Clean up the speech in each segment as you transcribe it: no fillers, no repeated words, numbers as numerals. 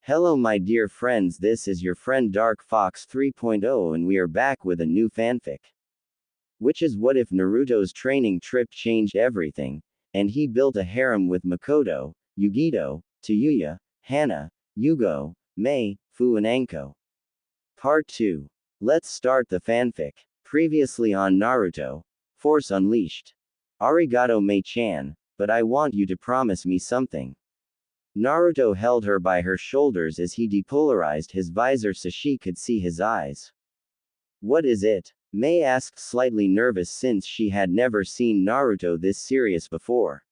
Hello my dear friends, this is your friend Dark Fox 3.0 and we are back with a new fanfic. Which is what if Naruto's training trip changed everything, and he built a harem with Mikoto, Yugito, Tayuya, Hana, Yugo, Mei, Fu and Anko. Part 2. Let's start the fanfic. Previously on Naruto. Force Unleashed. Arigato Mei-chan, but I want you to promise me something. Naruto held her by her shoulders as he depolarized his visor so she could see his eyes. What is it? Mei asked, slightly nervous since she had never seen Naruto this serious before.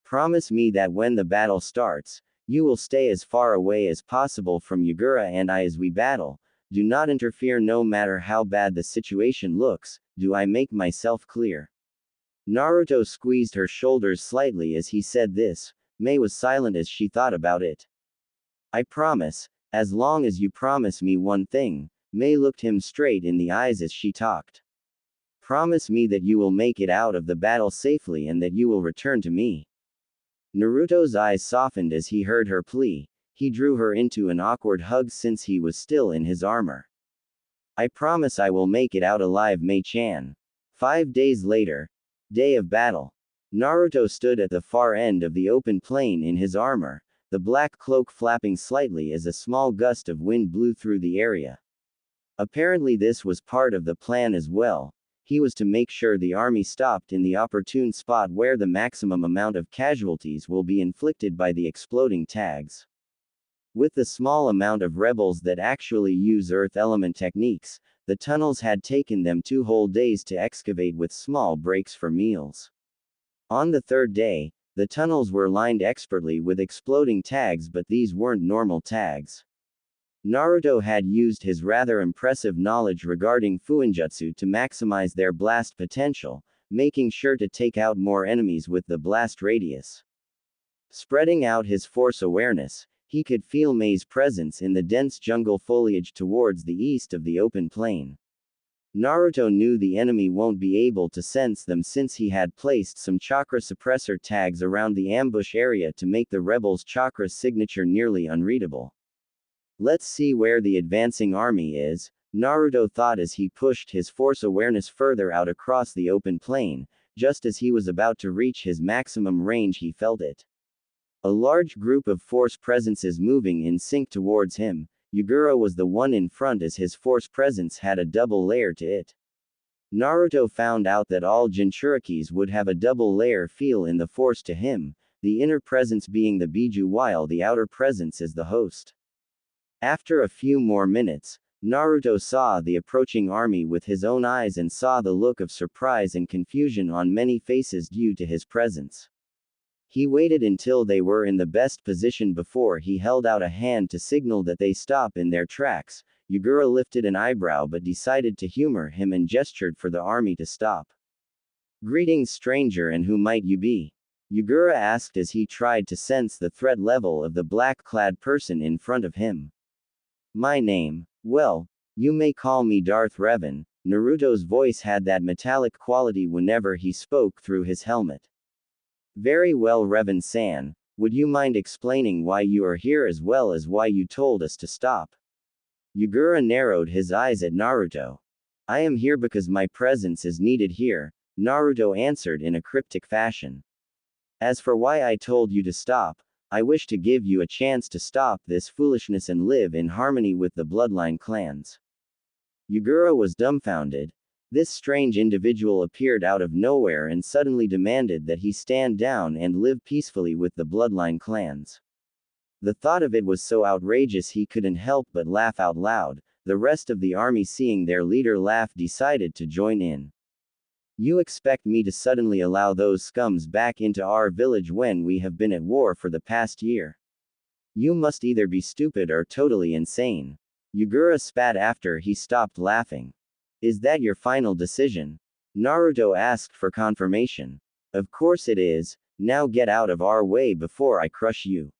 Promise me that when the battle starts, you will stay as far away as possible from Yugura and I as we battle. Do not interfere no matter how bad the situation looks. Do I make myself clear? Naruto squeezed her shoulders slightly as he said this. Mei was silent as she thought about it. I promise, as long as you promise me one thing. Mei looked him straight in the eyes as she talked. Promise me that you will make it out of the battle safely and that you will return to me. Naruto's eyes softened as he heard her plea. He drew her into an awkward hug since he was still in his armor. I promise I will make it out alive, Mei-chan. 5 days later. Day of battle. Naruto stood at the far end of the open plain in his armor, the black cloak flapping slightly as a small gust of wind blew through the area. Apparently this was part of the plan as well. He was to make sure the army stopped in the opportune spot where the maximum amount of casualties will be inflicted by the exploding tags. With the small amount of rebels that actually use earth element techniques, the tunnels had taken them 2 whole days to excavate with small breaks for meals. On the 3rd day, the tunnels were lined expertly with exploding tags, but these weren't normal tags. Naruto had used his rather impressive knowledge regarding Fuinjutsu to maximize their blast potential, making sure to take out more enemies with the blast radius. Spreading out his force awareness, he could feel Mei's presence in the dense jungle foliage towards the east of the open plain. Naruto knew the enemy won't be able to sense them since he had placed some chakra suppressor tags around the ambush area to make the rebels' chakra signature nearly unreadable. Let's see where the advancing army is, Naruto thought as he pushed his force awareness further out across the open plain. Just as he was about to reach his maximum range, he felt it. A large group of force presences moving in sync towards him. Yugura was the one in front as his force presence had a double layer to it. Naruto found out that all Jinchurikis would have a double layer feel in the force to him, the inner presence being the Biju while the outer presence is the host. After a few more minutes, Naruto saw the approaching army with his own eyes and saw the look of surprise and confusion on many faces due to his presence. He waited until they were in the best position before he held out a hand to signal that they stop in their tracks. Yugura lifted an eyebrow but decided to humor him and gestured for the army to stop. Greetings, stranger, and who might you be? Yugura asked as he tried to sense the threat level of the black-clad person in front of him. My name, well, you may call me Darth Revan. Naruto's voice had that metallic quality whenever he spoke through his helmet. Very well, Revan-san, would you mind explaining why you are here as well as why you told us to stop? Yugura narrowed his eyes at Naruto. I am here because my presence is needed here, Naruto answered in a cryptic fashion. As for why I told you to stop, I wish to give you a chance to stop this foolishness and live in harmony with the bloodline clans. Yugura was dumbfounded. This strange individual appeared out of nowhere and suddenly demanded that he stand down and live peacefully with the bloodline clans. The thought of it was so outrageous he couldn't help but laugh out loud. The rest of the army, seeing their leader laugh, decided to join in. You expect me to suddenly allow those scums back into our village when we have been at war for the past year? You must either be stupid or totally insane. Yugura spat after he stopped laughing. Is that your final decision? Naruto asked for confirmation. Of course it is. Now get out of our way before I crush you.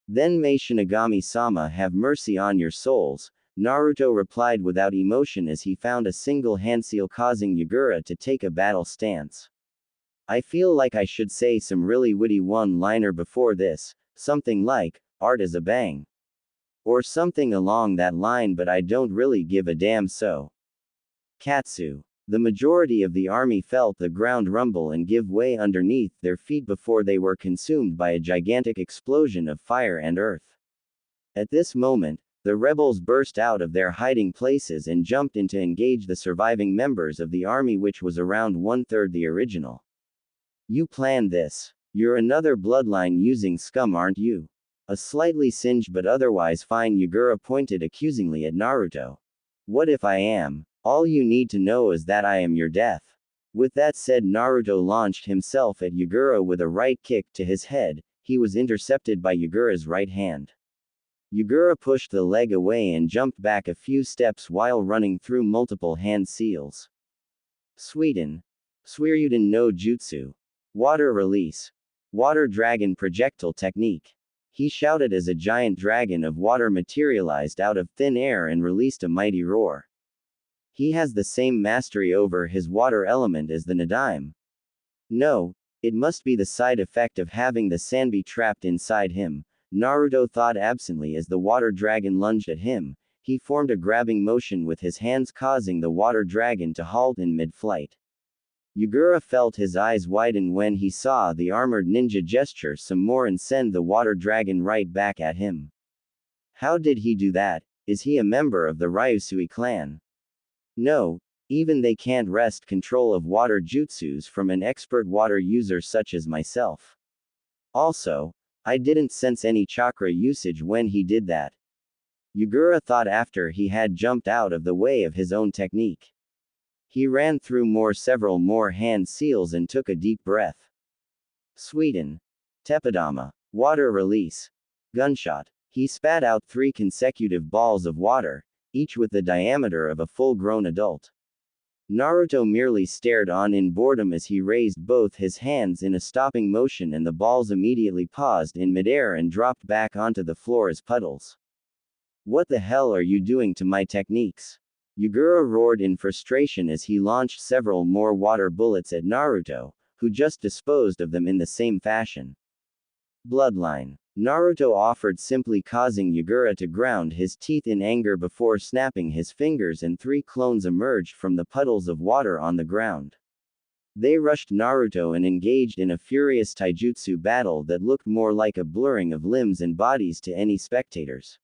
Then may Shinigami-sama have mercy on your souls, Naruto replied without emotion as he found a single handseal, causing Yugura to take a battle stance. I feel like I should say some really witty one-liner before this, something like, art is a bang. Or something along that line, but I don't really give a damn so. Katsu. The majority of the army felt the ground rumble and give way underneath their feet before they were consumed by a gigantic explosion of fire and earth. At this moment, the rebels burst out of their hiding places and jumped in to engage the surviving members of the army, which was around one-third the original. You planned this. You're another bloodline using scum, aren't you? A slightly singed but otherwise fine Yugura pointed accusingly at Naruto. What if I am? All you need to know is that I am your death. With that said, Naruto launched himself at Yugura with a right kick to his head. He was intercepted by Yugura's right hand. Yugura pushed the leg away and jumped back a few steps while running through multiple hand seals. Suiryuden no Jutsu. Water release. Water dragon projectile technique. He shouted as a giant dragon of water materialized out of thin air and released a mighty roar. He has the same mastery over his water element as the Nadaime. No, it must be the side effect of having the Sanbi trapped inside him, Naruto thought absently as the water dragon lunged at him. He formed a grabbing motion with his hands, causing the water dragon to halt in mid-flight. Yugura felt his eyes widen when he saw the armored ninja gesture some more and send the water dragon right back at him. How did he do that? Is he a member of the Ryusui clan? No, even they can't wrest control of water jutsus from an expert water user such as myself. Also, I didn't sense any chakra usage when he did that. Yugura thought after he had jumped out of the way of his own technique. He ran through several more hand seals and took a deep breath. Suiryuden. Teppadama. Water release. Gunshot. He spat out 3 consecutive balls of water, each with the diameter of a full-grown adult. Naruto merely stared on in boredom as he raised both his hands in a stopping motion, and the balls immediately paused in midair and dropped back onto the floor as puddles. What the hell are you doing to my techniques? Yugura roared in frustration as he launched several more water bullets at Naruto, who just disposed of them in the same fashion. Bloodline. Naruto offered, simply causing Yugura to ground his teeth in anger before snapping his fingers, and 3 clones emerged from the puddles of water on the ground. They rushed Naruto and engaged in a furious taijutsu battle that looked more like a blurring of limbs and bodies to any spectators.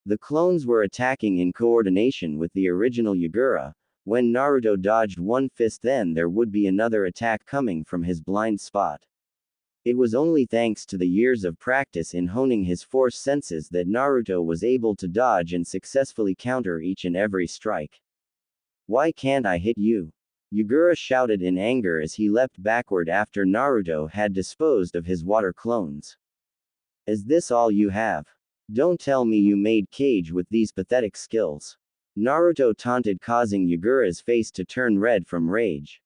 The clones were attacking in coordination with the original Yugura. When Naruto dodged one fist, then there would be another attack coming from his blind spot. It was only thanks to the years of practice in honing his force senses that Naruto was able to dodge and successfully counter each and every strike. Why can't I hit you? Yugura shouted in anger as he leapt backward after Naruto had disposed of his water clones. Is this all you have? Don't tell me you made Kage with these pathetic skills. Naruto taunted, causing Yugura's face to turn red from rage.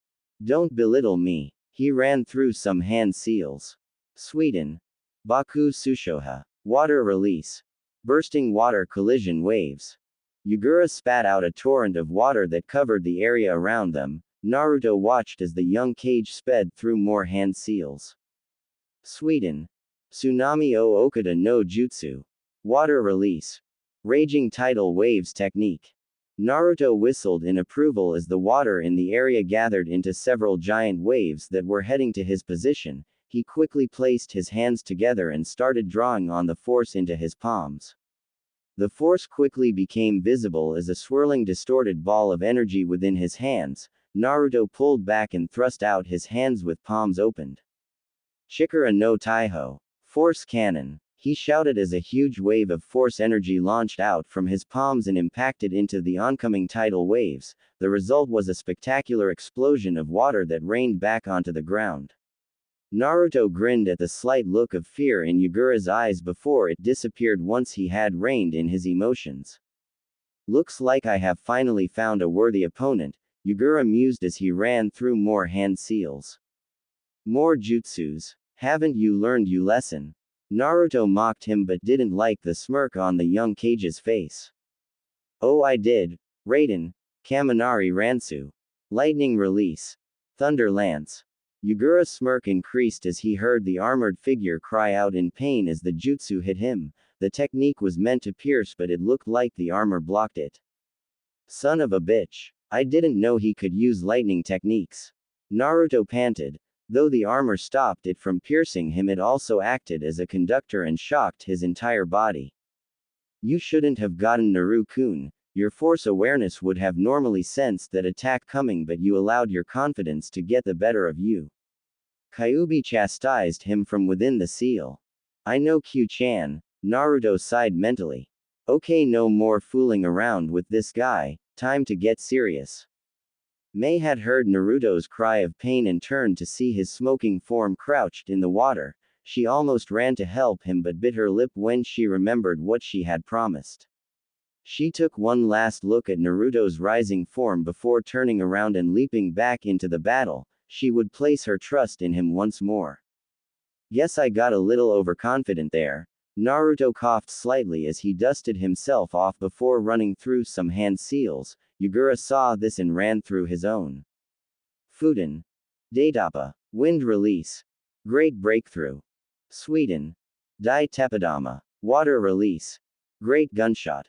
Don't belittle me. He ran through some hand seals. Suiryuden. Baku Sushoha. Water release. Bursting water collision waves. Yugura spat out a torrent of water that covered the area around them. Naruto watched as the young Kage sped through more hand seals. Suiryuden. Tsunami o Okada no Jutsu. Water release. Raging tidal waves technique. Naruto whistled in approval as the water in the area gathered into several giant waves that were heading to his position. He quickly placed his hands together and started drawing on the force into his palms. The force quickly became visible as a swirling, distorted ball of energy within his hands. Naruto pulled back and thrust out his hands with palms opened. Chikara no Taiho. Force cannon. He shouted as a huge wave of force energy launched out from his palms and impacted into the oncoming tidal waves. The result was a spectacular explosion of water that rained back onto the ground. Naruto grinned at the slight look of fear in Yugura's eyes before it disappeared once he had reined in his emotions. Looks like I have finally found a worthy opponent, Yugura mused as he ran through more hand seals. More jutsus. Haven't you learned your lesson? Naruto mocked him but didn't like the smirk on the young Kage's face. Oh, I did. Raiden. Kaminari Ransu. Lightning release. Thunder lance. Yugura's smirk increased as he heard the armored figure cry out in pain as the jutsu hit him. The technique was meant to pierce, but it looked like the armor blocked it. Son of a bitch. I didn't know he could use lightning techniques. Naruto panted. Though the armor stopped it from piercing him, it also acted as a conductor and shocked his entire body. You shouldn't have gotten Naru-kun. Your force awareness would have normally sensed that attack coming, but you allowed your confidence to get the better of you. Kyuubi chastised him from within the seal. I know, Q-chan. Naruto sighed mentally. Okay, no more fooling around with this guy, time to get serious. Mei had heard Naruto's cry of pain and turned to see his smoking form crouched in the water. She almost ran to help him but bit her lip when she remembered what she had promised. She took one last look at Naruto's rising form before turning around and leaping back into the battle. She would place her trust in him once more. Guess I got a little overconfident there. Naruto coughed slightly as he dusted himself off before running through some hand seals. Yugura saw this and ran through his own. Fuden. Datapa. Wind release. Great breakthrough. Sweden. Dai Teppadama. Water release. Great gunshot.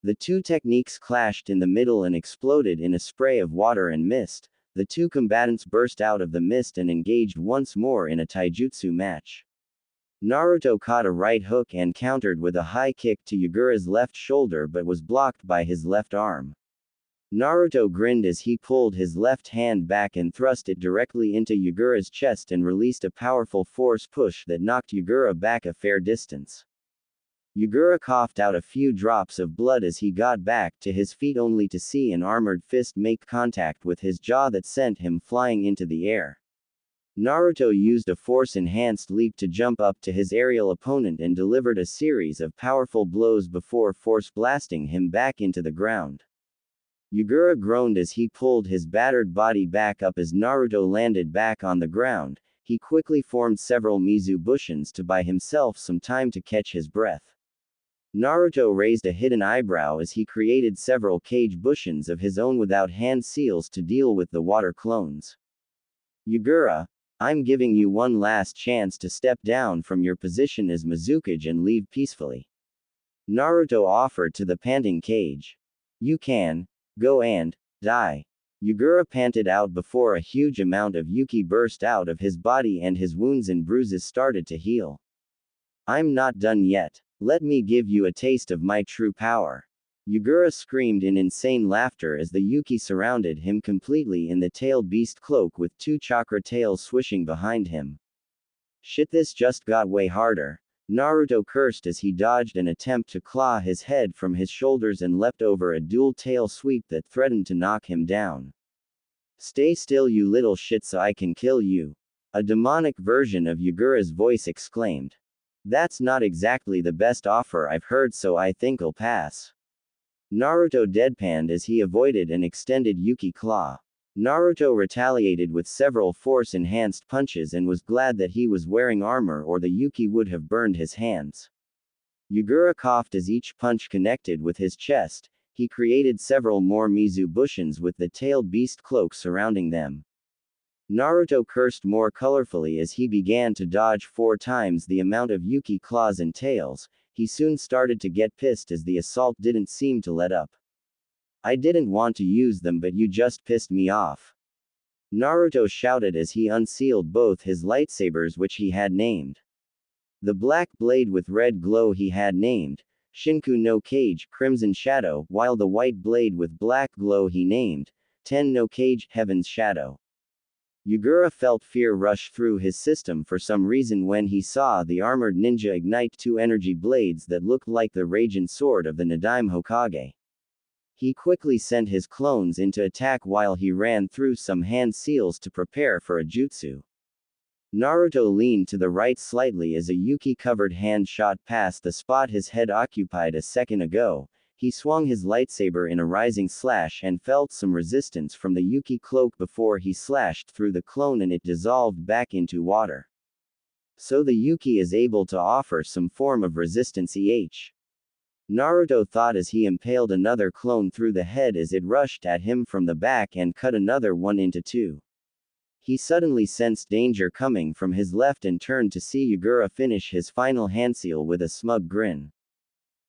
The two techniques clashed in the middle and exploded in a spray of water and mist. The two combatants burst out of the mist and engaged once more in a taijutsu match. Naruto caught a right hook and countered with a high kick to Yugura's left shoulder but was blocked by his left arm. Naruto grinned as he pulled his left hand back and thrust it directly into Yugura's chest and released a powerful force push that knocked Yugura back a fair distance. Yugura coughed out a few drops of blood as he got back to his feet only to see an armored fist make contact with his jaw that sent him flying into the air. Naruto used a force-enhanced leap to jump up to his aerial opponent and delivered a series of powerful blows before force blasting him back into the ground. Yugura groaned as he pulled his battered body back up as Naruto landed back on the ground. He quickly formed several Mizu Bushins to buy himself some time to catch his breath. Naruto raised a hidden eyebrow as he created several cage Bushins of his own without hand seals to deal with the water clones. Yugura, I'm giving you one last chance to step down from your position as Mizukage and leave peacefully. Naruto offered to the panting cage. You can go and die. Yugura panted out before a huge amount of Yuki burst out of his body and his wounds and bruises started to heal. I'm not done yet. Let me give you a taste of my true power. Yugura screamed in insane laughter as the Yuki surrounded him completely in the tailed beast cloak with two chakra tails swishing behind him. Shit, this just got way harder. Naruto cursed as he dodged an attempt to claw his head from his shoulders and leapt over a dual tail sweep that threatened to knock him down. Stay still, you little shit, so I can kill you. A demonic version of Yugura's voice exclaimed. That's not exactly the best offer I've heard, so I think I'll pass. Naruto deadpanned as he avoided an extended Yuki claw. Naruto retaliated with several force-enhanced punches and was glad that he was wearing armor or the Yuki would have burned his hands. Yugura coughed as each punch connected with his chest. He created several more Mizu Bushins with the tailed beast cloak surrounding them. Naruto cursed more colorfully as he began to dodge 4 times the amount of Yuki claws and tails. He soon started to get pissed as the assault didn't seem to let up. I didn't want to use them, but you just pissed me off. Naruto shouted as he unsealed both his lightsabers, which he had named. The black blade with red glow he had named Shinku no Kage, Crimson Shadow, while the white blade with black glow he named Ten no Kage, Heaven's Shadow. Yugura felt fear rush through his system for some reason when he saw the armored ninja ignite 2 energy blades that looked like the Raijin sword of the Nadaime Hokage. He quickly sent his clones into attack while he ran through some hand seals to prepare for a jutsu. Naruto leaned to the right slightly as a Yuki-covered hand shot past the spot his head occupied a second ago. He swung his lightsaber in a rising slash and felt some resistance from the Yuki cloak before he slashed through the clone and it dissolved back into water. So the Yuki is able to offer some form of resistance. Naruto thought as he impaled another clone through the head as it rushed at him from the back and cut another one into 2. He suddenly sensed danger coming from his left and turned to see Yugura finish his final handseal with a smug grin.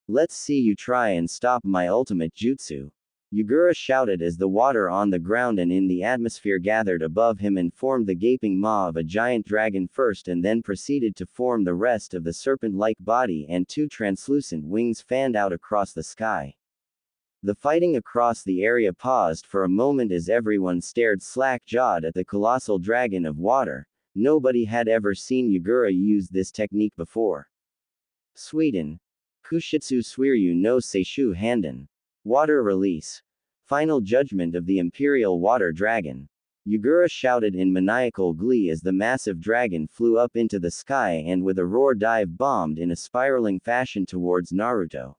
Let's see you try and stop my ultimate jutsu. Yugura shouted as the water on the ground and in the atmosphere gathered above him and formed the gaping maw of a giant dragon first and then proceeded to form the rest of the serpent-like body and two translucent wings fanned out across the sky. The fighting across the area paused for a moment as everyone stared slack-jawed at the colossal dragon of water. Nobody had ever seen Yugura use this technique before. Sweden. Kushitsu Suiryu no Seishu Handen. Water release. Final judgment of the Imperial Water Dragon. Yugura shouted in maniacal glee as the massive dragon flew up into the sky and with a roar dive-bombed in a spiraling fashion towards Naruto.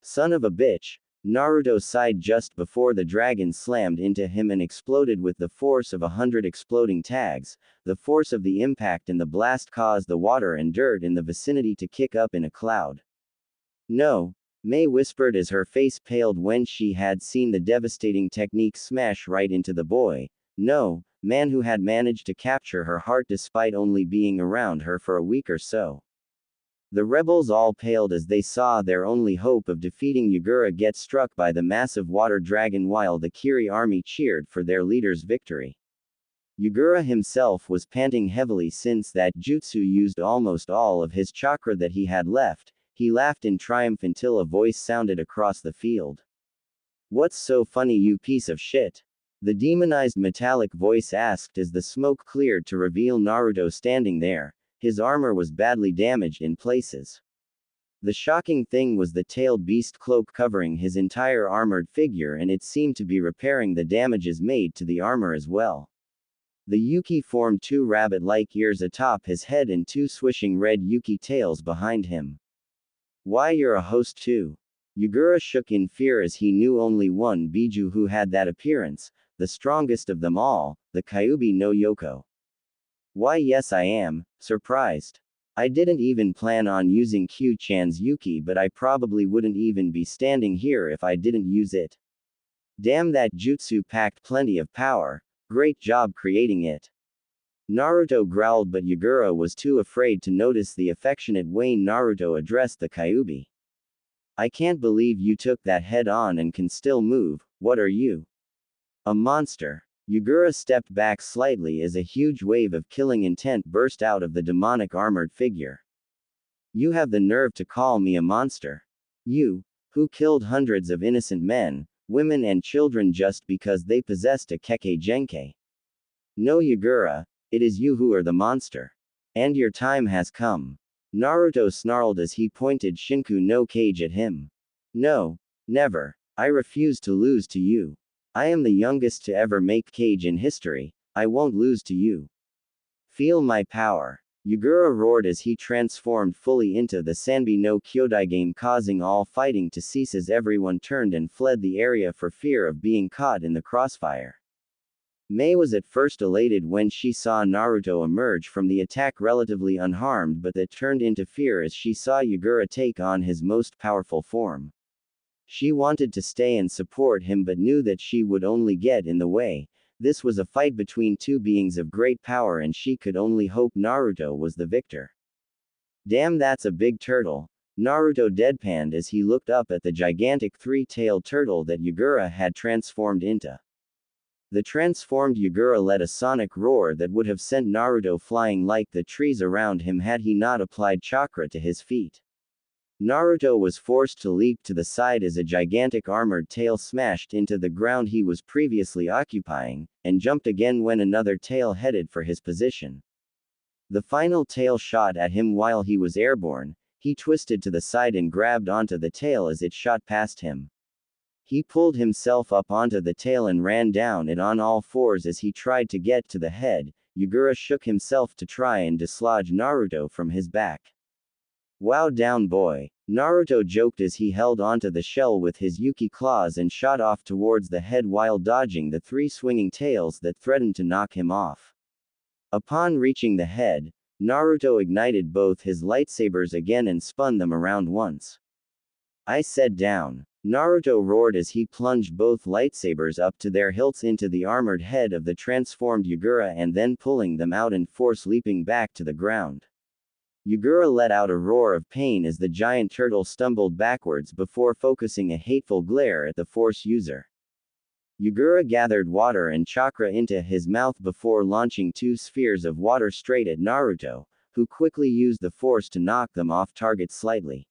Son of a bitch, Naruto sighed just before the dragon slammed into him and exploded with the force of 100 exploding tags. The force of the impact and the blast caused the water and dirt in the vicinity to kick up in a cloud. No, May whispered as her face paled when she had seen the devastating technique smash right into the boy. No, man who had managed to capture her heart despite only being around her for a week or so. The rebels all paled as they saw their only hope of defeating Yugura get struck by the massive water dragon while the Kiri army cheered for their leader's victory. Yugura himself was panting heavily since that jutsu used almost all of his chakra that he had left. He laughed in triumph until a voice sounded across the field. What's so funny, you piece of shit? The demonized metallic voice asked as the smoke cleared to reveal Naruto standing there. His armor was badly damaged in places. The shocking thing was the tailed beast cloak covering his entire armored figure, and it seemed to be repairing the damages made to the armor as well. The Yuki formed two rabbit-like ears atop his head and two swishing red Yuki tails behind him. Why, you're a host too. Yugura shook in fear as he knew only one Biju who had that appearance, the strongest of them all, the Kyuubi no Yoko. Why, yes, I am, surprised. I didn't even plan on using Q-chan's Yuki, but I probably wouldn't even be standing here if I didn't use it. Damn, that jutsu packed plenty of power. Great job creating it. Naruto growled, but Yugura was too afraid to notice the affectionate way Naruto addressed the Kyuubi. I can't believe you took that head on and can still move. What are you? A monster. Yugura stepped back slightly as a huge wave of killing intent burst out of the demonic armored figure. You have the nerve to call me a monster? You, who killed hundreds of innocent men, women and children just because they possessed a Kekkei Genkai. No, Yugura, it is you who are the monster. And your time has come. Naruto snarled as he pointed Shinku no Kage at him. No, never. I refuse to lose to you. I am the youngest to ever make Kage in history. I won't lose to you. Feel my power. Yugura roared as he transformed fully into the Sanbi no Kyodai, causing all fighting to cease as everyone turned and fled the area for fear of being caught in the crossfire. May was at first elated when she saw Naruto emerge from the attack relatively unharmed, but that turned into fear as she saw Yugura take on his most powerful form. She wanted to stay and support him but knew that she would only get in the way. This was a fight between two beings of great power and she could only hope Naruto was the victor. Damn, that's a big turtle. Naruto deadpanned as he looked up at the gigantic three-tailed turtle that Yugura had transformed into. The transformed Yugura let a sonic roar that would have sent Naruto flying like the trees around him had he not applied chakra to his feet. Naruto was forced to leap to the side as a gigantic armored tail smashed into the ground he was previously occupying, and jumped again when another tail headed for his position. The final tail shot at him while he was airborne. He twisted to the side and grabbed onto the tail as it shot past him. He pulled himself up onto the tail and ran down it on all fours as he tried to get to the head. Yugura shook himself to try and dislodge Naruto from his back. Wow, down boy, Naruto joked as he held onto the shell with his Yuki claws and shot off towards the head while dodging the three swinging tails that threatened to knock him off. Upon reaching the head, Naruto ignited both his lightsabers again and spun them around once. I said down. Naruto roared as he plunged both lightsabers up to their hilts into the armored head of the transformed Yugura and then pulling them out and force leaping back to the ground. Yugura let out a roar of pain as the giant turtle stumbled backwards before focusing a hateful glare at the force user. Yugura gathered water and chakra into his mouth before launching two spheres of water straight at Naruto, who quickly used the force to knock them off target slightly.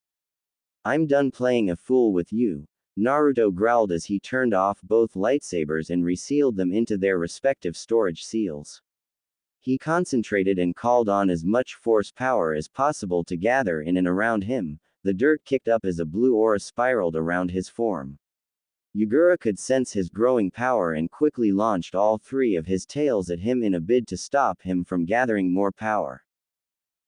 I'm done playing a fool with you, Naruto growled as he turned off both lightsabers and resealed them into their respective storage seals. He concentrated and called on as much force power as possible to gather in and around him. The dirt kicked up as a blue aura spiraled around his form. Yugura could sense his growing power and quickly launched all three of his tails at him in a bid to stop him from gathering more power.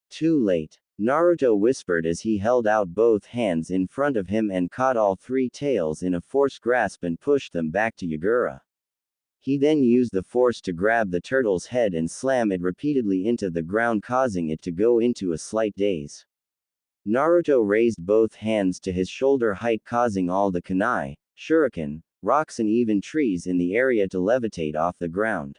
Too late, Naruto whispered as he held out both hands in front of him and caught all three tails in a force grasp and pushed them back to Yugura. He then used the force to grab the turtle's head and slam it repeatedly into the ground, causing it to go into a slight daze. Naruto raised both hands to his shoulder height, causing all the kunai, shuriken, rocks and even trees in the area to levitate off the ground.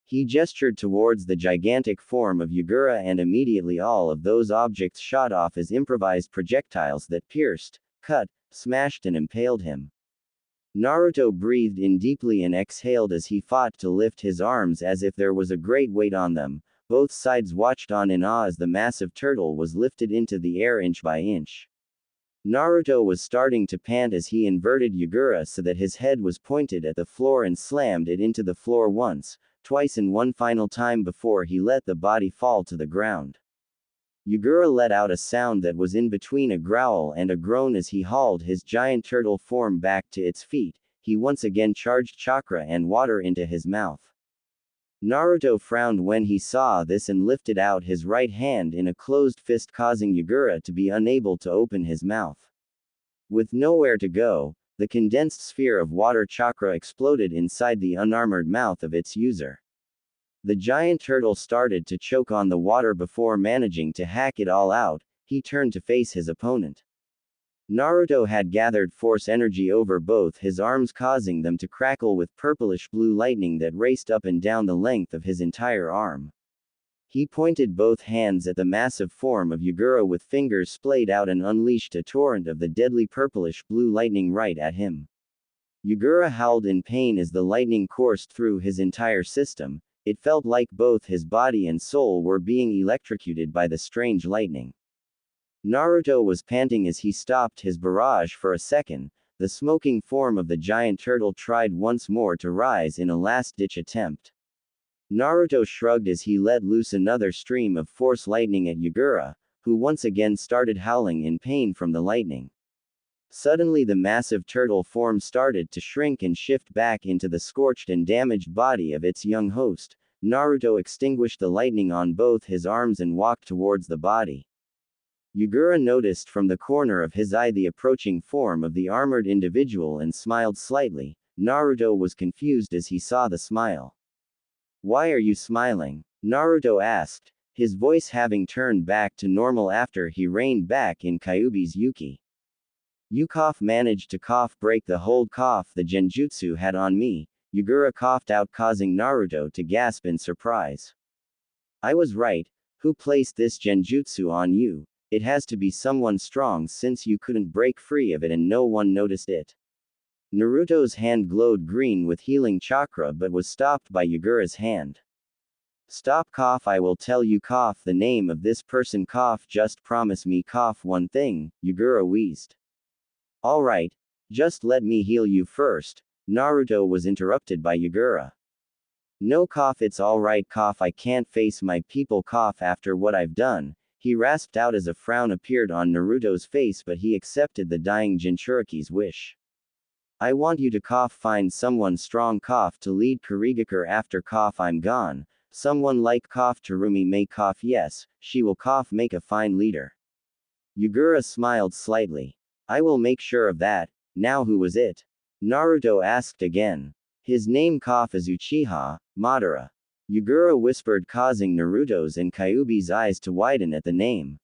He gestured towards the gigantic form of Yugura and immediately all of those objects shot off as improvised projectiles that pierced, cut, smashed and impaled him. Naruto breathed in deeply and exhaled as he fought to lift his arms as if there was a great weight on them. Both sides watched on in awe as the massive turtle was lifted into the air inch by inch. Naruto was starting to pant as he inverted Yugura so that his head was pointed at the floor and slammed it into the floor once, twice and one final time before he let the body fall to the ground. Yugura let out a sound that was in between a growl and a groan as he hauled his giant turtle form back to its feet. He once again charged chakra and water into his mouth. Naruto frowned when he saw this and lifted out his right hand in a closed fist, causing Yugura to be unable to open his mouth. With nowhere to go, the condensed sphere of water chakra exploded inside the unarmored mouth of its user. The giant turtle started to choke on the water before managing to hack it all out. He turned to face his opponent. Naruto had gathered force energy over both his arms, causing them to crackle with purplish blue lightning that raced up and down the length of his entire arm. He pointed both hands at the massive form of Yugura with fingers splayed out and unleashed a torrent of the deadly purplish blue lightning right at him. Yugura howled in pain as the lightning coursed through his entire system. It felt like both his body and soul were being electrocuted by the strange lightning. Naruto was panting as he stopped his barrage for a second. The smoking form of the giant turtle tried once more to rise in a last-ditch attempt. Naruto shrugged as he let loose another stream of force lightning at Yugura, who once again started howling in pain from the lightning. Suddenly the massive turtle form started to shrink and shift back into the scorched and damaged body of its young host. Naruto extinguished the lightning on both his arms and walked towards the body. Yugura noticed from the corner of his eye the approaching form of the armored individual and smiled slightly. Naruto was confused as he saw the smile. "Why are you smiling?" Naruto asked, his voice having turned back to normal after he reined back in Kyuubi's Yuki. "You managed to break the hold the genjutsu had on me," Yugura coughed out, causing Naruto to gasp in surprise. "I was right. Who placed this genjutsu on you? It has to be someone strong since you couldn't break free of it and no one noticed it." Naruto's hand glowed green with healing chakra but was stopped by Yugura's hand. "Stop, I will tell you the name of this person, just promise me one thing," Yugura wheezed. "Alright. Just let me heal you first." Naruto was interrupted by Yugura. "No, it's alright, I can't face my people, after what I've done," he rasped out as a frown appeared on Naruto's face, but he accepted the dying Jinchuriki's wish. "I want you to find someone strong to lead Kurigakure after I'm gone. Someone like Terumi may yes, she will make a fine leader." Yugura smiled slightly. "I will make sure of that. Now who was it?" Naruto asked again. "His name is Uchiha Madara." Yugura whispered, causing Naruto's and Kyuubi's eyes to widen at the name.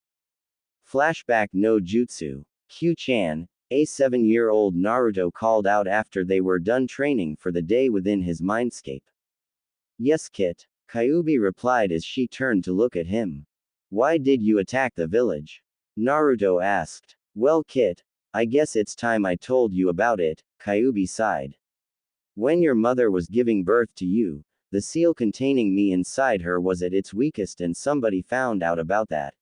Flashback no Jutsu. Q-chan, a 7-year-old Naruto called out after they were done training for the day within his mindscape. "Yes, Kit," Kyuubi replied as she turned to look at him. Why did you attack the village? Naruto asked. Well, Kit, I guess it's time I told you about it, Kyuubi sighed. When your mother was giving birth to you, the seal containing me inside her was at its weakest and somebody found out about that.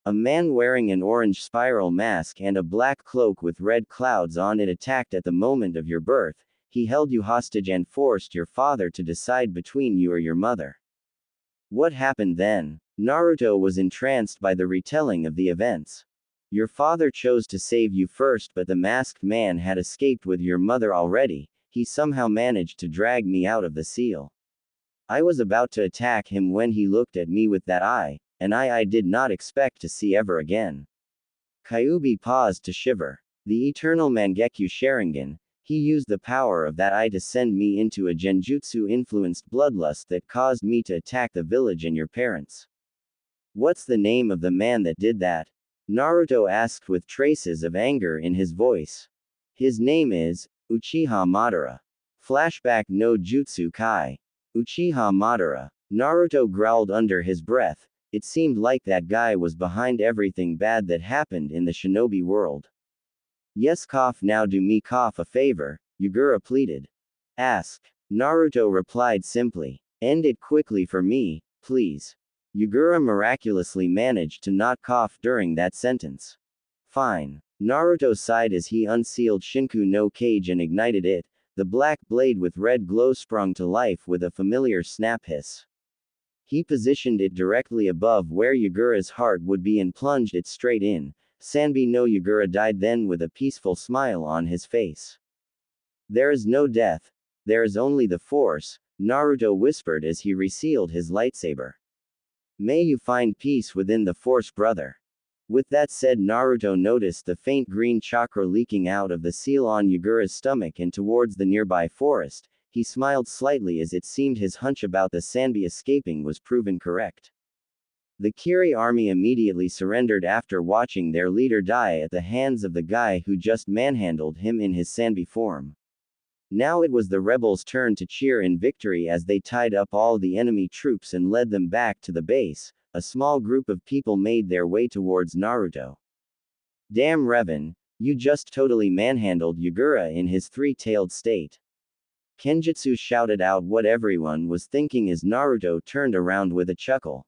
A man wearing an orange spiral mask and a black cloak with red clouds on it attacked at the moment of your birth. He held you hostage and forced your father to decide between you or your mother. What happened then? Naruto was entranced by the retelling of the events. Your father chose to save you first, but the masked man had escaped with your mother already. He somehow managed to drag me out of the seal. I was about to attack him when he looked at me with that eye, an eye I did not expect to see ever again. Kyuubi paused to shiver. The eternal Mangekyo Sharingan, he used the power of that eye to send me into a genjutsu-influenced bloodlust that caused me to attack the village and your parents. What's the name of the man that did that? Naruto asked with traces of anger in his voice. His name is Uchiha Madara. Flashback no Jutsu Kai. Uchiha Madara. Naruto growled under his breath. It seemed like that guy was behind everything bad that happened in the shinobi world. Yes, now do me a favor, Yugura pleaded. Ask. Naruto replied simply. End it quickly for me, please. Yugura miraculously managed to not cough during that sentence. Fine. Naruto sighed as he unsealed Shinku no Kage and ignited it. The black blade with red glow sprung to life with a familiar snap hiss. He positioned it directly above where Yugura's heart would be and plunged it straight in. Sanbi no Yugura died then with a peaceful smile on his face. There is no death. There is only the force, Naruto whispered as he resealed his lightsaber. May you find peace within the force, brother. With that said, Naruto noticed the faint green chakra leaking out of the seal on Yugura's stomach and towards the nearby forest. He smiled slightly as it seemed his hunch about the Sanbi escaping was proven correct. The Kiri army immediately surrendered after watching their leader die at the hands of the guy who just manhandled him in his Sanbi form. Now it was the rebels' turn to cheer in victory as they tied up all the enemy troops and led them back to the base. A small group of people made their way towards Naruto. Damn Revan, you just totally manhandled Yugura in his three-tailed state. Kenjutsu shouted out what everyone was thinking as Naruto turned around with a chuckle.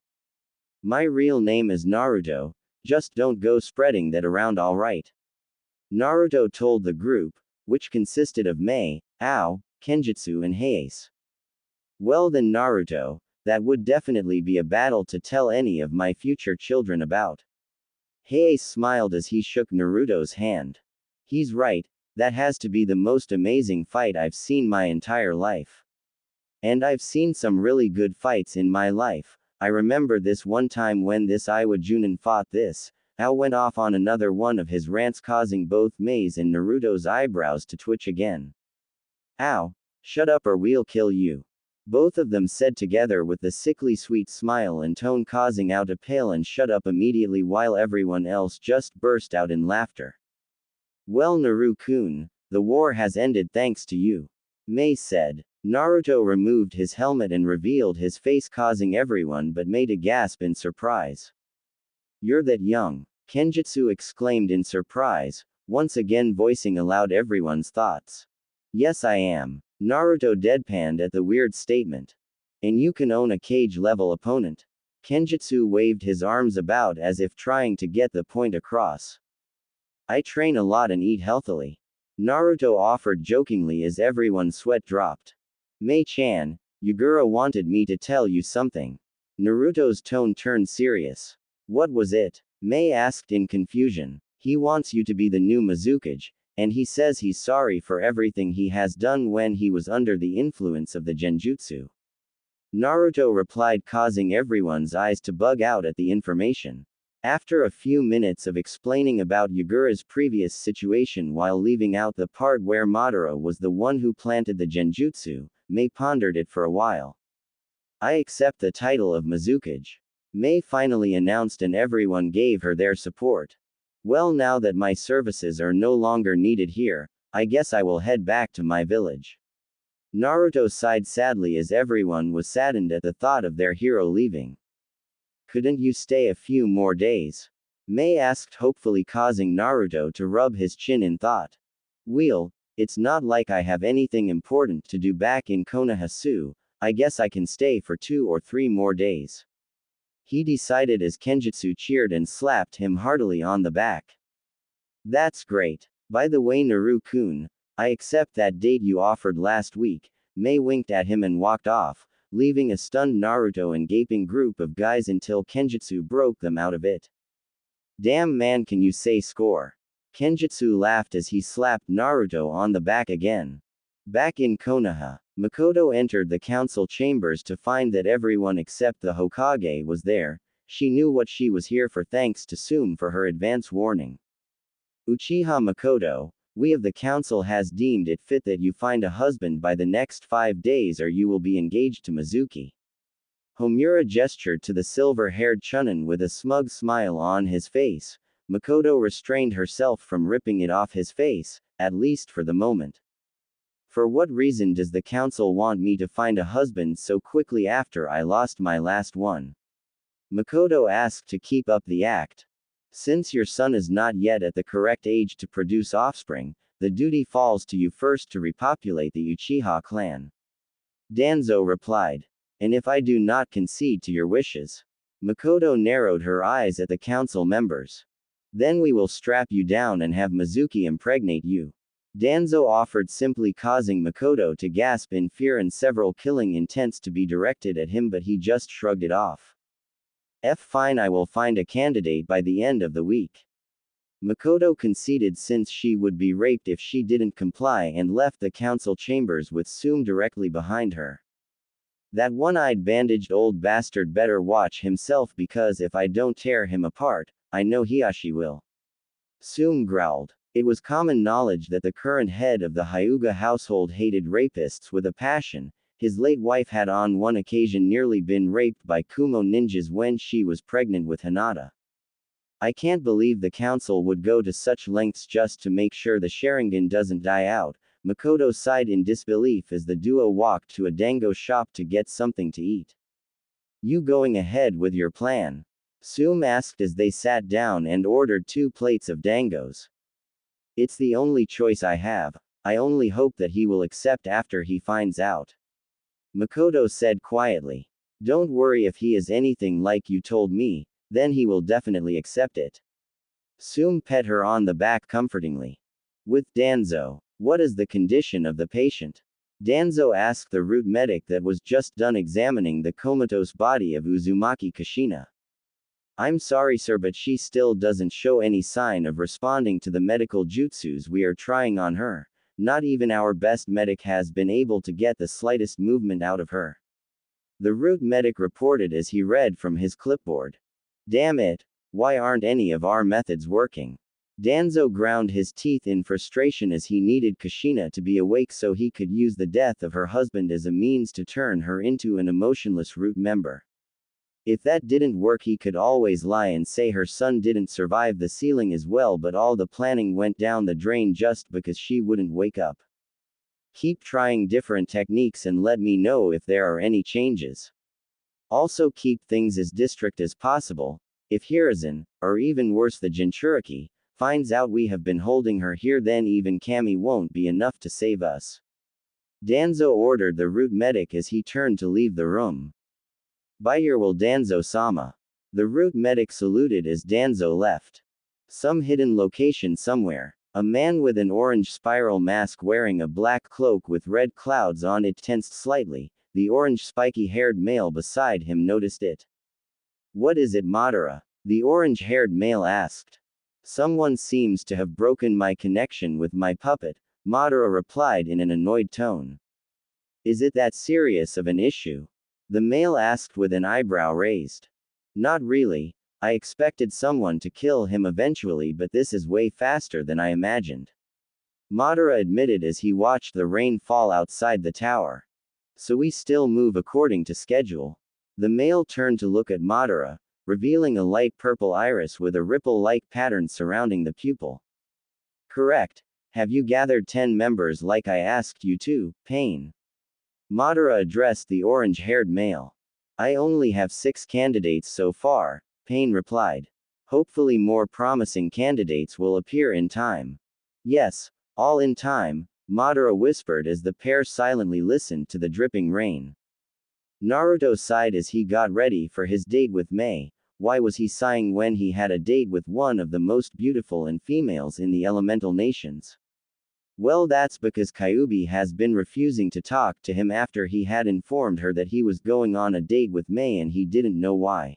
My real name is Naruto, just don't go spreading that around, alright? Naruto told the group, which consisted of Mei, Ao, Kenjutsu and Heiase. Well then Naruto, that would definitely be a battle to tell any of my future children about. Heiase smiled as he shook Naruto's hand. He's right, that has to be the most amazing fight I've seen my entire life. And I've seen some really good fights in my life. I remember this one time when this Iwa Junin fought this. Ao went off on another one of his rants, causing both Mei's and Naruto's eyebrows to twitch again. Ao, shut up or we'll kill you. Both of them said together with the sickly sweet smile and tone, causing Ao to pale and shut up immediately while everyone else just burst out in laughter. Well Naru-kun, the war has ended thanks to you. Mei said. Naruto removed his helmet and revealed his face, causing everyone but Mei to gasp in surprise. You're that young, Kenjutsu exclaimed in surprise, once again voicing aloud everyone's thoughts. Yes I am. Naruto deadpanned at the weird statement. And you can own a cage-level opponent. Kenjutsu waved his arms about as if trying to get the point across. I train a lot and eat healthily. Naruto offered jokingly as everyone's sweat dropped. Mei-chan, Yugura wanted me to tell you something. Naruto's tone turned serious. What was it? Mei asked in confusion. He wants you to be the new Mizukage, and he says he's sorry for everything he has done when he was under the influence of the genjutsu. Naruto replied, causing everyone's eyes to bug out at the information. After a few minutes of explaining about Yugura's previous situation while leaving out the part where Madara was the one who planted the genjutsu, Mei pondered it for a while. I accept the title of Mizukage. Mei finally announced, and everyone gave her their support. Well, now that my services are no longer needed here, I guess I will head back to my village. Naruto sighed sadly as everyone was saddened at the thought of their hero leaving. Couldn't you stay a few more days? Mei asked, hopefully causing Naruto to rub his chin in thought. Well, it's not like I have anything important to do back in Konoha. I guess I can stay for 2 or 3 more days. He decided as Kenjutsu cheered and slapped him heartily on the back. That's great. By the way, Naru-kun, I accept that date you offered last week. Mei winked at him and walked off, leaving a stunned Naruto and gaping group of guys until Kenjutsu broke them out of it. Damn man, can you say score? Kenjutsu laughed as he slapped Naruto on the back again. Back in Konoha, Mikoto entered the council chambers to find that everyone except the Hokage was there. She knew what she was here for thanks to Sume for her advance warning. Uchiha Mikoto, we of the council has deemed it fit that you find a husband by the next 5 days or you will be engaged to Mizuki. Homura gestured to the silver-haired Chunin with a smug smile on his face. Mikoto restrained herself from ripping it off his face, at least for the moment. For what reason does the council want me to find a husband so quickly after I lost my last one? Mikoto asked to keep up the act. Since your son is not yet at the correct age to produce offspring, the duty falls to you first to repopulate the Uchiha clan. Danzo replied. And if I do not concede to your wishes? Mikoto narrowed her eyes at the council members. Then we will strap you down and have Mizuki impregnate you. Danzo offered, simply causing Mikoto to gasp in fear and several killing intents to be directed at him, but he just shrugged it off. Fine, I will find a candidate by the end of the week. Mikoto conceded since she would be raped if she didn't comply and left the council chambers with Sume directly behind her. That one-eyed bandaged old bastard better watch himself, because if I don't tear him apart, I know Hiashi will. Sume growled. It was common knowledge that the current head of the Hyuga household hated rapists with a passion. His late wife had on one occasion nearly been raped by Kumo ninjas when she was pregnant with Hinata. I can't believe the council would go to such lengths just to make sure the Sharingan doesn't die out. Mikoto sighed in disbelief as the duo walked to a dango shop to get something to eat. You going ahead with your plan? Sume asked as they sat down and ordered 2 plates of dangos. It's the only choice I have. I only hope that he will accept after he finds out. Mikoto said quietly. Don't worry, if he is anything like you told me, then he will definitely accept it. Sume pet her on the back comfortingly. With Danzo, what is the condition of the patient? Danzo asked the root medic that was just done examining the comatose body of Uzumaki Kushina. I'm sorry sir, but she still doesn't show any sign of responding to the medical jutsus we are trying on her. Not even our best medic has been able to get the slightest movement out of her. The root medic reported as he read from his clipboard. Damn it, why aren't any of our methods working? Danzo ground his teeth in frustration as he needed Kushina to be awake so he could use the death of her husband as a means to turn her into an emotionless root member. If that didn't work, he could always lie and say her son didn't survive the sealing as well, but all the planning went down the drain just because she wouldn't wake up. Keep trying different techniques and let me know if there are any changes. Also keep things as discreet as possible. If Hiruzen, or even worse the Jinchuriki, finds out we have been holding her here, then even Kami won't be enough to save us. Danzo ordered the root medic as he turned to leave the room. By your will, Danzo-sama. The root medic saluted as Danzo left. Some hidden location somewhere. A man with an orange spiral mask wearing a black cloak with red clouds on it tensed slightly. The orange spiky-haired male beside him noticed it. What is it, Madara? The orange-haired male asked. Someone seems to have broken my connection with my puppet, Madara replied in an annoyed tone. Is it that serious of an issue? The male asked with an eyebrow raised. Not really. I expected someone to kill him eventually, but this is way faster than I imagined. Madara admitted as he watched the rain fall outside the tower. So we still move according to schedule. The male turned to look at Madara, revealing a light purple iris with a ripple-like pattern surrounding the pupil. Correct. Have you gathered 10 members like I asked you to, Pain? Madara addressed the orange-haired male. I only have 6 candidates so far, Pain replied. Hopefully more promising candidates will appear in time. Yes, all in time, Madara whispered as the pair silently listened to the dripping rain. Naruto sighed as he got ready for his date with Mei. Why was he sighing when he had a date with one of the most beautiful and females in the elemental nations? Well, that's because Kyuubi has been refusing to talk to him after he had informed her that he was going on a date with Mei and he didn't know why.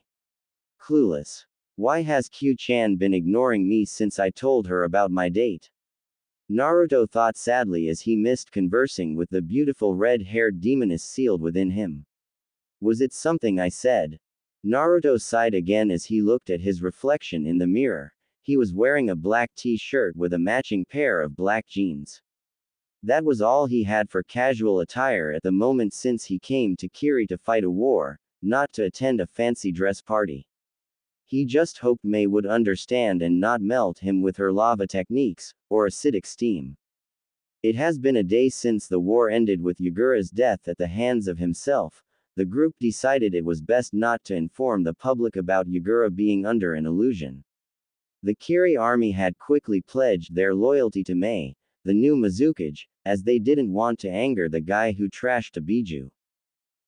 Clueless. Why has Q-chan been ignoring me since I told her about my date? Naruto thought sadly as he missed conversing with the beautiful red-haired demoness sealed within him. Was it something I said? Naruto sighed again as he looked at his reflection in the mirror. He was wearing a black t-shirt with a matching pair of black jeans. That was all he had for casual attire at the moment since he came to Kiri to fight a war, not to attend a fancy dress party. He just hoped Mei would understand and not melt him with her lava techniques, or acidic steam. It has been a day since the war ended with Yugura's death at the hands of himself. The group decided it was best not to inform the public about Yugura being under an illusion. The Kiri army had quickly pledged their loyalty to Mei, the new Mizukage, as they didn't want to anger the guy who trashed Biju.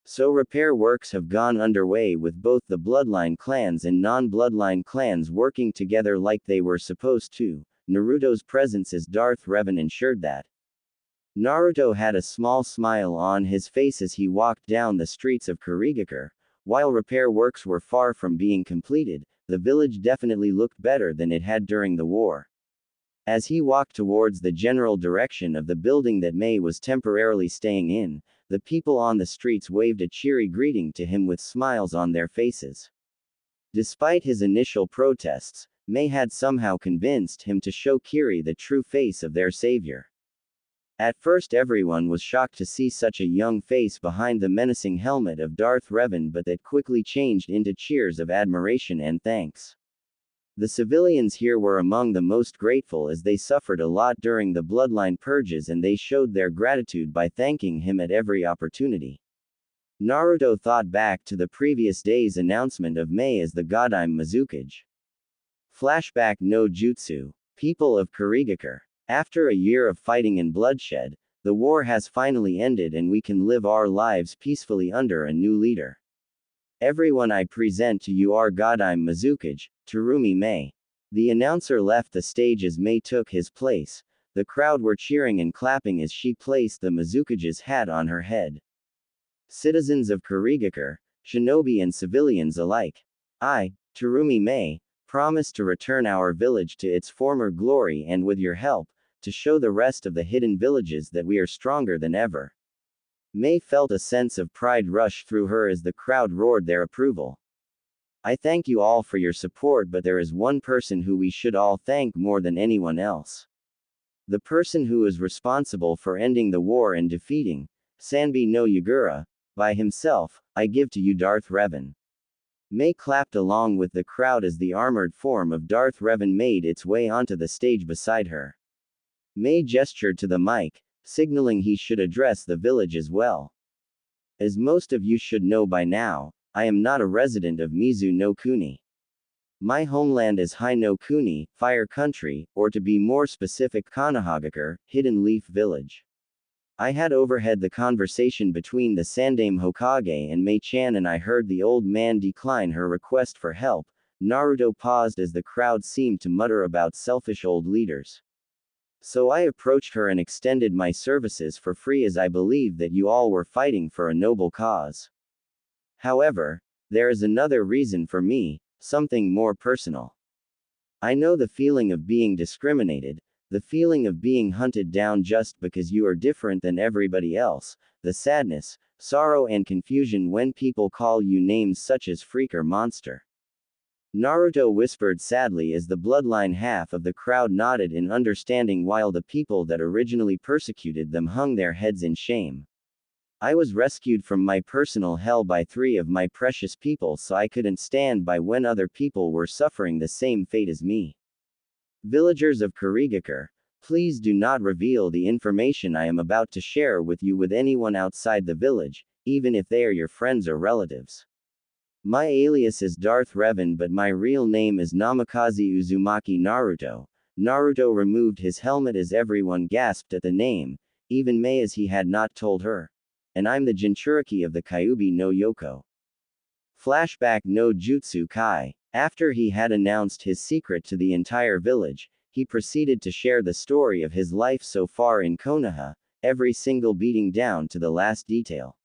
So repair works have gone underway with both the bloodline clans and non-bloodline clans working together like they were supposed to. Naruto's presence as Darth Revan ensured that. Naruto had a small smile on his face as he walked down the streets of Kurigakure. While repair works were far from being completed, the village definitely looked better than it had during the war. As he walked towards the general direction of the building that Mei was temporarily staying in, the people on the streets waved a cheery greeting to him with smiles on their faces. Despite his initial protests, Mei had somehow convinced him to show Kiri the true face of their savior. At first everyone was shocked to see such a young face behind the menacing helmet of Darth Revan, but that quickly changed into cheers of admiration and thanks. The civilians here were among the most grateful as they suffered a lot during the bloodline purges and they showed their gratitude by thanking him at every opportunity. Naruto thought back to the previous day's announcement of Mei as the Godime Mizukage. Flashback no Jutsu. People of Kurigakure. After a year of fighting and bloodshed, the war has finally ended and we can live our lives peacefully under a new leader. Everyone, I present to you our Godime Mizukage, Terumi Mei. The announcer left the stage as Mei took his place. The crowd were cheering and clapping as she placed the Mizukage's hat on her head. Citizens of Kurigakure, shinobi and civilians alike. I, Terumi Mei, promise to return our village to its former glory and with your help, to show the rest of the hidden villages that we are stronger than ever. Mei felt a sense of pride rush through her as the crowd roared their approval. I thank you all for your support, but there is one person who we should all thank more than anyone else. The person who is responsible for ending the war and defeating Sanbi no Yugura, by himself. I give to you Darth Revan. Mei clapped along with the crowd as the armored form of Darth Revan made its way onto the stage beside her. Mei gestured to the mic, signaling he should address the village as well. As most of you should know by now, I am not a resident of Mizu no Kuni. My homeland is Hai no Kuni, Fire Country, or to be more specific Konohagakure, Hidden Leaf Village. I had overheard the conversation between the Sandaime Hokage and Mei-chan and I heard the old man decline her request for help. Naruto paused as the crowd seemed to mutter about selfish old leaders. So I approached her and extended my services for free as I believed that you all were fighting for a noble cause. However, there is another reason for me, something more personal. I know the feeling of being discriminated, the feeling of being hunted down just because you are different than everybody else, the sadness, sorrow and confusion when people call you names such as freak or monster. Naruto whispered sadly as the bloodline half of the crowd nodded in understanding while the people that originally persecuted them hung their heads in shame. I was rescued from my personal hell by 3 of my precious people, so I couldn't stand by when other people were suffering the same fate as me. Villagers of Kurigakure, please do not reveal the information I am about to share with you with anyone outside the village, even if they are your friends or relatives. My alias is Darth Revan, but my real name is Namikaze Uzumaki Naruto. Naruto removed his helmet as everyone gasped at the name, even Mei, as he had not told her. And I'm the Jinchuriki of the Kyuubi no Yoko. Flashback no Jutsu Kai. After he had announced his secret to the entire village, he proceeded to share the story of his life so far in Konoha, every single beating down to the last detail.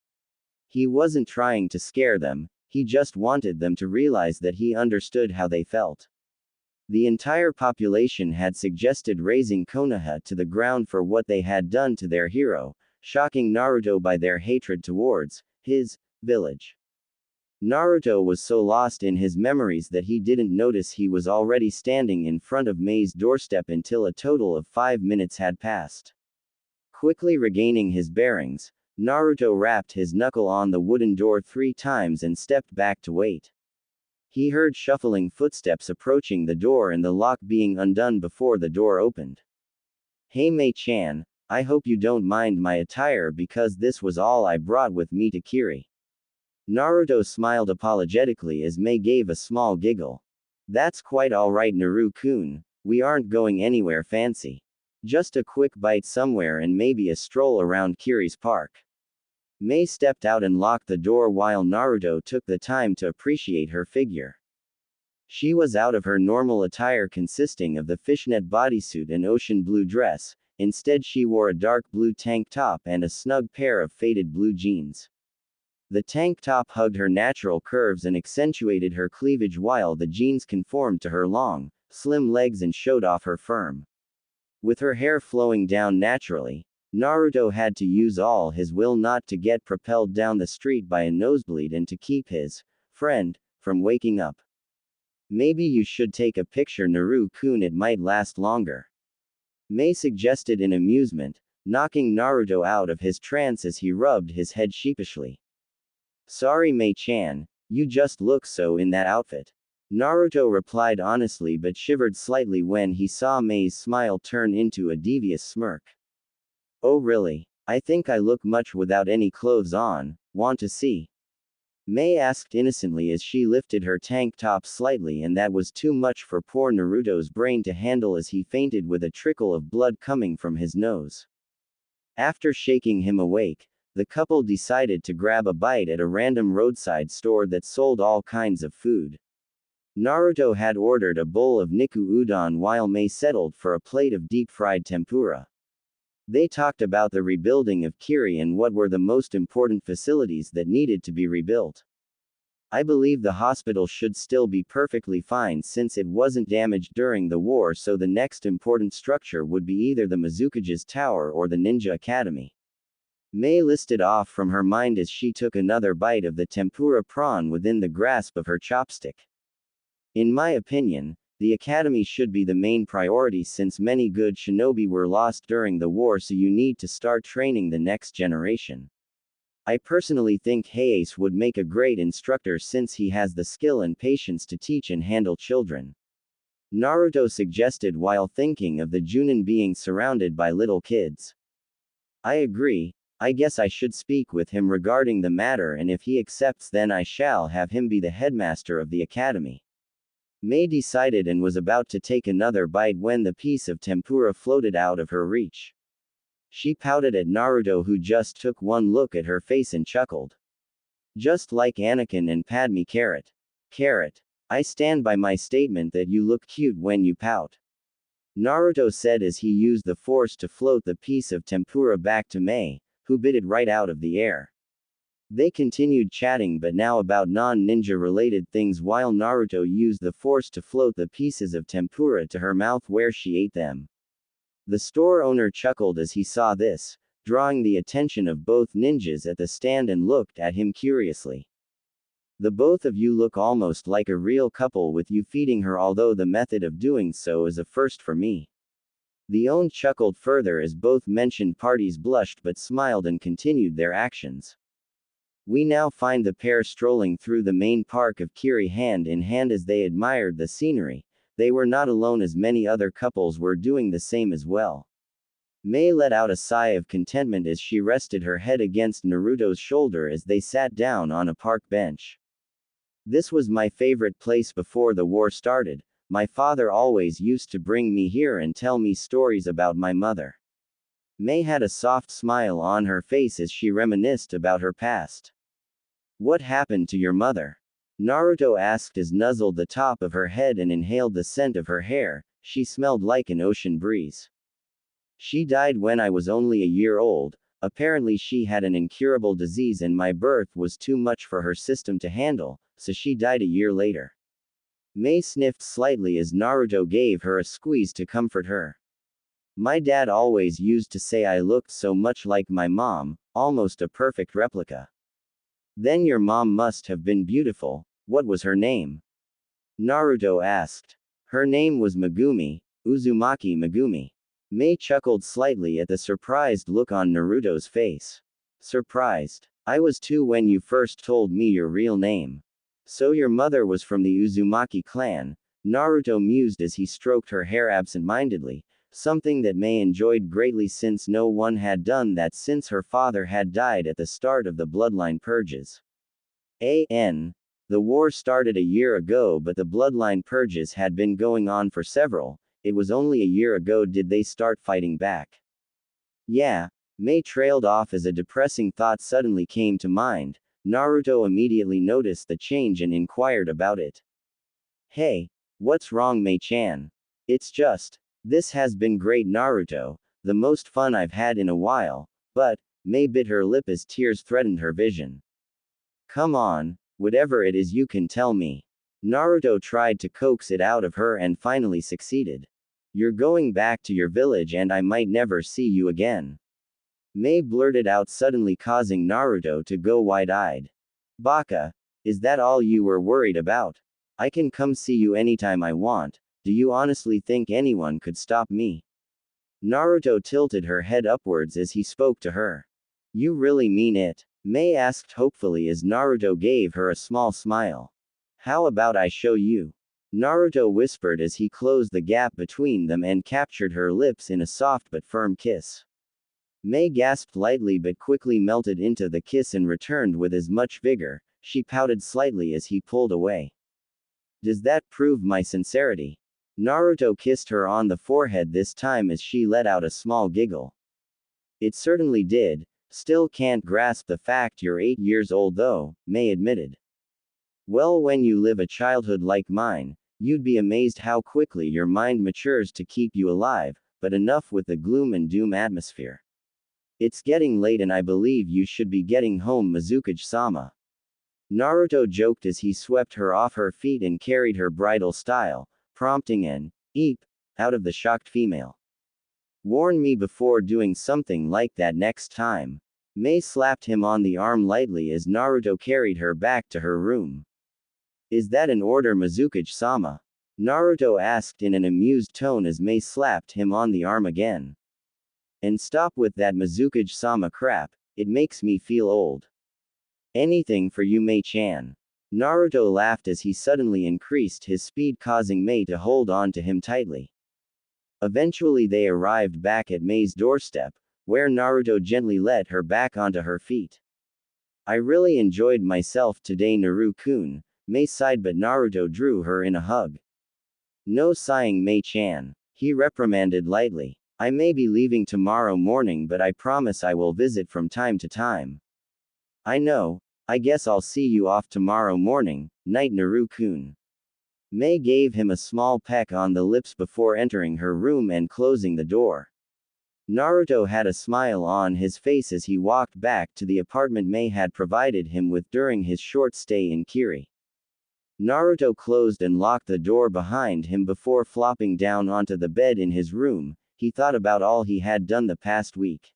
He wasn't trying to scare them, he just wanted them to realize that he understood how they felt. The entire population had suggested razing Konoha to the ground for what they had done to their hero, shocking Naruto by their hatred towards his village. Naruto was so lost in his memories that he didn't notice he was already standing in front of Mei's doorstep until a total of 5 minutes had passed. Quickly regaining his bearings, Naruto rapped his knuckle on the wooden door 3 times and stepped back to wait. He heard shuffling footsteps approaching the door and the lock being undone before the door opened. Hey Mei-chan, I hope you don't mind my attire because this was all I brought with me to Kiri. Naruto smiled apologetically as Mei gave a small giggle. That's quite alright Naru-kun, we aren't going anywhere fancy. Just a quick bite somewhere and maybe a stroll around Kiri's park. Mei stepped out and locked the door while Naruto took the time to appreciate her figure. She was out of her normal attire consisting of the fishnet bodysuit and ocean blue dress, instead she wore a dark blue tank top and a snug pair of faded blue jeans. The tank top hugged her natural curves and accentuated her cleavage while the jeans conformed to her long, slim legs and showed off her firm. With her hair flowing down naturally, Naruto had to use all his will not to get propelled down the street by a nosebleed and to keep his friend from waking up. Maybe you should take a picture Naru-kun, it might last longer. Mei suggested in amusement, knocking Naruto out of his trance as he rubbed his head sheepishly. Sorry Mei-chan, you just look so in that outfit. Naruto replied honestly but shivered slightly when he saw Mei's smile turn into a devious smirk. Oh really? I think I look much without any clothes on, want to see? Mei asked innocently as she lifted her tank top slightly, and that was too much for poor Naruto's brain to handle as he fainted with a trickle of blood coming from his nose. After shaking him awake, the couple decided to grab a bite at a random roadside store that sold all kinds of food. Naruto had ordered a bowl of Niku udon while Mei settled for a plate of deep-fried tempura. They talked about the rebuilding of Kiri and what were the most important facilities that needed to be rebuilt. I believe the hospital should still be perfectly fine since it wasn't damaged during the war, so the next important structure would be either the Mizukage's Tower or the Ninja Academy. Mei listed off from her mind as she took another bite of the tempura prawn within the grasp of her chopstick. In my opinion, the academy should be the main priority since many good shinobi were lost during the war, so you need to start training the next generation. I personally think Hayase would make a great instructor since he has the skill and patience to teach and handle children. Naruto suggested while thinking of the Junin being surrounded by little kids. I agree. I guess I should speak with him regarding the matter, and if he accepts then I shall have him be the headmaster of the academy. Mei decided and was about to take another bite when the piece of tempura floated out of her reach. She pouted at Naruto, who just took one look at her face and chuckled. Just like Anakin and Padme. Carrot. I stand by my statement that you look cute when you pout. Naruto said as he used the force to float the piece of tempura back to Mei, who bit it right out of the air. They continued chatting but now about non-ninja related things while Naruto used the force to float the pieces of tempura to her mouth where she ate them. The store owner chuckled as he saw this, drawing the attention of both ninjas at the stand and looked at him curiously. The both of you look almost like a real couple with you feeding her, although the method of doing so is a first for me. The owner chuckled further as both mentioned parties blushed but smiled and continued their actions. We now find the pair strolling through the main park of Kiri hand in hand as they admired the scenery. They were not alone as many other couples were doing the same as well. Mei let out a sigh of contentment as she rested her head against Naruto's shoulder as they sat down on a park bench. This was my favorite place before the war started. My father always used to bring me here and tell me stories about my mother. Mei had a soft smile on her face as she reminisced about her past. What happened to your mother? Naruto asked as nuzzled the top of her head and inhaled the scent of her hair. She smelled like an ocean breeze. She died when I was only a year old. Apparently she had an incurable disease and my birth was too much for her system to handle, so she died a year later. Mei sniffed slightly as Naruto gave her a squeeze to comfort her. My dad always used to say I looked so much like my mom, almost a perfect replica. Then your mom must have been beautiful. What was her name? Naruto asked. Her name was Megumi, Uzumaki Megumi. Mei chuckled slightly at the surprised look on Naruto's face. Surprised? I was too when you first told me your real name. So your mother was from the Uzumaki clan, Naruto mused as he stroked her hair absent-mindedly, something that Mei enjoyed greatly since no one had done that since her father had died at the start of the bloodline purges. The war started a year ago but the bloodline purges had been going on for several. It was only a year ago did they start fighting back. Yeah. Mei trailed off as a depressing thought suddenly came to mind. Naruto immediately noticed the change and inquired about it. Hey, what's wrong Mei-chan? It's just, this has been great Naruto, the most fun I've had in a while, but, Mei bit her lip as tears threatened her vision. Come on, whatever it is you can tell me. Naruto tried to coax it out of her and finally succeeded. You're going back to your village and I might never see you again. Mei blurted out suddenly causing Naruto to go wide-eyed. Baka, is that all you were worried about? I can come see you anytime I want. Do you honestly think anyone could stop me? Naruto tilted her head upwards as he spoke to her. You really mean it? Mei asked hopefully as Naruto gave her a small smile. How about I show you? Naruto whispered as he closed the gap between them and captured her lips in a soft but firm kiss. Mei gasped lightly but quickly melted into the kiss and returned with as much vigor. She pouted slightly as he pulled away. Does that prove my sincerity? Naruto kissed her on the forehead this time as she let out a small giggle. It certainly did. Still can't grasp the fact you're 8 years old though, Mei admitted. Well, when you live a childhood like mine, you'd be amazed how quickly your mind matures to keep you alive, but enough with the gloom and doom atmosphere. It's getting late and I believe you should be getting home Mizukage-sama. Naruto joked as he swept her off her feet and carried her bridal style, prompting an eep out of the shocked female. Warn me before doing something like that next time. Mei slapped him on the arm lightly as Naruto carried her back to her room. Is that an order Mizukage-sama? Naruto asked in an amused tone as Mei slapped him on the arm again. And stop with that Mizukage-sama crap, it makes me feel old. Anything for you Mei-chan. Naruto laughed as he suddenly increased his speed causing Mei to hold on to him tightly. Eventually they arrived back at Mei's doorstep, where Naruto gently let her back onto her feet. I really enjoyed myself today Naru-kun, Mei sighed but Naruto drew her in a hug. No sighing Mei-chan. He reprimanded lightly. I may be leaving tomorrow morning but I promise I will visit from time to time. I know, I guess I'll see you off tomorrow morning, night Naru-kun. Mei gave him a small peck on the lips before entering her room and closing the door. Naruto had a smile on his face as he walked back to the apartment Mei had provided him with during his short stay in Kiri. Naruto closed and locked the door behind him before flopping down onto the bed in his room. He thought about all he had done the past week.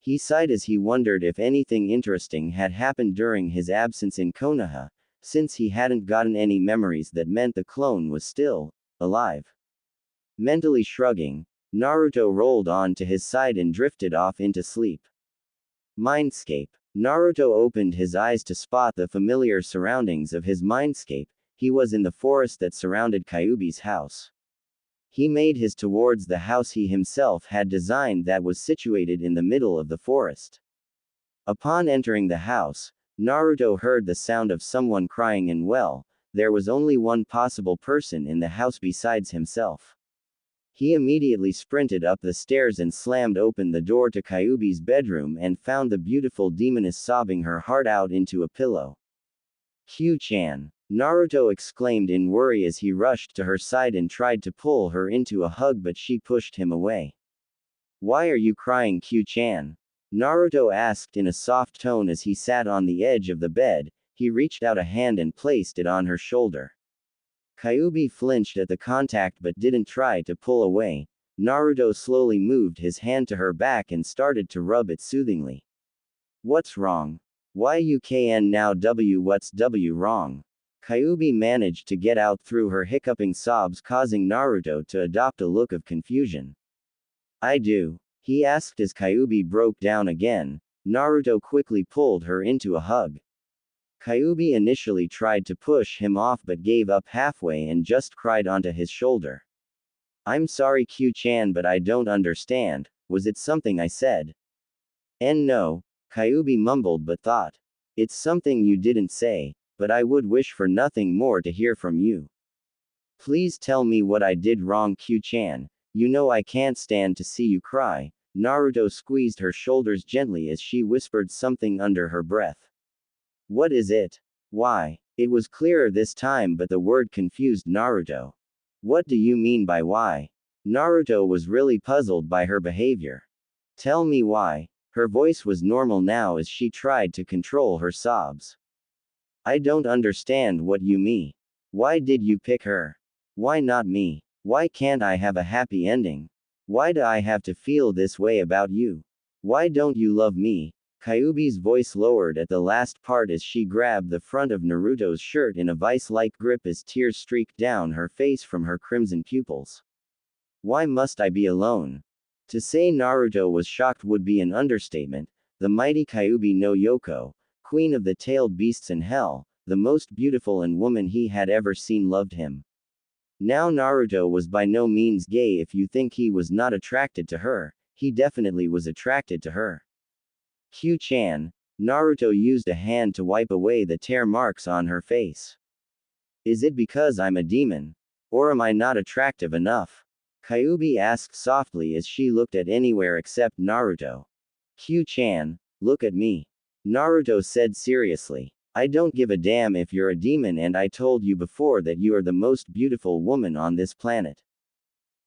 He sighed as he wondered if anything interesting had happened during his absence in Konoha, since he hadn't gotten any memories that meant the clone was still alive. Mentally shrugging, Naruto rolled on to his side and drifted off into sleep. Mindscape. Naruto opened his eyes to spot the familiar surroundings of his mindscape. He was in the forest that surrounded Kyuubi's house. He made his towards the house he himself had designed that was situated in the middle of the forest. Upon entering the house, Naruto heard the sound of someone crying and well, there was only one possible person in the house besides himself. He immediately sprinted up the stairs and slammed open the door to Kyuubi's bedroom and found the beautiful demoness sobbing her heart out into a pillow. Q-chan. Naruto exclaimed in worry as he rushed to her side and tried to pull her into a hug, but she pushed him away. Why are you crying, Q-chan? Naruto asked in a soft tone as he sat on the edge of the bed. He reached out a hand and placed it on her shoulder. Kyuubi flinched at the contact but didn't try to pull away. Naruto slowly moved his hand to her back and started to rub it soothingly. What's wrong? Why you can now what's wrong? Kyuubi managed to get out through her hiccuping sobs, causing Naruto to adopt a look of confusion. I do. He asked as Kyuubi broke down again. Naruto quickly pulled her into a hug. Kyuubi initially tried to push him off but gave up halfway and just cried onto his shoulder. I'm sorry, Q-chan, but I don't understand. Was it something I said? No, Kyuubi mumbled but thought. It's something you didn't say, but I would wish for nothing more to hear from you. Please tell me what I did wrong, Q-chan. You know I can't stand to see you cry. Naruto squeezed her shoulders gently as she whispered something under her breath. What is it? Why? It was clearer this time, but the word confused Naruto. What do you mean by why? Naruto was really puzzled by her behavior. Tell me why. Her voice was normal now as she tried to control her sobs. I don't understand what you mean. Why did you pick her? Why not me? Why can't I have a happy ending? Why do I have to feel this way about you? Why don't you love me? Kyuubi's voice lowered at the last part as she grabbed the front of Naruto's shirt in a vice-like grip as tears streaked down her face from her crimson pupils. Why must I be alone? To say Naruto was shocked would be an understatement. The mighty Kyuubi no Yoko, queen of the tailed beasts in hell, the most beautiful and woman he had ever seen, loved him. Now Naruto was by no means gay. If you think he was not attracted to her, he definitely was attracted to her. Q-chan. Naruto used a hand to wipe away the tear marks on her face. Is it because I'm a demon? Or am I not attractive enough? Kyuubi asked softly as she looked at anywhere except Naruto. Q-chan, look at me. Naruto said seriously. I don't give a damn if you're a demon, and I told you before that you are the most beautiful woman on this planet.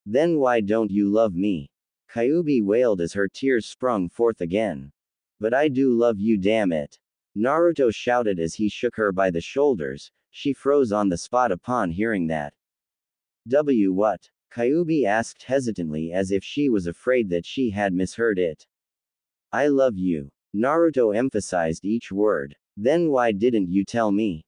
Then why don't you love me? Kyuubi wailed as her tears sprung forth again. But I do love you, damn it. Naruto shouted as he shook her by the shoulders. She froze on the spot upon hearing that. What? Kyuubi asked hesitantly as if she was afraid that she had misheard it. I love you. Naruto emphasized each word. Then why didn't you tell me?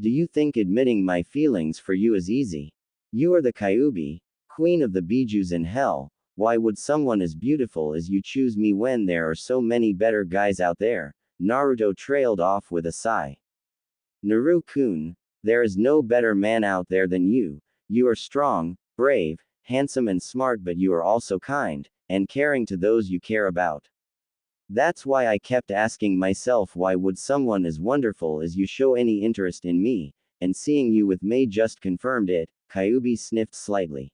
Do you think admitting my feelings for you is easy? You are the Kyuubi, queen of the Bijus in hell. Why would someone as beautiful as you choose me when there are so many better guys out there? Naruto trailed off with a sigh. Naru-kun, there is no better man out there than you. You are strong, brave, handsome and smart, but you are also kind and caring to those you care about. That's why I kept asking myself, why would someone as wonderful as you show any interest in me, and seeing you with Mei just confirmed it. Kyuubi sniffed slightly.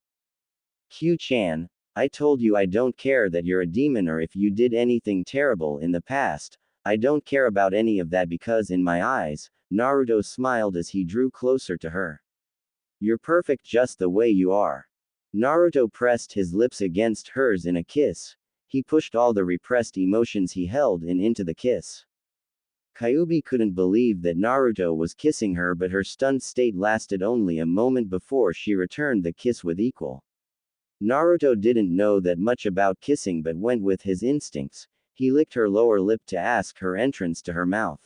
Q-chan, I told you I don't care that you're a demon or if you did anything terrible in the past. I don't care about any of that because in my eyes, Naruto smiled as he drew closer to her. You're perfect just the way you are. Naruto pressed his lips against hers in a kiss. He pushed all the repressed emotions he held into the kiss. Kyuubi couldn't believe that Naruto was kissing her, but her stunned state lasted only a moment before she returned the kiss with equal. Naruto didn't know that much about kissing but went with his instincts. He licked her lower lip to ask her entrance to her mouth.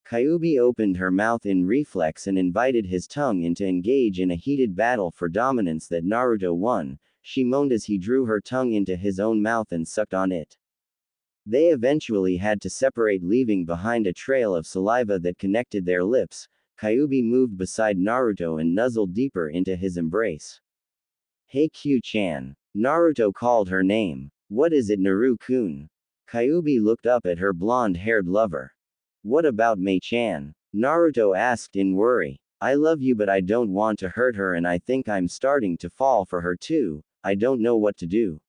Kyuubi opened her mouth in reflex and invited his tongue in to engage in a heated battle for dominance that Naruto won. She moaned as he drew her tongue into his own mouth and sucked on it. They eventually had to separate, leaving behind a trail of saliva that connected their lips. Kyuubi moved beside Naruto and nuzzled deeper into his embrace. Hey Q-chan. Naruto called her name. What is it, Naru-kun? Kyuubi looked up at her blonde-haired lover. What about Mei-chan? Naruto asked in worry. I love you but I don't want to hurt her and I think I'm starting to fall for her too, I don't know what to do.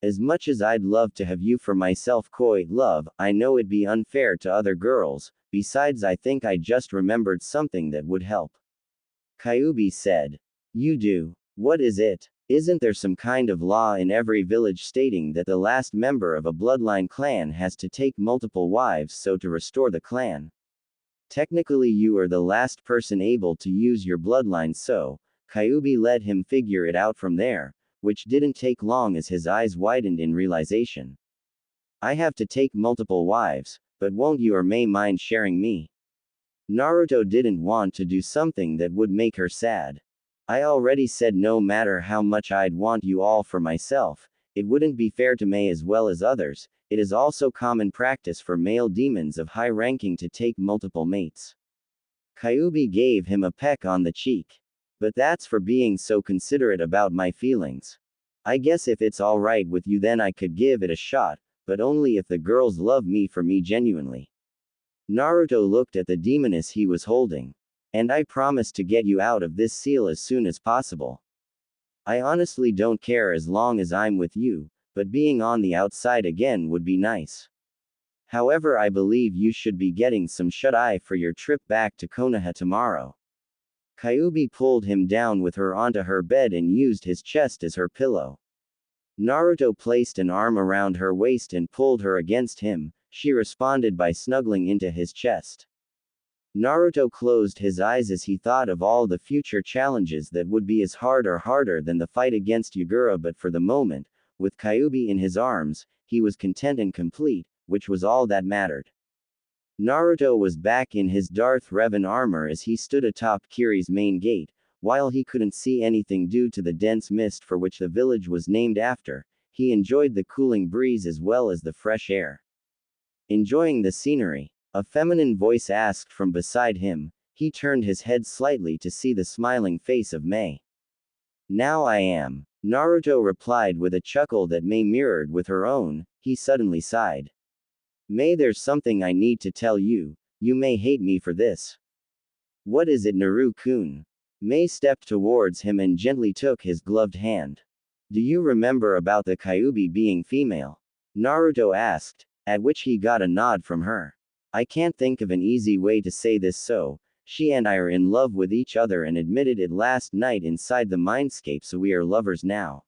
As much as I'd love to have you for myself koi love, I know it'd be unfair to other girls, besides I think I just remembered something that would help. Kyuubi said. You do. What is it? Isn't there some kind of law in every village stating that the last member of a bloodline clan has to take multiple wives so to restore the clan? Technically you are the last person able to use your bloodline so, Kyuubi let him figure it out from there, which didn't take long as his eyes widened in realization. I have to take multiple wives, but won't you or Mei mind sharing me? Naruto didn't want to do something that would make her sad. I already said no matter how much I'd want you all for myself, it wouldn't be fair to Mei as well as others. It is also common practice for male demons of high ranking to take multiple mates. Kyuubi gave him a peck on the cheek. But that's for being so considerate about my feelings. I guess if it's alright with you then I could give it a shot, but only if the girls love me for me genuinely. Naruto looked at the demoness he was holding. And I promise to get you out of this seal as soon as possible. I honestly don't care as long as I'm with you, but being on the outside again would be nice. However, I believe you should be getting some shut-eye for your trip back to Konoha tomorrow. Kyuubi pulled him down with her onto her bed and used his chest as her pillow. Naruto placed an arm around her waist and pulled her against him. She responded by snuggling into his chest. Naruto closed his eyes as he thought of all the future challenges that would be as hard or harder than the fight against Yugura, but for the moment, with Kyuubi in his arms, he was content and complete, which was all that mattered. Naruto was back in his Darth Revan armor as he stood atop Kiri's main gate. While he couldn't see anything due to the dense mist for which the village was named after, he enjoyed the cooling breeze as well as the fresh air. Enjoying the scenery? A feminine voice asked from beside him. He turned his head slightly to see the smiling face of Mei. Now I am. Naruto replied with a chuckle that Mei mirrored with her own. He suddenly sighed. Mei, there's something I need to tell you. You may hate me for this. What is it, Naru-kun? Mei stepped towards him and gently took his gloved hand. Do you remember about the Kyuubi being female? Naruto asked, at which he got a nod from her. I can't think of an easy way to say this, so, she and I are in love with each other and admitted it last night inside the mindscape, so we are lovers now.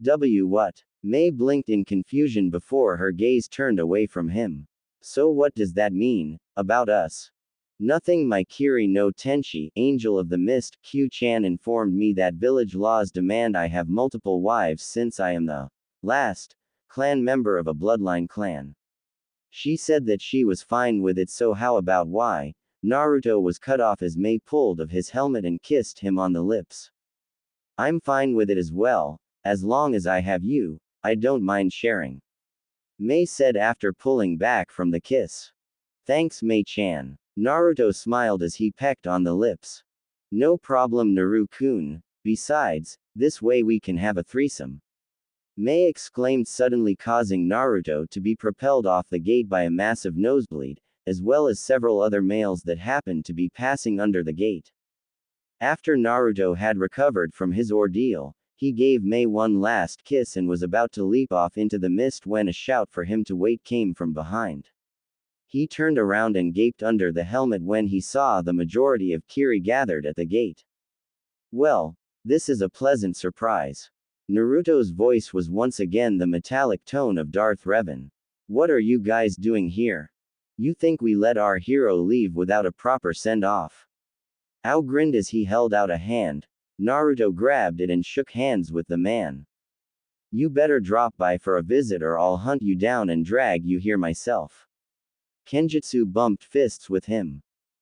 What? Mei blinked in confusion before her gaze turned away from him. So what does that mean, about us? Nothing. My Kiri no Tenshi, Angel of the Mist, Q-chan informed me that village laws demand I have multiple wives since I am the last clan member of a bloodline clan. She said that she was fine with it, so how about why? Naruto was cut off as Mei pulled off his helmet and kissed him on the lips. I'm fine with it as well, as long as I have you, I don't mind sharing. Mei said after pulling back from the kiss. Thanks, Mei-chan. Naruto smiled as he pecked on the lips. No problem, Naru-kun. Besides, this way we can have a threesome. Mei exclaimed, suddenly causing Naruto to be propelled off the gate by a massive nosebleed, as well as several other males that happened to be passing under the gate. After Naruto had recovered from his ordeal, he gave Mei one last kiss and was about to leap off into the mist when a shout for him to wait came from behind. He turned around and gaped under the helmet when he saw the majority of Kiri gathered at the gate. Well, this is a pleasant surprise. Naruto's voice was once again the metallic tone of Darth Revan. What are you guys doing here? You think we let our hero leave without a proper send-off? Ao grinned as he held out a hand. Naruto grabbed it and shook hands with the man. You better drop by for a visit or I'll hunt you down and drag you here myself. Kenjutsu bumped fists with him.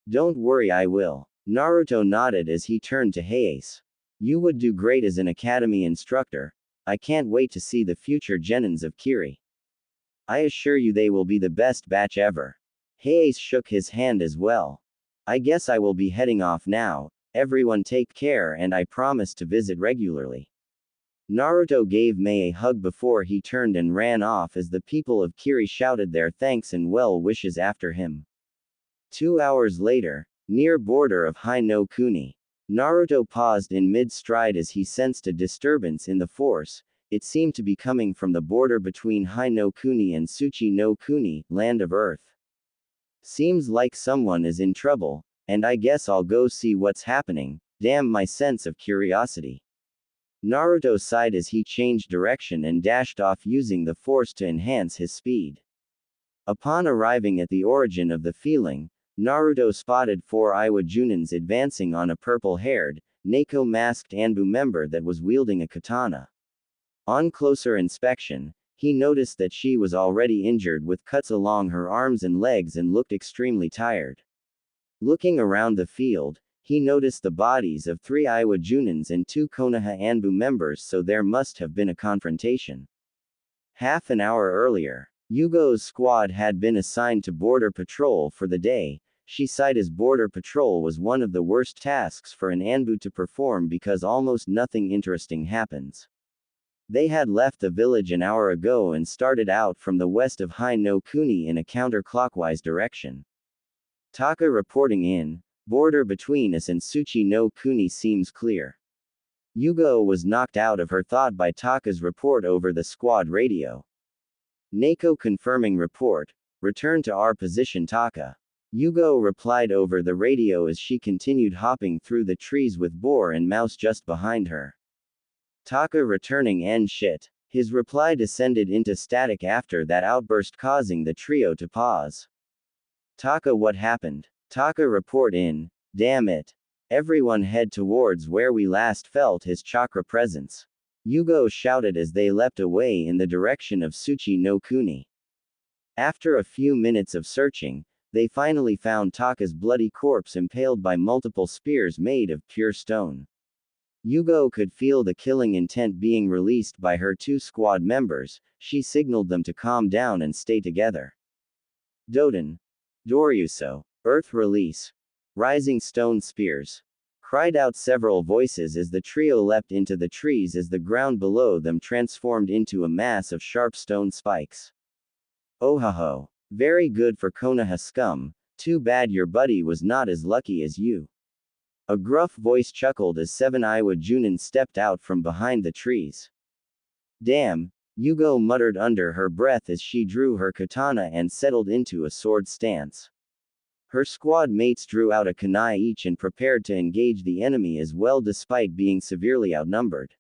Don't worry, I will. Naruto nodded as he turned to Hayase. You would do great as an academy instructor. I can't wait to see the future genins of Kiri. I assure you they will be the best batch ever. Hayase shook his hand as well. I guess I will be heading off now. Everyone take care and I promise to visit regularly. Naruto gave Mei a hug before he turned and ran off as the people of Kiri shouted their thanks and well wishes after him. 2 hours later, near border of Hai no Kuni. Naruto paused in mid-stride as he sensed a disturbance in the force. It seemed to be coming from the border between Hai no Kuni and Tsuchi no Kuni, land of earth. Seems like someone is in trouble, and I guess I'll go see what's happening. Damn my sense of curiosity. Naruto sighed as he changed direction and dashed off using the force to enhance his speed. Upon arriving at the origin of the feeling, Naruto spotted 4 Iwa Junins advancing on a purple-haired, Neko-masked Anbu member that was wielding a katana. On closer inspection, he noticed that she was already injured with cuts along her arms and legs and looked extremely tired. Looking around the field, he noticed the bodies of 3 Iwa Junins and 2 Konoha Anbu members, so there must have been a confrontation. Half an hour earlier, Yugo's squad had been assigned to border patrol for the day. She sighed as border patrol was one of the worst tasks for an Anbu to perform because almost nothing interesting happens. They had left the village an hour ago and started out from the west of Hai no Kuni in a counterclockwise direction. Taka reporting in, border between us and Tsuchi no Kuni seems clear. Yugo was knocked out of her thought by Taka's report over the squad radio. Neko confirming report, return to our position Taka. Yugo replied over the radio as she continued hopping through the trees with Boar and Mouse just behind her. Taka returning and shit. His reply descended into static after that outburst, causing the trio to pause. Taka, what happened? Taka report in, damn it. Everyone head towards where we last felt his chakra presence. Yugo shouted as they leapt away in the direction of Tsuchi no Kuni. After a few minutes of searching, they finally found Taka's bloody corpse impaled by multiple spears made of pure stone. Yugo could feel the killing intent being released by her 2 squad members. She signaled them to calm down and stay together. Doden. Doryuso. Earth release. Rising stone spears. Cried out several voices as the trio leapt into the trees as the ground below them transformed into a mass of sharp stone spikes. Oh ho ho. Very good for Konoha scum. Too bad your buddy was not as lucky as you. A gruff voice chuckled as 7 Iwa-Junin stepped out from behind the trees. Damn, Yugo muttered under her breath as she drew her katana and settled into a sword stance. Her squad mates drew out a kunai each and prepared to engage the enemy as well despite being severely outnumbered.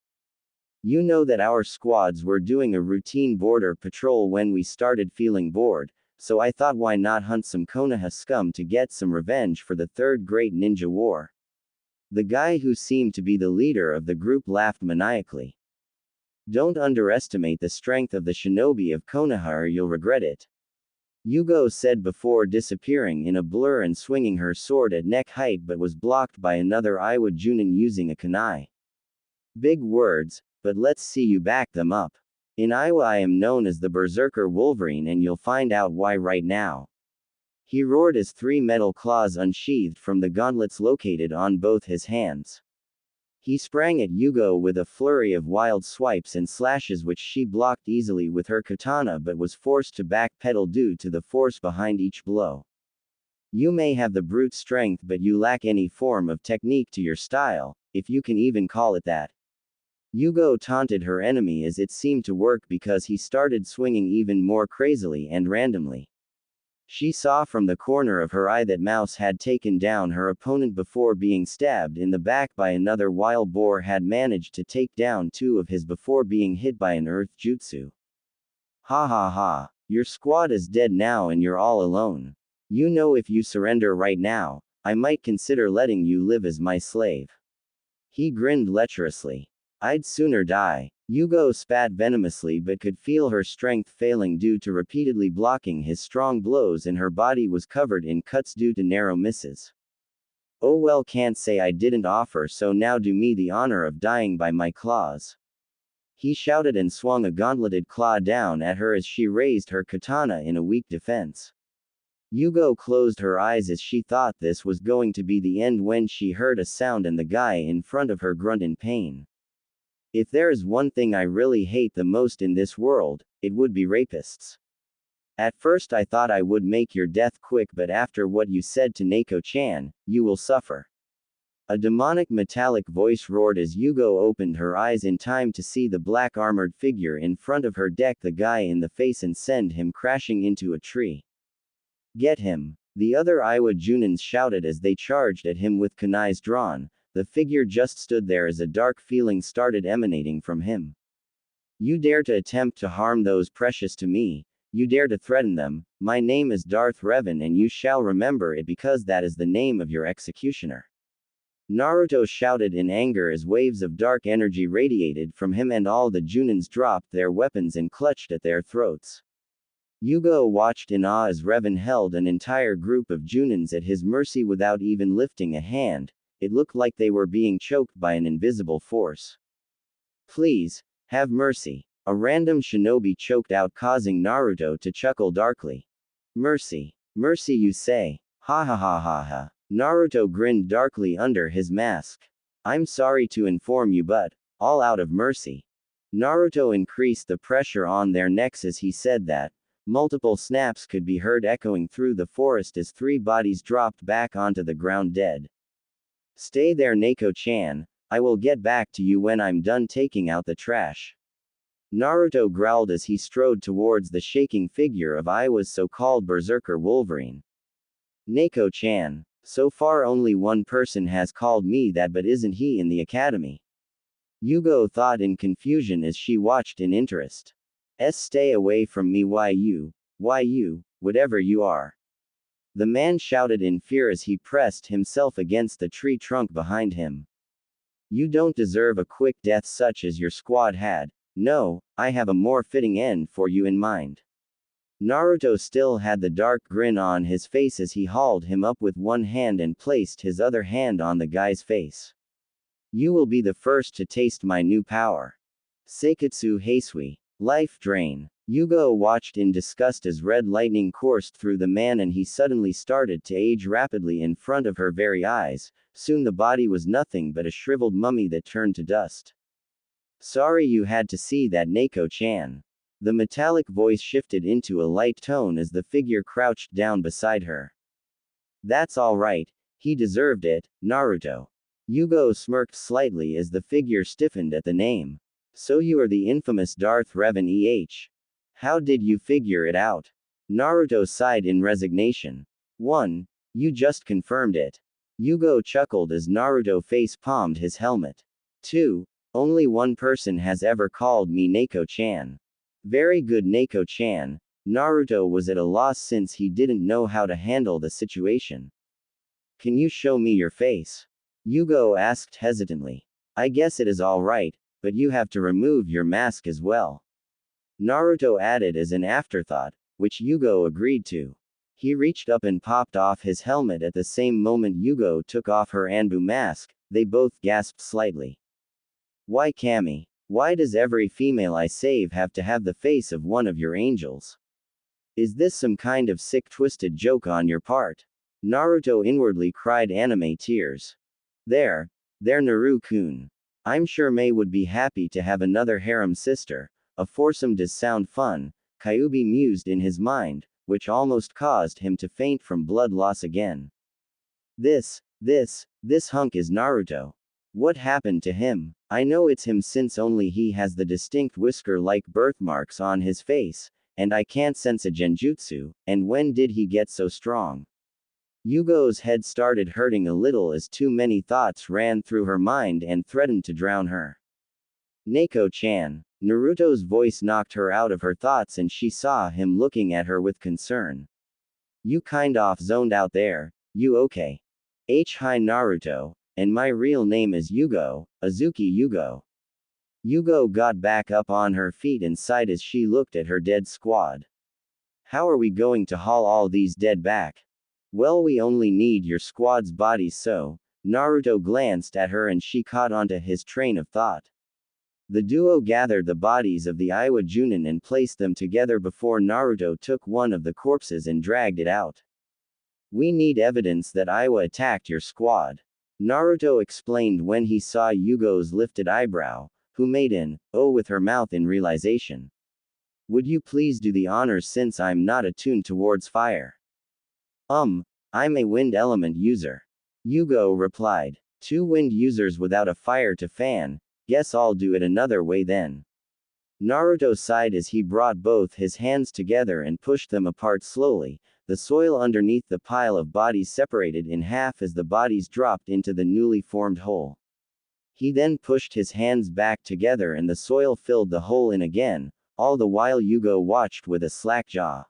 You know that our squads were doing a routine border patrol when we started feeling bored, so I thought why not hunt some Konoha scum to get some revenge for the Third Great Ninja War. The guy who seemed to be the leader of the group laughed maniacally. Don't underestimate the strength of the shinobi of Konoha or you'll regret it. Yugo said before disappearing in a blur and swinging her sword at neck height but was blocked by another Iwa-Junin using a kunai. Big words, but let's see you back them up. In Iowa I am known as the Berserker Wolverine and you'll find out why right now. He roared as 3 metal claws unsheathed from the gauntlets located on both his hands. He sprang at Yugo with a flurry of wild swipes and slashes which she blocked easily with her katana but was forced to backpedal due to the force behind each blow. You may have the brute strength but you lack any form of technique to your style, if you can even call it that. Yugo taunted her enemy as it seemed to work because he started swinging even more crazily and randomly. She saw from the corner of her eye that Mouse had taken down her opponent before being stabbed in the back by another while Boar had managed to take down 2 of his before being hit by an earth jutsu. Ha ha ha, your squad is dead now and you're all alone. You know if you surrender right now, I might consider letting you live as my slave. He grinned lecherously. I'd sooner die. Yugo spat venomously but could feel her strength failing due to repeatedly blocking his strong blows and her body was covered in cuts due to narrow misses. Oh well, can't say I didn't offer, so now do me the honor of dying by my claws. He shouted and swung a gauntleted claw down at her as she raised her katana in a weak defense. Yugo closed her eyes as she thought this was going to be the end when she heard a sound and the guy in front of her grunt in pain. If there is one thing I really hate the most in this world, it would be rapists. At first I thought I would make your death quick, but after what you said to Neko-chan, you will suffer. A demonic metallic voice roared as Yugo opened her eyes in time to see the black armored figure in front of her deck the guy in the face and send him crashing into a tree. Get him! The other Iowa Junins shouted as they charged at him with kunais drawn. The figure just stood there as a dark feeling started emanating from him. You dare to attempt to harm those precious to me, you dare to threaten them. My name is Darth Revan and you shall remember it because that is the name of your executioner. Naruto shouted in anger as waves of dark energy radiated from him and all the Junins dropped their weapons and clutched at their throats. Yugo watched in awe as Revan held an entire group of Junins at his mercy without even lifting a hand. It looked like they were being choked by an invisible force. Please, have mercy. A random shinobi choked out, causing Naruto to chuckle darkly. Mercy. Mercy, you say? Ha ha ha ha ha. Naruto grinned darkly under his mask. I'm sorry to inform you, but, all out of mercy. Naruto increased the pressure on their necks as he said that. Multiple snaps could be heard echoing through the forest as 3 bodies dropped back onto the ground dead. Stay there, Neko-chan. I will get back to you when I'm done taking out the trash. Naruto growled as he strode towards the shaking figure of Iowa's so-called berserker Wolverine. Neko-chan. So far only one person has called me that, but isn't he in the academy? Yugo thought in confusion as she watched in interest. Stay away from me, why you, whatever you are. The man shouted in fear as he pressed himself against the tree trunk behind him. You don't deserve a quick death such as your squad had. No, I have a more fitting end for you in mind. Naruto still had the dark grin on his face as he hauled him up with one hand and placed his other hand on the guy's face. You will be the first to taste my new power. Seikatsu Heisui. Life Drain. Yugo watched in disgust as red lightning coursed through the man and he suddenly started to age rapidly in front of her very eyes. Soon the body was nothing but a shriveled mummy that turned to dust. Sorry you had to see that, Neko-chan. The metallic voice shifted into a light tone as the figure crouched down beside her. That's all right, he deserved it, Naruto. Yugo smirked slightly as the figure stiffened at the name. So you are the infamous Darth Revan How did you figure it out? Naruto sighed in resignation. 1. You just confirmed it. Yugo chuckled as Naruto face-palmed his helmet. 2. Only one person has ever called me Neko-chan. Very good, Neko-chan. Naruto was at a loss since he didn't know how to handle the situation. Can you show me your face? Yugo asked hesitantly. I guess it is all right, but you have to remove your mask as well. Naruto added as an afterthought, which Yugo agreed to. He reached up and popped off his helmet at the same moment Yugo took off her Anbu mask. They both gasped slightly. Why, Kami? Why does every female I save have to have the face of one of your angels? Is this some kind of sick twisted joke on your part? Naruto inwardly cried anime tears. There Naru-kun. I'm sure Mei would be happy to have another harem sister. A foursome does sound fun, Kyuubi mused in his mind, which almost caused him to faint from blood loss again. This hunk is Naruto. What happened to him? I know it's him since only he has the distinct whisker-like birthmarks on his face, and I can't sense a genjutsu, and when did he get so strong? Yugo's head started hurting a little as too many thoughts ran through her mind and threatened to drown her. Neko-chan. Naruto's voice knocked her out of her thoughts and she saw him looking at her with concern. You kind of zoned out there, you okay? Hi Naruto, and my real name is Yugo, Azuki Yugo. Yugo got back up on her feet and sighed as she looked at her dead squad. How are we going to haul all these dead back? Well, we only need your squad's bodies, so. Naruto glanced at her and she caught onto his train of thought. The duo gathered the bodies of the Iowa Junin and placed them together before Naruto took one of the corpses and dragged it out. We need evidence that Iowa attacked your squad. Naruto explained when he saw Yugo's lifted eyebrow, who made an "oh" with her mouth in realization. Would you please do the honors since I'm not attuned towards fire? I'm a wind element user. Yugo replied. Two wind users without a fire to fan, guess I'll do it another way then. Naruto sighed as he brought both his hands together and pushed them apart slowly. The soil underneath the pile of bodies separated in half as the bodies dropped into the newly formed hole. He then pushed his hands back together and the soil filled the hole in again, all the while Yugo watched with a slack jaw.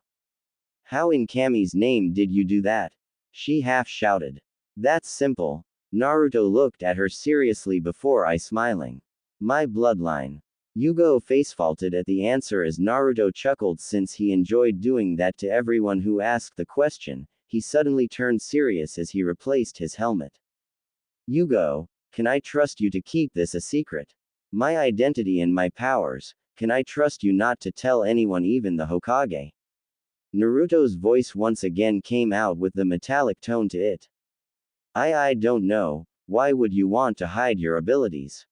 How in Kami's name did you do that? She half shouted. That's simple. Naruto looked at her seriously before smiling. My bloodline. Yugo facefaulted at the answer as Naruto chuckled since he enjoyed doing that to everyone who asked the question. He suddenly turned serious as he replaced his helmet. Yugo, can I trust you to keep this a secret? My identity and my powers, can I trust you not to tell anyone, even the Hokage? Naruto's voice once again came out with the metallic tone to it. I don't know, why would you want to hide your abilities?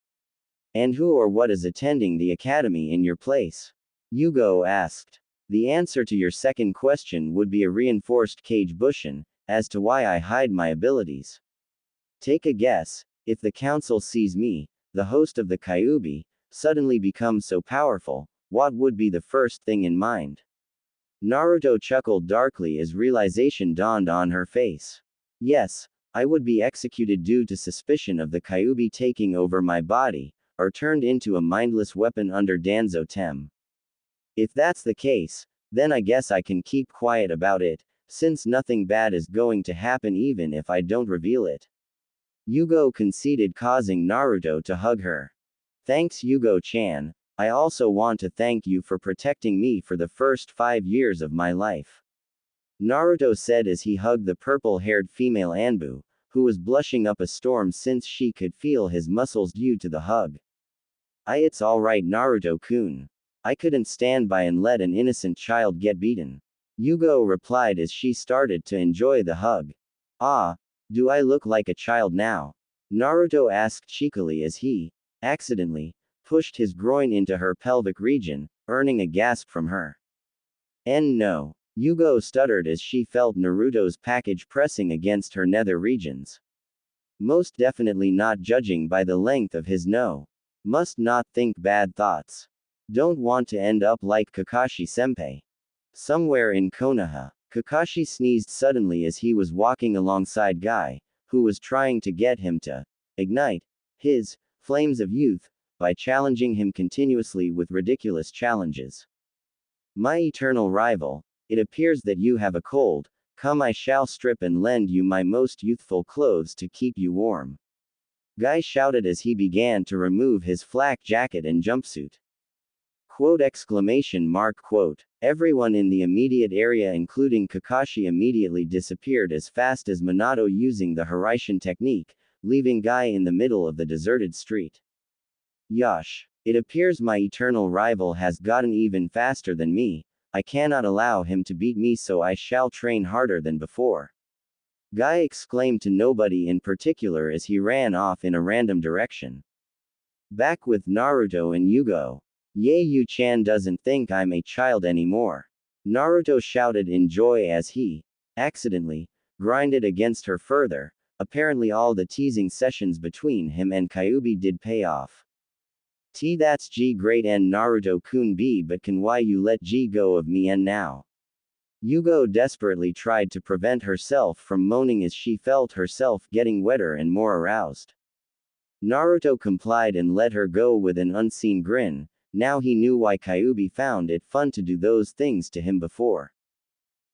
And who or what is attending the academy in your place? Yugo asked. The answer to your second question would be a reinforced Kage Bushin, as to why I hide my abilities. Take a guess, if the council sees me, the host of the Kyuubi, suddenly become so powerful, what would be the first thing in mind? Naruto chuckled darkly as realization dawned on her face. Yes, I would be executed due to suspicion of the Kyuubi taking over my body, or turned into a mindless weapon under Danzo Tem. If that's the case, then I guess I can keep quiet about it, since nothing bad is going to happen even if I don't reveal it. Yugo conceded, causing Naruto to hug her. Thanks Yugo-chan, I also want to thank you for protecting me for the first 5 years of my life. Naruto said as he hugged the purple-haired female Anbu, who was blushing up a storm since she could feel his muscles due to the hug. It's alright Naruto-kun. I couldn't stand by and let an innocent child get beaten. Yugo replied as she started to enjoy the hug. Do I look like a child now? Naruto asked cheekily as he, accidentally, pushed his groin into her pelvic region, earning a gasp from her. No. Yugo stuttered as she felt Naruto's package pressing against her nether regions. Most definitely not, judging by the length of his no. Must not think bad thoughts. Don't want to end up like Kakashi-senpai. Somewhere in Konoha, Kakashi sneezed suddenly as he was walking alongside Guy, who was trying to get him to ignite his flames of youth by challenging him continuously with ridiculous challenges. My eternal rival, it appears that you have a cold. Come, I shall strip and lend you my most youthful clothes to keep you warm. Guy shouted as he began to remove his flak jacket and jumpsuit. Quote exclamation mark quote. Everyone in the immediate area including Kakashi immediately disappeared as fast as Minato using the Hiraishin technique, leaving Guy in the middle of the deserted street. Yosh. It appears my eternal rival has gotten even faster than me. I cannot allow him to beat me, so I shall train harder than before. Guy exclaimed to nobody in particular as he ran off in a random direction. Back with Naruto and Yugo. Yu-chan doesn't think I'm a child anymore. Naruto shouted in joy as he, accidentally, grinded against her further. Apparently all the teasing sessions between him and Kyuubi did pay off. That's G great and Naruto-kun B, but can why you let G go of me and now? Yugo desperately tried to prevent herself from moaning as she felt herself getting wetter and more aroused. Naruto complied and let her go with an unseen grin. Now he knew why Kyuubi found it fun to do those things to him before.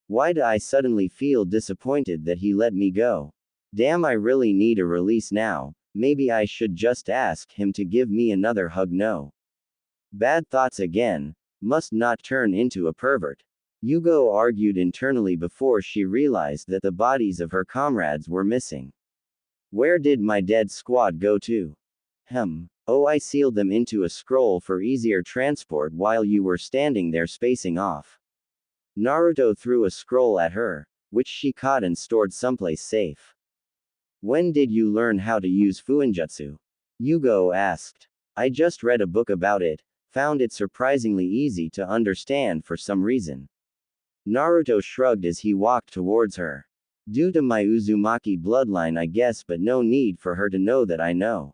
Why do I suddenly feel disappointed that he let me go? Damn, I really need a release now. Maybe I should just ask him to give me another hug. No. Bad thoughts again. Must not turn into a pervert. Yugo argued internally before she realized that the bodies of her comrades were missing. Where did my dead squad go to? Oh, I sealed them into a scroll for easier transport while you were standing there spacing off. Naruto threw a scroll at her, which she caught and stored someplace safe. When did you learn how to use Fuinjutsu? Yugo asked. I just read a book about it. found it surprisingly easy to understand for some reason. Naruto shrugged as he walked towards her. Due to my Uzumaki bloodline, I guess, but no need for her to know that I know.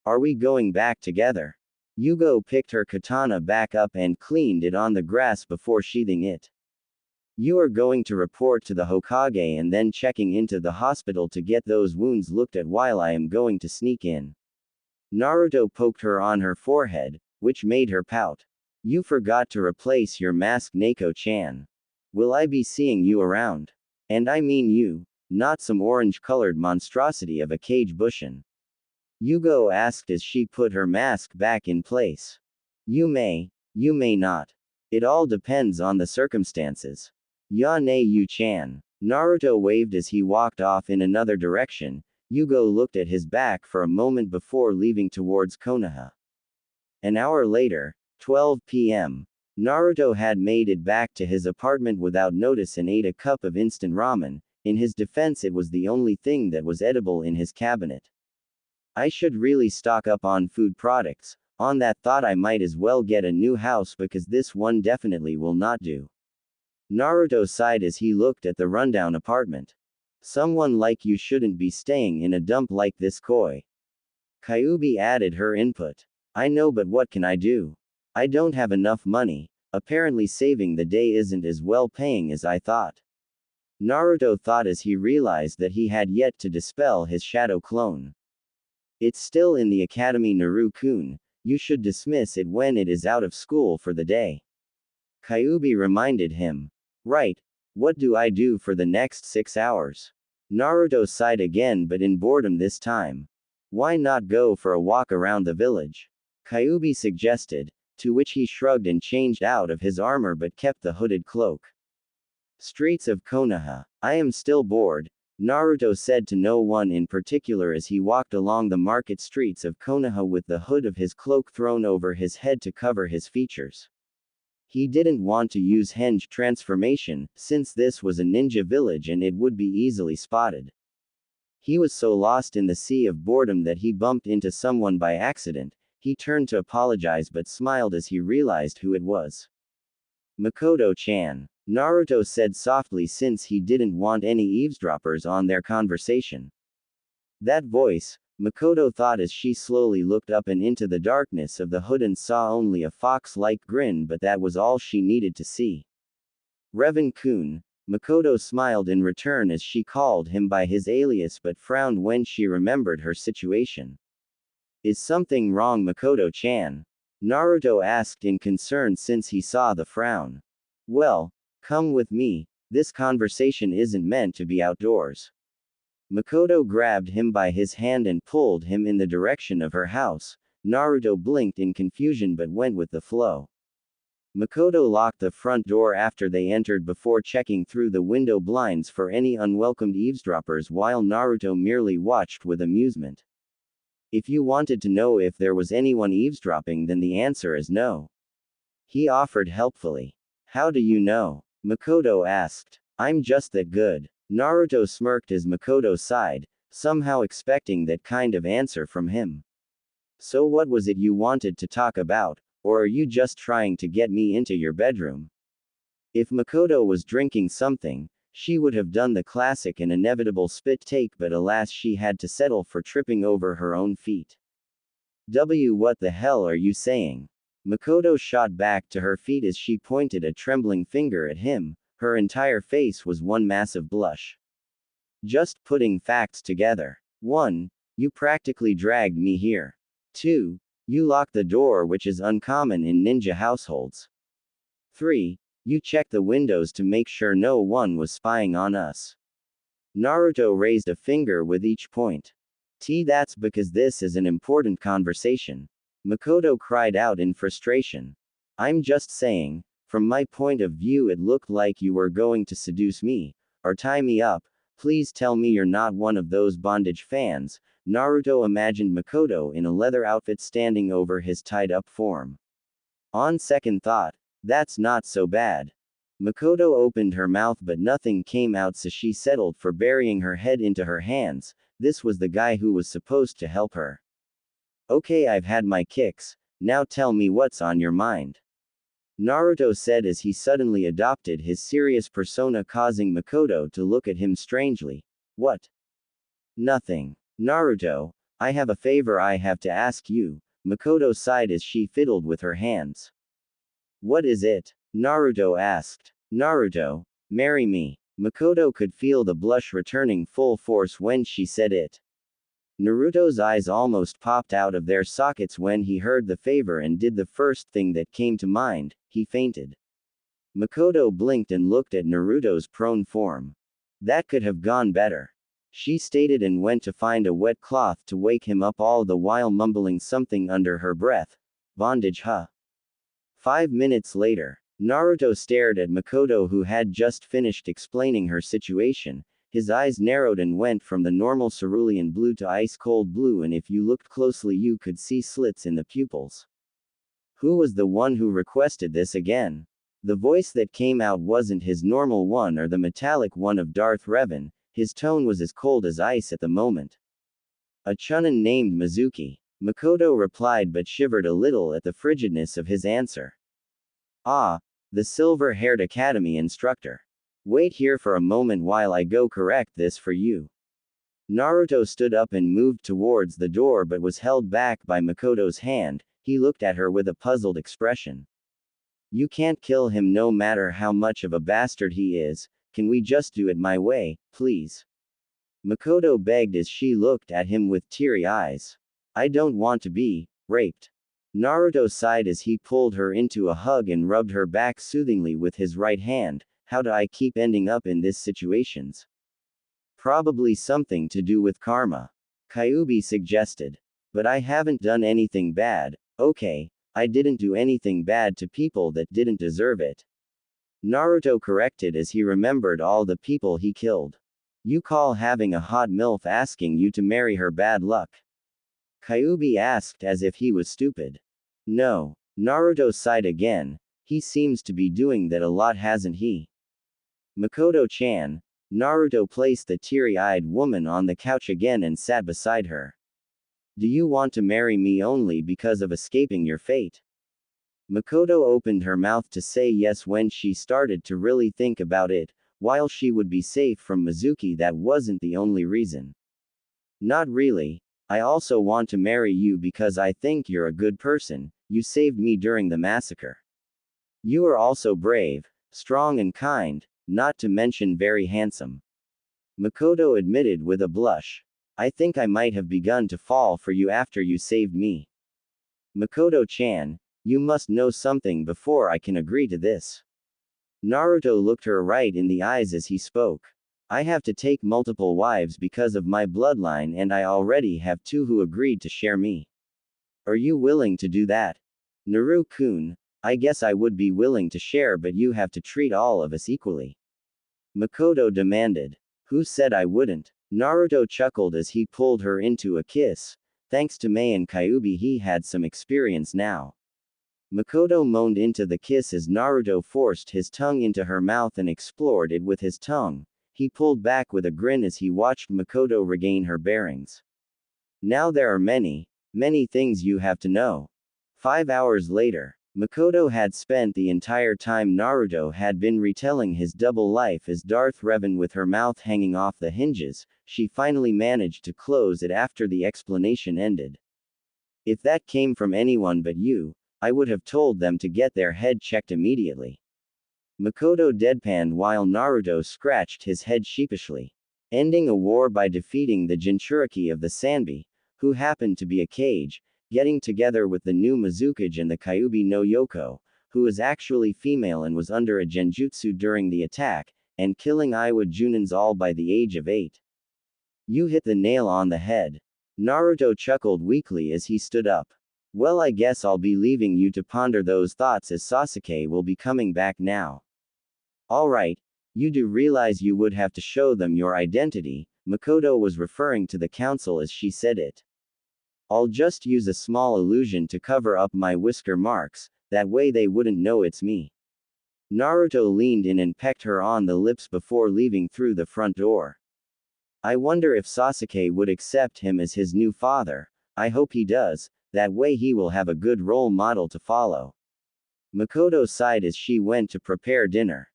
Are we going back together? Yugo picked her katana back up and cleaned it on the grass before sheathing it. You are going to report to the Hokage and then checking into the hospital to get those wounds looked at while I am going to sneak in. Naruto poked her on her forehead, which made her pout. You forgot to replace your mask, Neko-chan. Will I be seeing you around? And I mean you, not some orange-colored monstrosity of a Kage Bushin. Yugo asked as she put her mask back in place. You may not. It all depends on the circumstances. Ya ne Yu-chan. Naruto waved as he walked off in another direction. Yugo looked at his back for a moment before leaving towards Konoha. An hour later, 12 p.m. Naruto had made it back to his apartment without notice and ate a cup of instant ramen. In his defense, it was the only thing that was edible in his cabinet. I should really stock up on food products. On that thought, I might as well get a new house because this one definitely will not do. Naruto sighed as he looked at the rundown apartment. Someone like you shouldn't be staying in a dump like this, Koi. Kyuubi added her input. I know, but what can I do? I don't have enough money. Apparently saving the day isn't as well paying as I thought. Naruto thought as he realized that he had yet to dispel his shadow clone. It's still in the academy, Naru-kun. You should dismiss it when it is out of school for the day. Kyuubi reminded him. Right. What do I do for the next 6 hours? Naruto sighed again, but in boredom this time. Why not go for a walk around the village? Kyuubi suggested, to which he shrugged and changed out of his armor but kept the hooded cloak. Streets of Konoha. I am still bored, Naruto said to no one in particular as he walked along the market streets of Konoha with the hood of his cloak thrown over his head to cover his features. He didn't want to use henge transformation, since this was a ninja village and it would be easily spotted. He was so lost in the sea of boredom that he bumped into someone by accident. He turned to apologize but smiled as he realized who it was. Mikoto-chan. Naruto said softly since he didn't want any eavesdroppers on their conversation. That voice, Mikoto thought as she slowly looked up and into the darkness of the hood and saw only a fox-like grin, but that was all she needed to see. Revan-kun. Mikoto smiled in return as she called him by his alias but frowned when she remembered her situation. Is something wrong, Mikoto-chan? Naruto asked in concern since he saw the frown. Well, come with me, this conversation isn't meant to be outdoors. Mikoto grabbed him by his hand and pulled him in the direction of her house. Naruto blinked in confusion but went with the flow. Mikoto locked the front door after they entered before checking through the window blinds for any unwelcomed eavesdroppers while Naruto merely watched with amusement. If you wanted to know if there was anyone eavesdropping, then the answer is no. He offered helpfully. How do you know? Mikoto asked. I'm just that good. Naruto smirked as Mikoto sighed, somehow expecting that kind of answer from him. So what was it you wanted to talk about, or are you just trying to get me into your bedroom? If Mikoto was drinking something, she would have done the classic and inevitable spit take, but alas, she had to settle for tripping over her own feet. What the hell are you saying? Mikoto shot back to her feet as she pointed a trembling finger at him. Her entire face was one massive blush. Just putting facts together. 1. You practically dragged me here. 2. You locked the door, which is uncommon in ninja households. 3. You checked the windows to make sure no one was spying on us. Naruto raised a finger with each point. That's because this is an important conversation. Mikoto cried out in frustration. I'm just saying, from my point of view it looked like you were going to seduce me, or tie me up. Please tell me you're not one of those bondage fans. Naruto imagined Mikoto in a leather outfit standing over his tied-up form. On second thought, that's not so bad. Mikoto opened her mouth but nothing came out, so she settled for burying her head into her hands. This was the guy who was supposed to help her. Okay, I've had my kicks. Now tell me what's on your mind. Naruto said as he suddenly adopted his serious persona, causing Mikoto to look at him strangely. What? Nothing. Naruto, I have a favor I have to ask you. Mikoto sighed as she fiddled with her hands. What is it? Naruto asked. Naruto, marry me. Mikoto could feel the blush returning full force when she said it. Naruto's eyes almost popped out of their sockets when he heard the favor and did the first thing that came to mind, he fainted. Mikoto blinked and looked at Naruto's prone form. That could have gone better. She stated and went to find a wet cloth to wake him up, all the while mumbling something under her breath. Bondage, huh? 5 minutes later, Naruto stared at Mikoto, who had just finished explaining her situation. His eyes narrowed and went from the normal cerulean blue to ice-cold blue, and if you looked closely you could see slits in the pupils. Who was the one who requested this again? The voice that came out wasn't his normal one or the metallic one of Darth Revan. His tone was as cold as ice at the moment. A chunin named Mizuki. Mikoto replied, but shivered a little at the frigidness of his answer. Ah, the silver-haired academy instructor. Wait here for a moment while I go correct this for you. Naruto stood up and moved towards the door but was held back by Mikoto's hand. He looked at her with a puzzled expression. You can't kill him no matter how much of a bastard he is. Can we just do it my way, please? Mikoto begged as she looked at him with teary eyes. I don't want to be raped. Naruto sighed as he pulled her into a hug and rubbed her back soothingly with his right hand. How do I keep ending up in these situations? Probably something to do with karma. Kyuubi suggested. But I haven't done anything bad. Okay, I didn't do anything bad to people that didn't deserve it. Naruto corrected as he remembered all the people he killed. You call having a hot MILF asking you to marry her bad luck? Kyuubi asked as if he was stupid. No. Naruto sighed again. He seems to be doing that a lot, hasn't he? Mikoto-chan. Naruto placed the teary-eyed woman on the couch again and sat beside her. Do you want to marry me only because of escaping your fate? Mikoto opened her mouth to say yes when she started to really think about it. While she would be safe from Mizuki, that wasn't the only reason. Not really. I also want to marry you because I think you're a good person. You saved me during the massacre. You are also brave, strong and kind, not to mention very handsome. Mikoto admitted with a blush. I think I might have begun to fall for you after you saved me. Mikoto-chan, you must know something before I can agree to this. Naruto looked her right in the eyes as he spoke. I have to take multiple wives because of my bloodline, and I already have 2 who agreed to share me. Are you willing to do that? Naru-kun, I guess I would be willing to share, but you have to treat all of us equally. Mikoto demanded. Who said I wouldn't? Naruto chuckled as he pulled her into a kiss. Thanks to Mei and Kyuubi, he had some experience now. Mikoto moaned into the kiss as Naruto forced his tongue into her mouth and explored it with his tongue. He pulled back with a grin as he watched Mikoto regain her bearings. Now there are many things you have to know. 5 hours later, Mikoto had spent the entire time Naruto had been retelling his double life as Darth Revan with her mouth hanging off the hinges. She finally managed to close it after the explanation ended. If that came from anyone but you, I would have told them to get their head checked immediately. Mikoto deadpanned while Naruto scratched his head sheepishly. Ending a war by defeating the Jinchuriki of the Sanbi, who happened to be a Kage, getting together with the new Mizukage and the Kyuubi no Yoko, who is actually female and was under a genjutsu during the attack, and killing Iwa Junins all by the age of 8. You hit the nail on the head. Naruto chuckled weakly as he stood up. Well, I guess I'll be leaving you to ponder those thoughts as Sasuke will be coming back now. Alright, you do realize you would have to show them your identity. Mikoto was referring to the council as she said it. I'll just use a small illusion to cover up my whisker marks, that way they wouldn't know it's me. Naruto leaned in and pecked her on the lips before leaving through the front door. I wonder if Sasuke would accept him as his new father. I hope he does. that way he will have a good role model to follow. Mikoto sighed as she went to prepare dinner.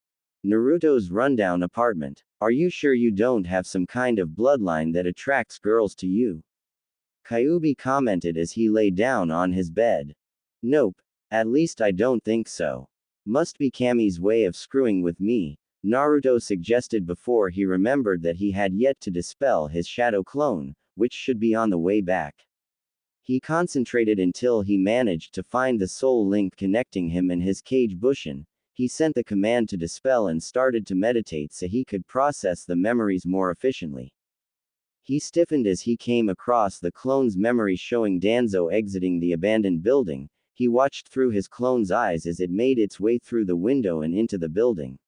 Naruto's rundown apartment. Are you sure you don't have some kind of bloodline that attracts girls to you? Kyuubi commented as he lay down on his bed. Nope. At least I don't think so. Must be Kami's way of screwing with me, Naruto suggested before he remembered that he had yet to dispel his shadow clone, which should be on the way back. He concentrated until he managed to find the soul link connecting him and his cage Bushin. He sent the command to dispel and started to meditate so he could process the memories more efficiently. He stiffened as he came across the clone's memory showing Danzo exiting the abandoned building. He watched through his clone's eyes as it made its way through the window and into the building.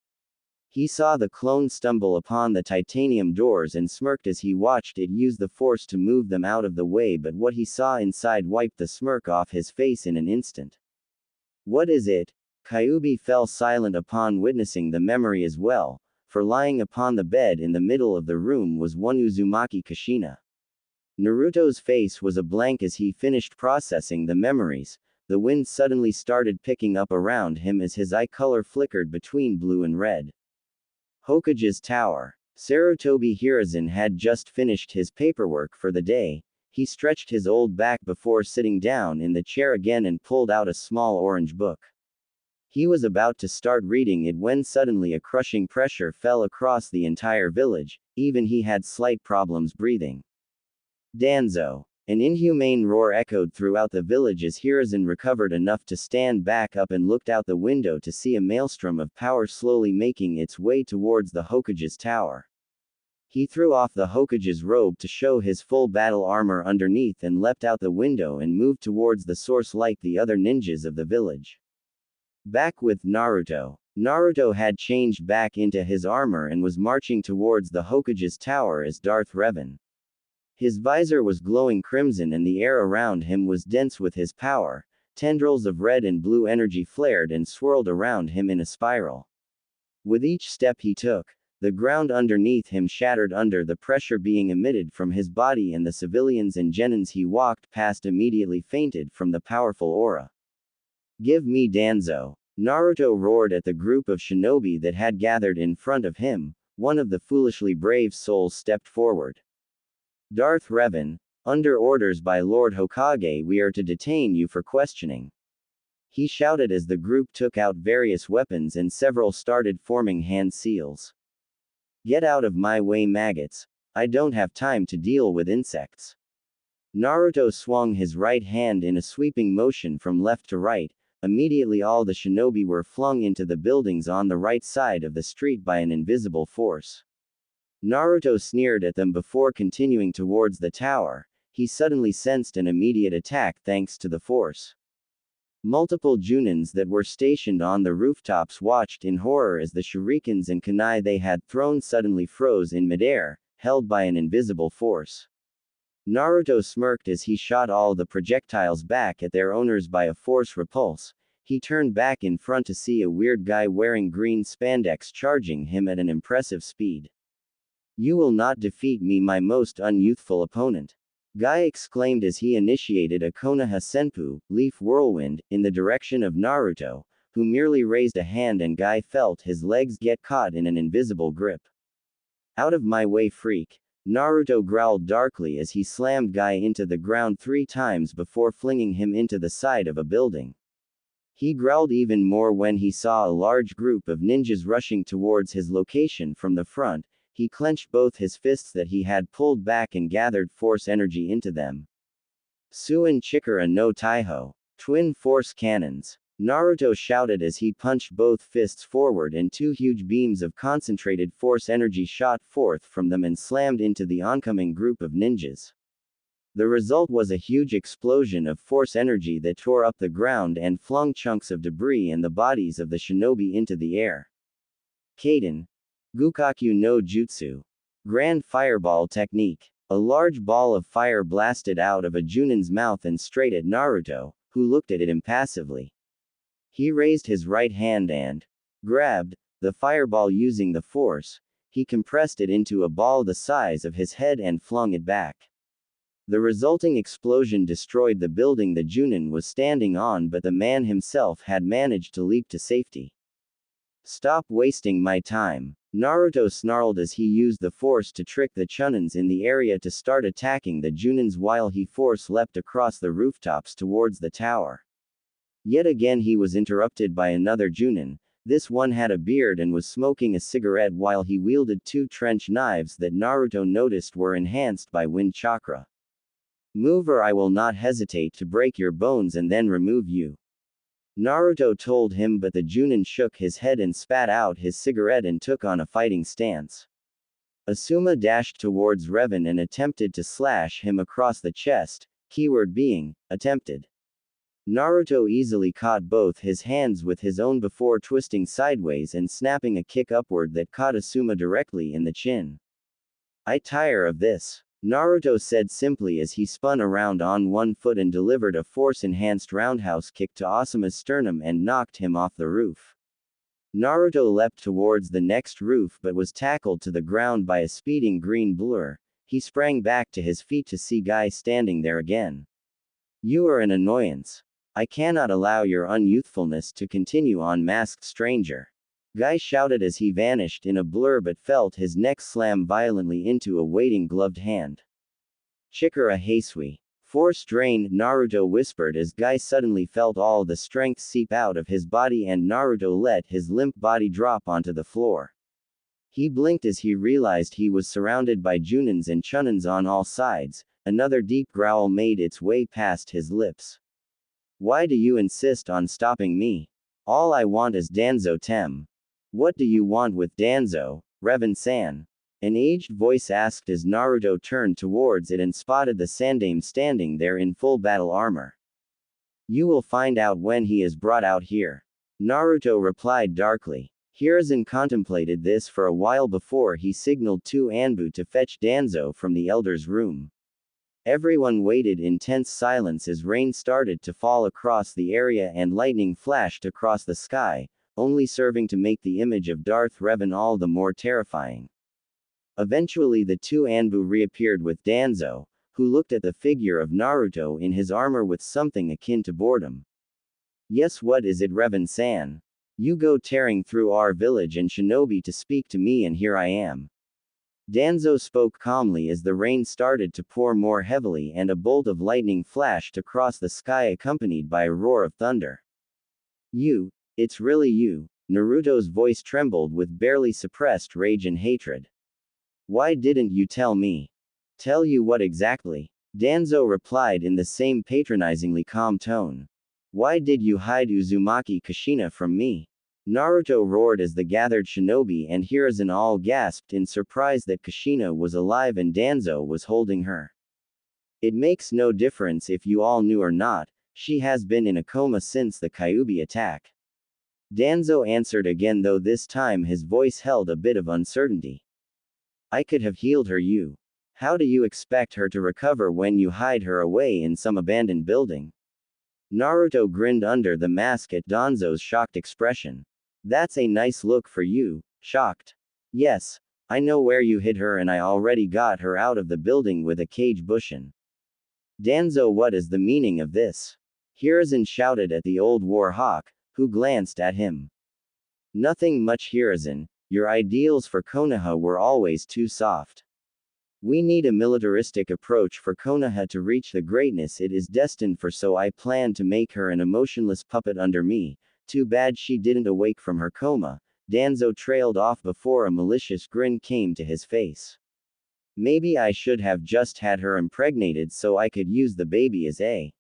He saw the clone stumble upon the titanium doors and smirked as he watched it use the force to move them out of the way, but what he saw inside wiped the smirk off his face in an instant. What is it? Kyuubi fell silent upon witnessing the memory as well, for lying upon the bed in the middle of the room was one Uzumaki Kushina. Naruto's face was a blank as he finished processing the memories. The wind suddenly started picking up around him as his eye color flickered between blue and red. Hokage's Tower. Sarutobi Hiruzen had just finished his paperwork for the day. He stretched his old back before sitting down in the chair again and pulled out a small orange book. He was about to start reading it when suddenly a crushing pressure fell across the entire village. Even he had slight problems breathing. Danzo. An inhumane roar echoed throughout the village as Hiruzen recovered enough to stand back up and looked out the window to see a maelstrom of power slowly making its way towards the Hokage's tower. He threw off the Hokage's robe to show his full battle armor underneath and leapt out the window and moved towards the source like the other ninjas of the village. Back with Naruto. Naruto had changed back into his armor and was marching towards the Hokage's tower as Darth Revan. His visor was glowing crimson and the air around him was dense with his power. Tendrils of red and blue energy flared and swirled around him in a spiral. With each step he took, the ground underneath him shattered under the pressure being emitted from his body, and the civilians and genins he walked past immediately fainted from the powerful aura. Give me Danzo. Naruto roared at the group of shinobi that had gathered in front of him. One of the foolishly brave souls stepped forward. Darth Revan, under orders by Lord Hokage, we are to detain you for questioning. He shouted as the group took out various weapons and several started forming hand seals. Get out of my way, maggots. I don't have time to deal with insects. Naruto swung his right hand in a sweeping motion from left to right. Immediately all the shinobi were flung into the buildings on the right side of the street by an invisible force. Naruto sneered at them before continuing towards the tower. He suddenly sensed an immediate attack thanks to the force. Multiple Junins that were stationed on the rooftops watched in horror as the shurikens and kunai they had thrown suddenly froze in midair, held by an invisible force. Naruto smirked as he shot all the projectiles back at their owners by a force repulse. He turned back in front to see a weird guy wearing green spandex charging him at an impressive speed. You will not defeat me, my most unyouthful opponent. Guy exclaimed as he initiated a Konoha Senpu, leaf whirlwind, in the direction of Naruto, who merely raised a hand and Guy felt his legs get caught in an invisible grip. Out of my way, freak. Naruto growled darkly as he slammed Guy into the ground 3 times before flinging him into the side of a building. He growled even more when he saw a large group of ninjas rushing towards his location from the front. He clenched both his fists that he had pulled back and gathered force energy into them. Suin Chikara no Taiho. Twin force cannons. Naruto shouted as he punched both fists forward and 2 huge beams of concentrated force energy shot forth from them and slammed into the oncoming group of ninjas. The result was a huge explosion of force energy that tore up the ground and flung chunks of debris and the bodies of the shinobi into the air. Kaden. Gukaku no Jutsu. Grand Fireball Technique. A large ball of fire blasted out of a Junin's mouth and straight at Naruto, who looked at it impassively. He raised his right hand and grabbed the fireball using the force. He compressed it into a ball the size of his head and flung it back. The resulting explosion destroyed the building the Junin was standing on, but the man himself had managed to leap to safety. Stop wasting my time. Naruto snarled as he used the force to trick the Chunins in the area to start attacking the Junins while he force leapt across the rooftops towards the tower. Yet again he was interrupted by another Junin. This one had a beard and was smoking a cigarette while he wielded two trench knives that Naruto noticed were enhanced by wind chakra. Move or I will not hesitate to break your bones and then remove you. Naruto told him, but the Junin shook his head and spat out his cigarette and took on a fighting stance. Asuma dashed towards Revan and attempted to slash him across the chest, keyword being, attempted. Naruto easily caught both his hands with his own before twisting sideways and snapping a kick upward that caught Asuma directly in the chin. I tire of this, Naruto said simply as he spun around on one foot and delivered a force-enhanced roundhouse kick to Asuma's sternum and knocked him off the roof. Naruto leapt towards the next roof but was tackled to the ground by a speeding green blur. He sprang back to his feet to see Guy standing there again. You are an annoyance. I cannot allow your unyouthfulness to continue on, masked stranger. Guy shouted as he vanished in a blur but felt his neck slam violently into a waiting gloved hand. Chikara Heisui. Force drain, Naruto whispered as Guy suddenly felt all the strength seep out of his body and Naruto let his limp body drop onto the floor. He blinked as he realized he was surrounded by Junins and Chunins on all sides. Another deep growl made its way past his lips. Why do you insist on stopping me? All I want is Danzo Tem. What do you want with Danzo, Revan-san? An aged voice asked as Naruto turned towards it and spotted the Sandame standing there in full battle armor. You will find out when he is brought out here. Naruto replied darkly. Hiruzen contemplated this for a while before he signaled to Anbu to fetch Danzo from the elder's room. Everyone waited in tense silence as rain started to fall across the area and lightning flashed across the sky, only serving to make the image of Darth Revan all the more terrifying. Eventually the two Anbu reappeared with Danzo, who looked at the figure of Naruto in his armor with something akin to boredom. Yes, what is it, Revan-san? You go tearing through our village and shinobi to speak to me and here I am. Danzo spoke calmly as the rain started to pour more heavily and a bolt of lightning flashed across the sky accompanied by a roar of thunder. You, it's really you, Naruto's voice trembled with barely suppressed rage and hatred. Why didn't you tell me? Tell you what exactly? Danzo replied in the same patronizingly calm tone. Why did you hide Uzumaki Kushina from me? Naruto roared as the gathered shinobi and Hiruzen all gasped in surprise that Kushina was alive and Danzo was holding her. It makes no difference if you all knew or not, she has been in a coma since the Kyuubi attack. Danzo answered again, though this time his voice held a bit of uncertainty. I could have healed her. You. How do you expect her to recover when you hide her away in some abandoned building? Naruto grinned under the mask at Danzo's shocked expression. That's a nice look for you, shocked. Yes, I know where you hid her and I already got her out of the building with a cage bushin. Danzo, what is the meaning of this? Hiruzen shouted at the old war hawk, who glanced at him. Nothing much, Hiruzen, your ideals for Konoha were always too soft. We need a militaristic approach for Konoha to reach the greatness it is destined for, so I plan to make her an emotionless puppet under me. Too bad she didn't awake from her coma. Danzo trailed off before a malicious grin came to his face. Maybe I should have just had her impregnated so I could use the baby as a.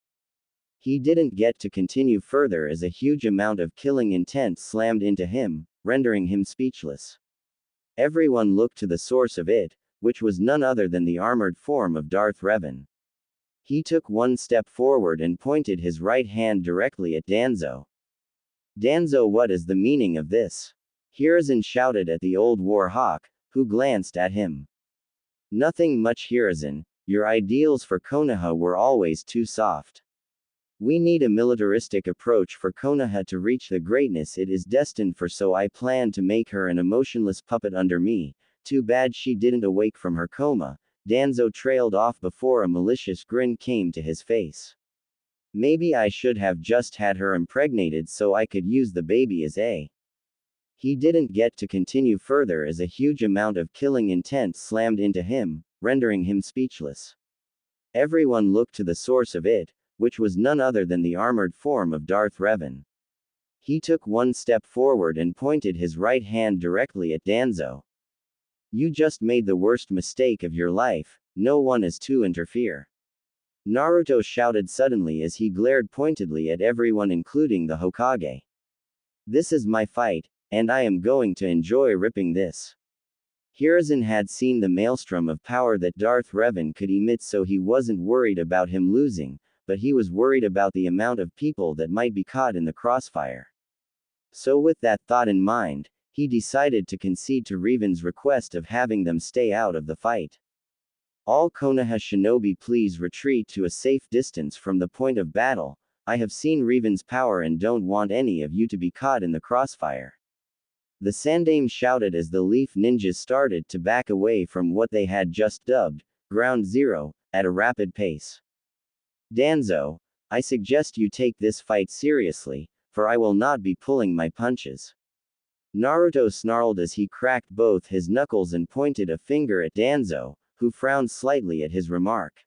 He didn't get to continue further as a huge amount of killing intent slammed into him, rendering him speechless. Everyone looked to the source of it, which was none other than the armored form of Darth Revan. He took one step forward and pointed his right hand directly at Danzo. Danzo, what is the meaning of this? Hiruzen shouted at the old war hawk, who glanced at him. Nothing much, Hiruzen, your ideals for Konoha were always too soft. We need a militaristic approach for Konoha to reach the greatness it is destined for, so I plan to make her an emotionless puppet under me. Too bad she didn't awake from her coma. Danzo trailed off before a malicious grin came to his face. Maybe I should have just had her impregnated so I could use the baby as a. He didn't get to continue further as a huge amount of killing intent slammed into him, rendering him speechless. Everyone looked to the source of it, which was none other than the armored form of Darth Revan. He took one step forward and pointed his right hand directly at Danzo. You just made the worst mistake of your life, no one is to interfere. Naruto shouted suddenly as he glared pointedly at everyone including the Hokage. This is my fight, and I am going to enjoy ripping this. Hiruzen had seen the maelstrom of power that Darth Revan could emit, so he wasn't worried about him losing, but he was worried about the amount of people that might be caught in the crossfire. So with that thought in mind, he decided to concede to Revan's request of having them stay out of the fight. All Konoha shinobi, please retreat to a safe distance from the point of battle. I have seen Revan's power and don't want any of you to be caught in the crossfire. The Sandaime shouted as the Leaf Ninjas started to back away from what they had just dubbed Ground Zero, at a rapid pace. Danzo, I suggest you take this fight seriously, for I will not be pulling my punches. Naruto snarled as he cracked both his knuckles and pointed a finger at Danzo, who frowned slightly at his remark.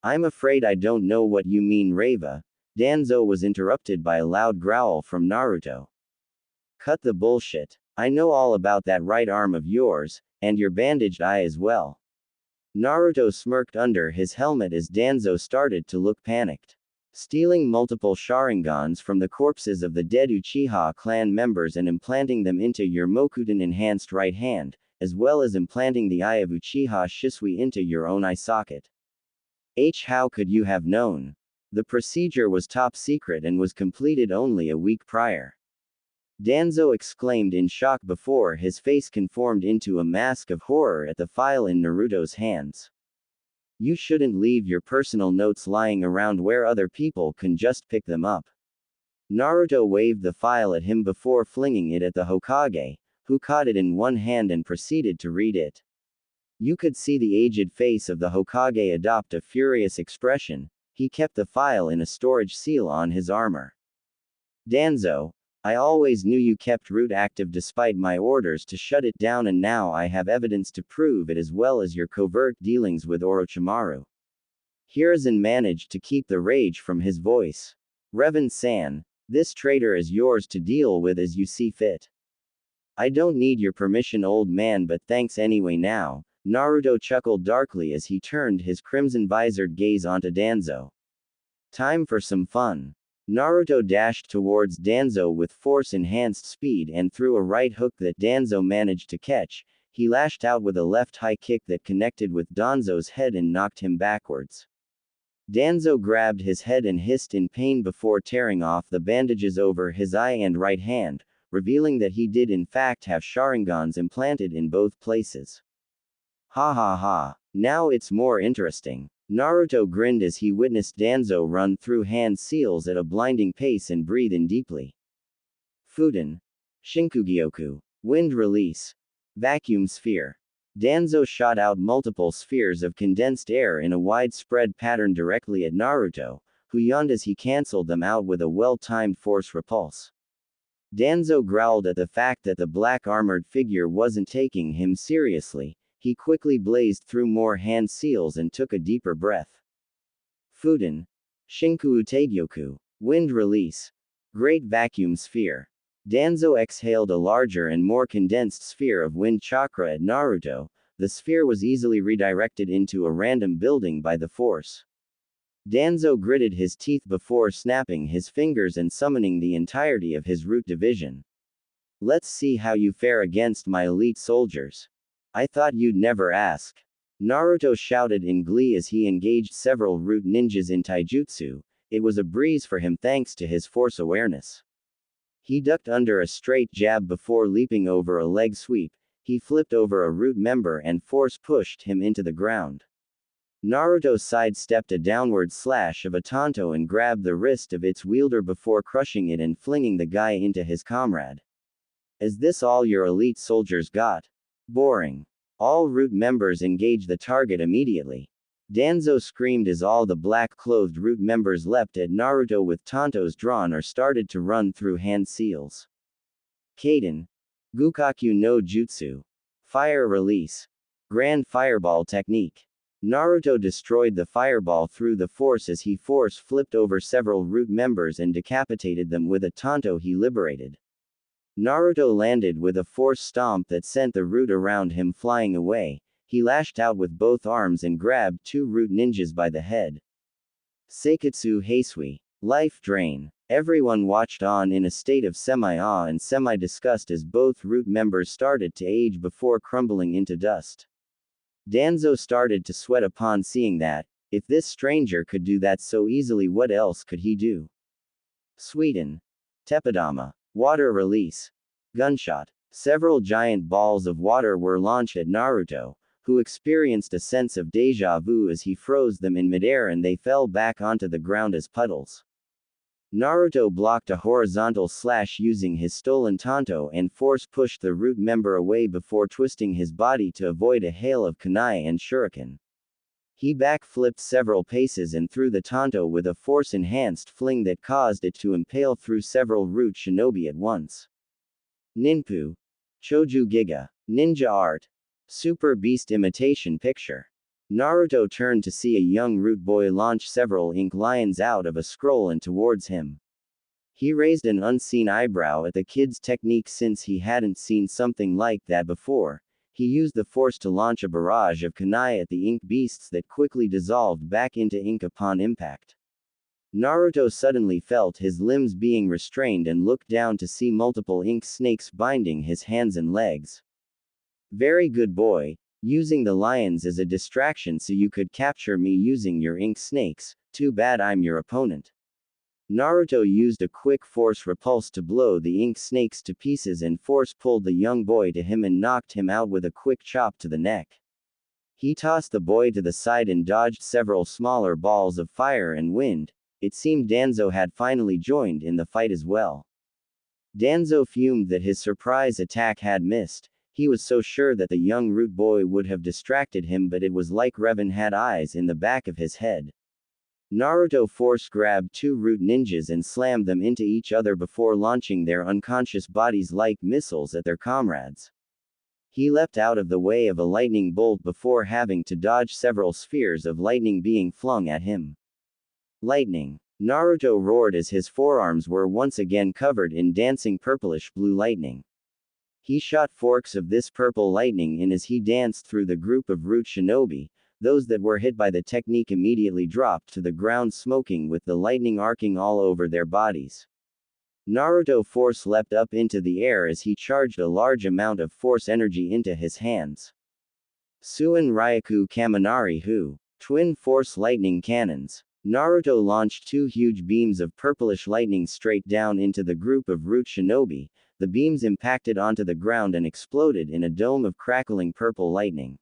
I'm afraid I don't know what you mean, Reva. Danzo was interrupted by a loud growl from Naruto. Cut the bullshit. I know all about that right arm of yours, and your bandaged eye as well. Naruto smirked under his helmet as Danzo started to look panicked. Stealing multiple Sharingans from the corpses of the dead Uchiha clan members and implanting them into your Mokuten enhanced right hand, as well as implanting the eye of Uchiha Shisui into your own eye socket. How could you have known? The procedure was top secret and was completed only a week prior. Danzo exclaimed in shock before his face conformed into a mask of horror at the file in Naruto's hands. You shouldn't leave your personal notes lying around where other people can just pick them up. Naruto waved the file at him before flinging it at the Hokage, who caught it in one hand and proceeded to read it. You could see the aged face of the Hokage adopt a furious expression. He kept the file in a storage seal on his armor. Danzo, I always knew you kept Root active despite my orders to shut it down, and now I have evidence to prove it, as well as your covert dealings with Orochimaru. Hiruzen managed to keep the rage from his voice. Revan-san, this traitor is yours to deal with as you see fit. I don't need your permission, old man, but thanks anyway now. Naruto chuckled darkly as he turned his crimson-visored gaze onto Danzo. Time for some fun. Naruto dashed towards Danzo with force-enhanced speed and threw a right hook that Danzo managed to catch. He lashed out with a left high kick that connected with Danzo's head and knocked him backwards. Danzo grabbed his head and hissed in pain before tearing off the bandages over his eye and right hand, revealing that he did in fact have Sharingans implanted in both places. Ha ha ha, now it's more interesting. Naruto grinned as he witnessed Danzo run through hand seals at a blinding pace and breathe in deeply. Fuden. Shinkugyoku. Wind release. Vacuum sphere. Danzo shot out multiple spheres of condensed air in a widespread pattern directly at Naruto, who yawned as he cancelled them out with a well-timed force repulse. Danzo growled at the fact that the black armored figure wasn't taking him seriously. He quickly blazed through more hand seals and took a deeper breath. Fuden. Shinku Utegyoku. Wind release. Great vacuum sphere. Danzo exhaled a larger and more condensed sphere of wind chakra at Naruto. The sphere was easily redirected into a random building by the force. Danzo gritted his teeth before snapping his fingers and summoning the entirety of his root division. Let's see how you fare against my elite soldiers. I thought you'd never ask. Naruto shouted in glee as he engaged several root ninjas in taijutsu. It was a breeze for him thanks to his force awareness. He ducked under a straight jab before leaping over a leg sweep. He flipped over a root member and force pushed him into the ground. Naruto sidestepped a downward slash of a tanto and grabbed the wrist of its wielder before crushing it and flinging the guy into his comrade. Is this all your elite soldiers got? Boring. All root members engage the target immediately. Danzo screamed as all the black-clothed root members leapt at Naruto with tantos drawn or started to run through hand seals. Kaden. Gukaku no Jutsu. Fire Release. Grand Fireball Technique. Naruto destroyed the fireball through the force as he force flipped over several root members and decapitated them with a tanto he liberated. Naruto landed with a force stomp that sent the root around him flying away. He lashed out with both arms and grabbed two root ninjas by the head. Seikatsu Heisui. Life Drain. Everyone watched on in a state of semi-awe and semi-disgust as both root members started to age before crumbling into dust. Danzo started to sweat upon seeing that. If this stranger could do that so easily, what else could he do? Sweden. Teppadama. Water Release. Gunshot. Several giant balls of water were launched at Naruto, who experienced a sense of deja vu as he froze them in midair and they fell back onto the ground as puddles. Naruto blocked a horizontal slash using his stolen tanto and force pushed the root member away before twisting his body to avoid a hail of kunai and shuriken. He backflipped several paces and threw the tanto with a force-enhanced fling that caused it to impale through several root shinobi at once. Ninpu. Choju Giga. Ninja Art. Super Beast Imitation Picture. Naruto turned to see a young root boy launch several ink lions out of a scroll and towards him. He raised an unseen eyebrow at the kid's technique since he hadn't seen something like that before. He used the force to launch a barrage of kunai at the ink beasts that quickly dissolved back into ink upon impact. Naruto suddenly felt his limbs being restrained and looked down to see multiple ink snakes binding his hands and legs. Very good boy. Using the lions as a distraction so you could capture me using your ink snakes, too bad I'm your opponent. Naruto used a quick force repulse to blow the ink snakes to pieces and force pulled the young boy to him and knocked him out with a quick chop to the neck. He tossed the boy to the side and dodged several smaller balls of fire and wind. It seemed Danzo had finally joined in the fight as well. Danzo fumed that his surprise attack had missed. He was so sure that the young root boy would have distracted him, but it was like Revan had eyes in the back of his head. Naruto force grabbed two root ninjas and slammed them into each other before launching their unconscious bodies like missiles at their comrades. He leapt out of the way of a lightning bolt before having to dodge several spheres of lightning being flung at him. Lightning. Naruto roared as his forearms were once again covered in dancing purplish blue lightning. He shot forks of this purple lightning in as he danced through the group of root shinobi. Those that were hit by the technique immediately dropped to the ground smoking with the lightning arcing all over their bodies. Naruto force leapt up into the air as he charged a large amount of force energy into his hands. Suin Ryaku Kaminari Hu. Twin Force Lightning Cannons. Naruto launched two huge beams of purplish lightning straight down into the group of root shinobi. The beams impacted onto the ground and exploded in a dome of crackling purple lightning.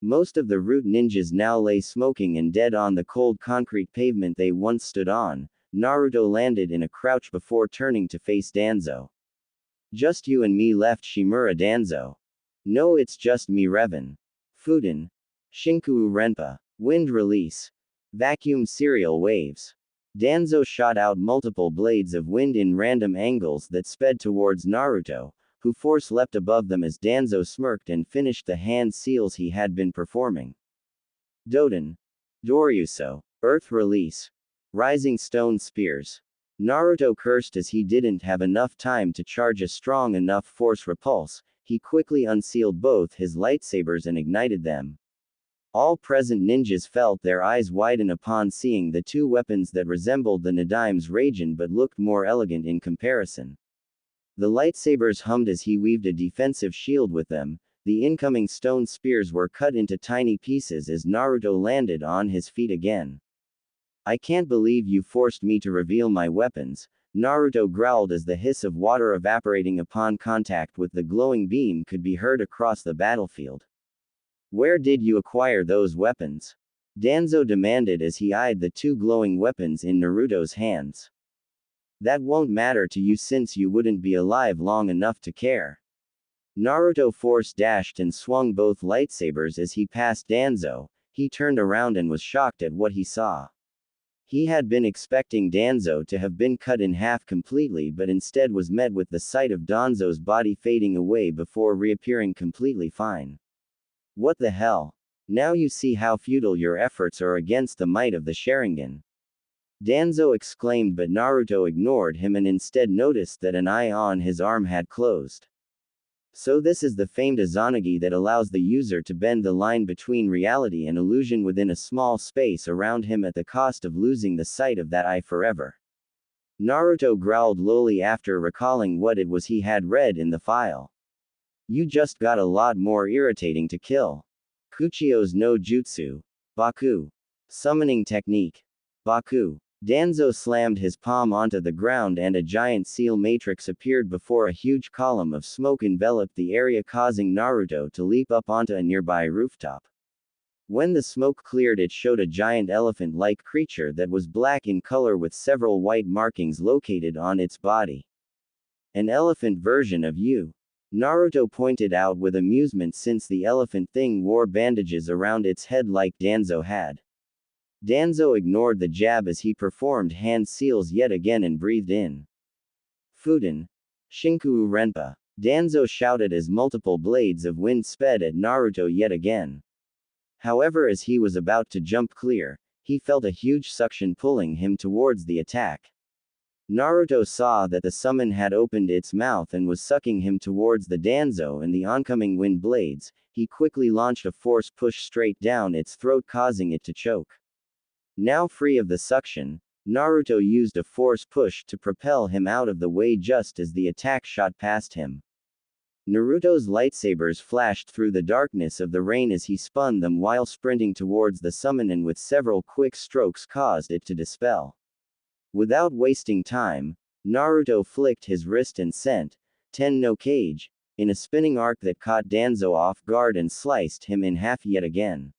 Most of the root ninjas now lay smoking and dead on the cold concrete pavement they once stood on. Naruto landed in a crouch before turning to face Danzo. Just you and me left, Shimura Danzo. No, it's just me, Revan. Fuden. Shinku Renpa. Wind Release. Vacuum Serial Waves. Danzo shot out multiple blades of wind in random angles that sped towards Naruto, who force leapt above them as Danzo smirked and finished the hand seals he had been performing. Doden. Doryuso. Earth Release. Rising Stone Spears. Naruto cursed as he didn't have enough time to charge a strong enough force repulse. He quickly unsealed both his lightsabers and ignited them. All present ninjas felt their eyes widen upon seeing the two weapons that resembled the Nadime's Raijin but looked more elegant in comparison. The lightsabers hummed as he weaved a defensive shield with them. The incoming stone spears were cut into tiny pieces as Naruto landed on his feet again. I can't believe you forced me to reveal my weapons, Naruto growled as the hiss of water evaporating upon contact with the glowing beam could be heard across the battlefield. Where did you acquire those weapons? Danzo demanded as he eyed the two glowing weapons in Naruto's hands. That won't matter to you since you wouldn't be alive long enough to care. Naruto force dashed and swung both lightsabers as he passed Danzo. He turned around and was shocked at what he saw. He had been expecting Danzo to have been cut in half completely, but instead was met with the sight of Danzo's body fading away before reappearing completely fine. What the hell? Now you see how futile your efforts are against the might of the Sharingan. Danzo exclaimed, but Naruto ignored him and instead noticed that an eye on his arm had closed. So this is the famed Izanagi that allows the user to bend the line between reality and illusion within a small space around him at the cost of losing the sight of that eye forever. Naruto growled lowly after recalling what it was he had read in the file. You just got a lot more irritating to kill. Kuchio's no jutsu. Baku. Summoning technique. Baku. Danzo slammed his palm onto the ground and a giant seal matrix appeared before a huge column of smoke enveloped the area, causing Naruto to leap up onto a nearby rooftop. When the smoke cleared, it showed a giant elephant-like creature that was black in color with several white markings located on its body. An elephant version of you. Naruto pointed out with amusement, since the elephant thing wore bandages around its head like Danzo had. Danzo ignored the jab as he performed hand seals yet again and breathed in. Fuden. Shinku Renpa. Danzo shouted as multiple blades of wind sped at Naruto yet again. However, as he was about to jump clear, he felt a huge suction pulling him towards the attack. Naruto saw that the summon had opened its mouth and was sucking him towards the Danzo and the oncoming wind blades. He quickly launched a force push straight down its throat, causing it to choke. Now free of the suction, Naruto used a force push to propel him out of the way just as the attack shot past him. Naruto's lightsabers flashed through the darkness of the rain as he spun them while sprinting towards the summon, and with several quick strokes caused it to dispel. Without wasting time, Naruto flicked his wrist and sent Ten no Kage in a spinning arc that caught Danzo off guard and sliced him in half yet again.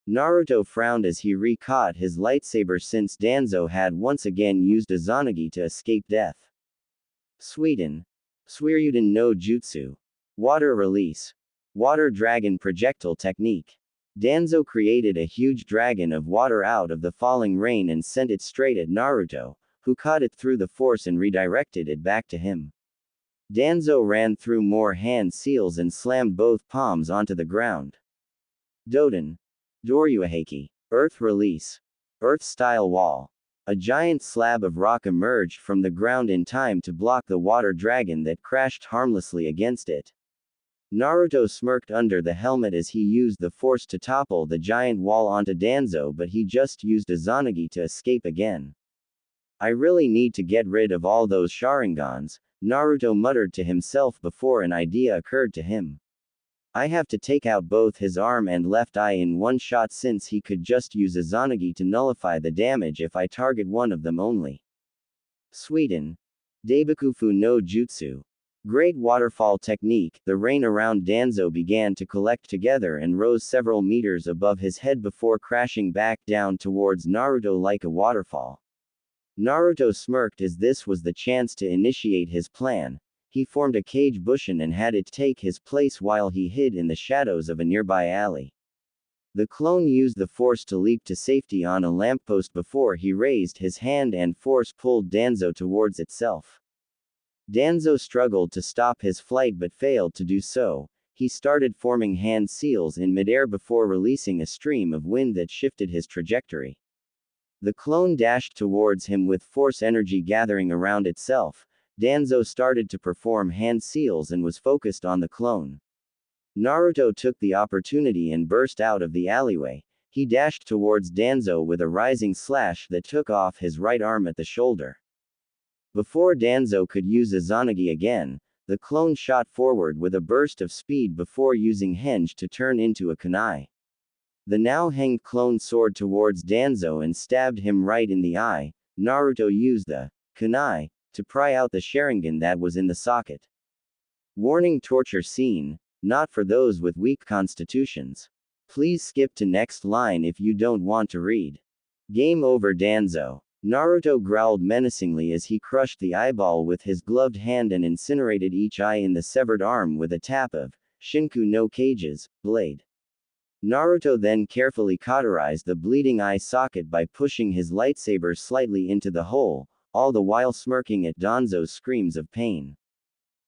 Naruto frowned as he re-caught his lightsaber, since Danzo had once again used Izanagi to escape death. Suiden. Suiryuden no Jutsu. Water release. Water dragon projectile technique. Danzo created a huge dragon of water out of the falling rain and sent it straight at Naruto, who caught it through the force and redirected it back to him. Danzo ran through more hand seals and slammed both palms onto the ground. Doden. Doryuheki. Earth release. Earth-style wall. A giant slab of rock emerged from the ground in time to block the water dragon that crashed harmlessly against it. Naruto smirked under the helmet as he used the force to topple the giant wall onto Danzo, but he just used Izanagi to escape again. I really need to get rid of all those Sharingans, Naruto muttered to himself before an idea occurred to him. I have to take out both his arm and left eye in one shot, since he could just use Izanagi to nullify the damage if I target one of them only. Suiden. Daibakufu no Jutsu. Great waterfall technique. The rain around Danzo began to collect together and rose several meters above his head before crashing back down towards Naruto like a waterfall. Naruto smirked as this was the chance to initiate his plan. He formed a cage bushin and had it take his place while he hid in the shadows of a nearby alley. The clone used the force to leap to safety on a lamppost before he raised his hand and force pulled Danzo towards itself. Danzo struggled to stop his flight but failed to do so. He started forming hand seals in midair before releasing a stream of wind that shifted his trajectory. The clone dashed towards him with force energy gathering around itself. Danzo started to perform hand seals and was focused on the clone. Naruto took the opportunity and burst out of the alleyway. He dashed towards Danzo with a rising slash that took off his right arm at the shoulder. Before Danzo could use Izanagi again, the clone shot forward with a burst of speed before using Henge to turn into a kunai. The now hanged clone soared towards Danzo and stabbed him right in the eye. Naruto used the kunai to pry out the Sharingan that was in the socket. Warning: torture scene, not for those with weak constitutions. Please skip to next line if you don't want to read. Game over Danzo. Naruto growled menacingly as he crushed the eyeball with his gloved hand and incinerated each eye in the severed arm with a tap of Shinku no Kage's blade. Naruto then carefully cauterized the bleeding eye socket by pushing his lightsaber slightly into the hole, all the while smirking at Danzo's screams of pain.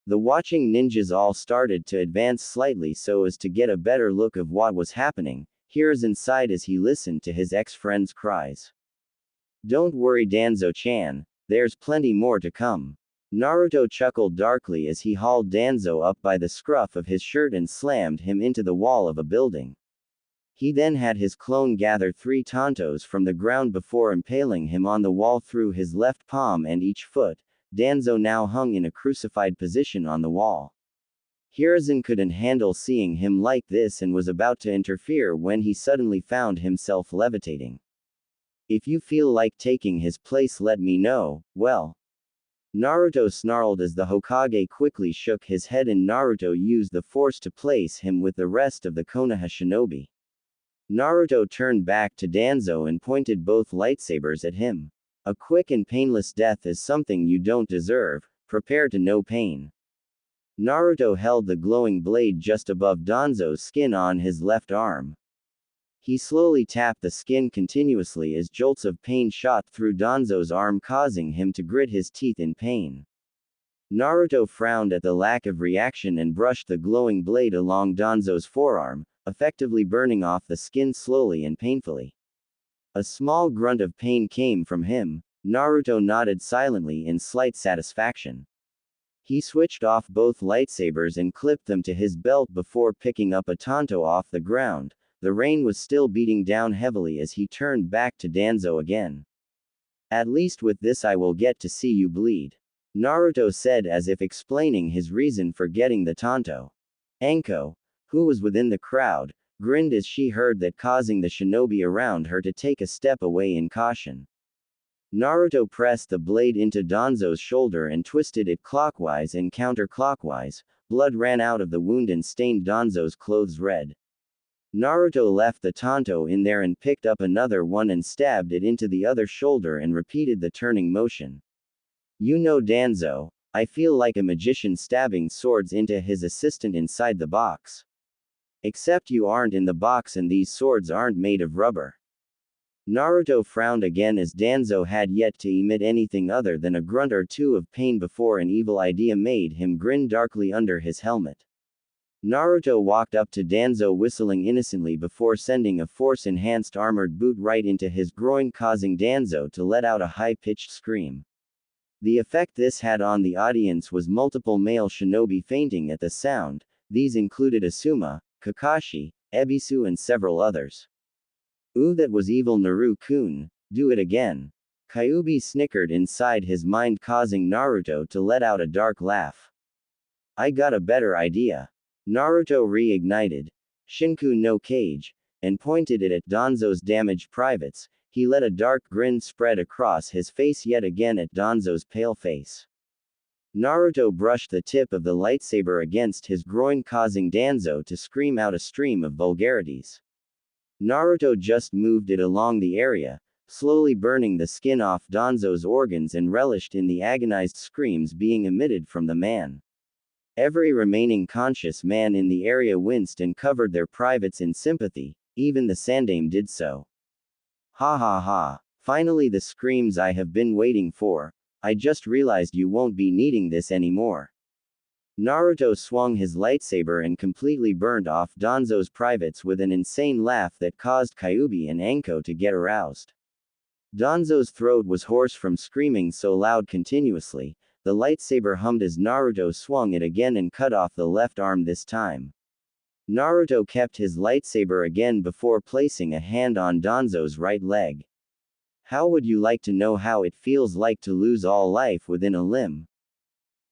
The watching ninjas all started to advance slightly so as to get a better look of what was happening. Hiruzen sighed as he listened to his ex-friend's cries. "Don't worry, Danzo-chan, there's plenty more to come." Naruto chuckled darkly as he hauled Danzo up by the scruff of his shirt and slammed him into the wall of a building. He then had his clone gather 3 tantos from the ground before impaling him on the wall through his left palm and each foot. Danzo now hung in a crucified position on the wall. Hiruzen couldn't handle seeing him like this and was about to interfere when he suddenly found himself levitating. "If you feel like taking his place, let me know." "Well." Naruto snarled as the Hokage quickly shook his head and Naruto used the force to place him with the rest of the Konoha shinobi. Naruto turned back to Danzo and pointed both lightsabers at him. "A quick and painless death is something you don't deserve, prepare to know pain." Naruto held the glowing blade just above Danzo's skin on his left arm. He slowly tapped the skin continuously as jolts of pain shot through Danzo's arm, causing him to grit his teeth in pain. Naruto frowned at the lack of reaction and brushed the glowing blade along Danzo's forearm, effectively burning off the skin slowly and painfully. A small grunt of pain came from him. Naruto nodded silently in slight satisfaction. He switched off both lightsabers and clipped them to his belt before picking up a tanto off the ground. The rain was still beating down heavily as he turned back to Danzo again. "At least with this I will get to see you bleed," Naruto said as if explaining his reason for getting the tanto. Anko, who was within the crowd, grinned as she heard that, causing the shinobi around her to take a step away in caution. Naruto pressed the blade into Danzo's shoulder and twisted it clockwise and counterclockwise. Blood ran out of the wound and stained Danzo's clothes red. Naruto left the tanto in there and picked up another one and stabbed it into the other shoulder and repeated the turning motion. "You know, Danzo, I feel like a magician stabbing swords into his assistant inside the box. Except you aren't in the box and these swords aren't made of rubber." Naruto frowned again as Danzo had yet to emit anything other than a grunt or two of pain before an evil idea made him grin darkly under his helmet. Naruto walked up to Danzo whistling innocently before sending a force-enhanced armored boot right into his groin, causing Danzo to let out a high-pitched scream. The effect this had on the audience was multiple male shinobi fainting at the sound. These included Asuma, Kakashi, Ebisu and several others. "Ooh, that was evil, Naru-kun, do it again." Kyuubi snickered inside his mind, causing Naruto to let out a dark laugh. "I got a better idea." Naruto reignited Shinku no Kage, and pointed it at Danzo's damaged privates. He let a dark grin spread across his face yet again at Danzo's pale face. Naruto brushed the tip of the lightsaber against his groin, causing Danzo to scream out a stream of vulgarities. Naruto just moved it along the area, slowly burning the skin off Danzo's organs, and relished in the agonized screams being emitted from the man. Every remaining conscious man in the area winced and covered their privates in sympathy, even the Sandaime did so. "Ha ha ha, finally the screams I have been waiting for. I just realized you won't be needing this anymore." Naruto swung his lightsaber and completely burned off Danzo's privates with an insane laugh that caused Kyuubi and Anko to get aroused. Danzo's throat was hoarse from screaming so loud continuously. The lightsaber hummed as Naruto swung it again and cut off the left arm this time. Naruto kept his lightsaber again before placing a hand on Danzo's right leg. "How would you like to know how it feels like to lose all life within a limb?"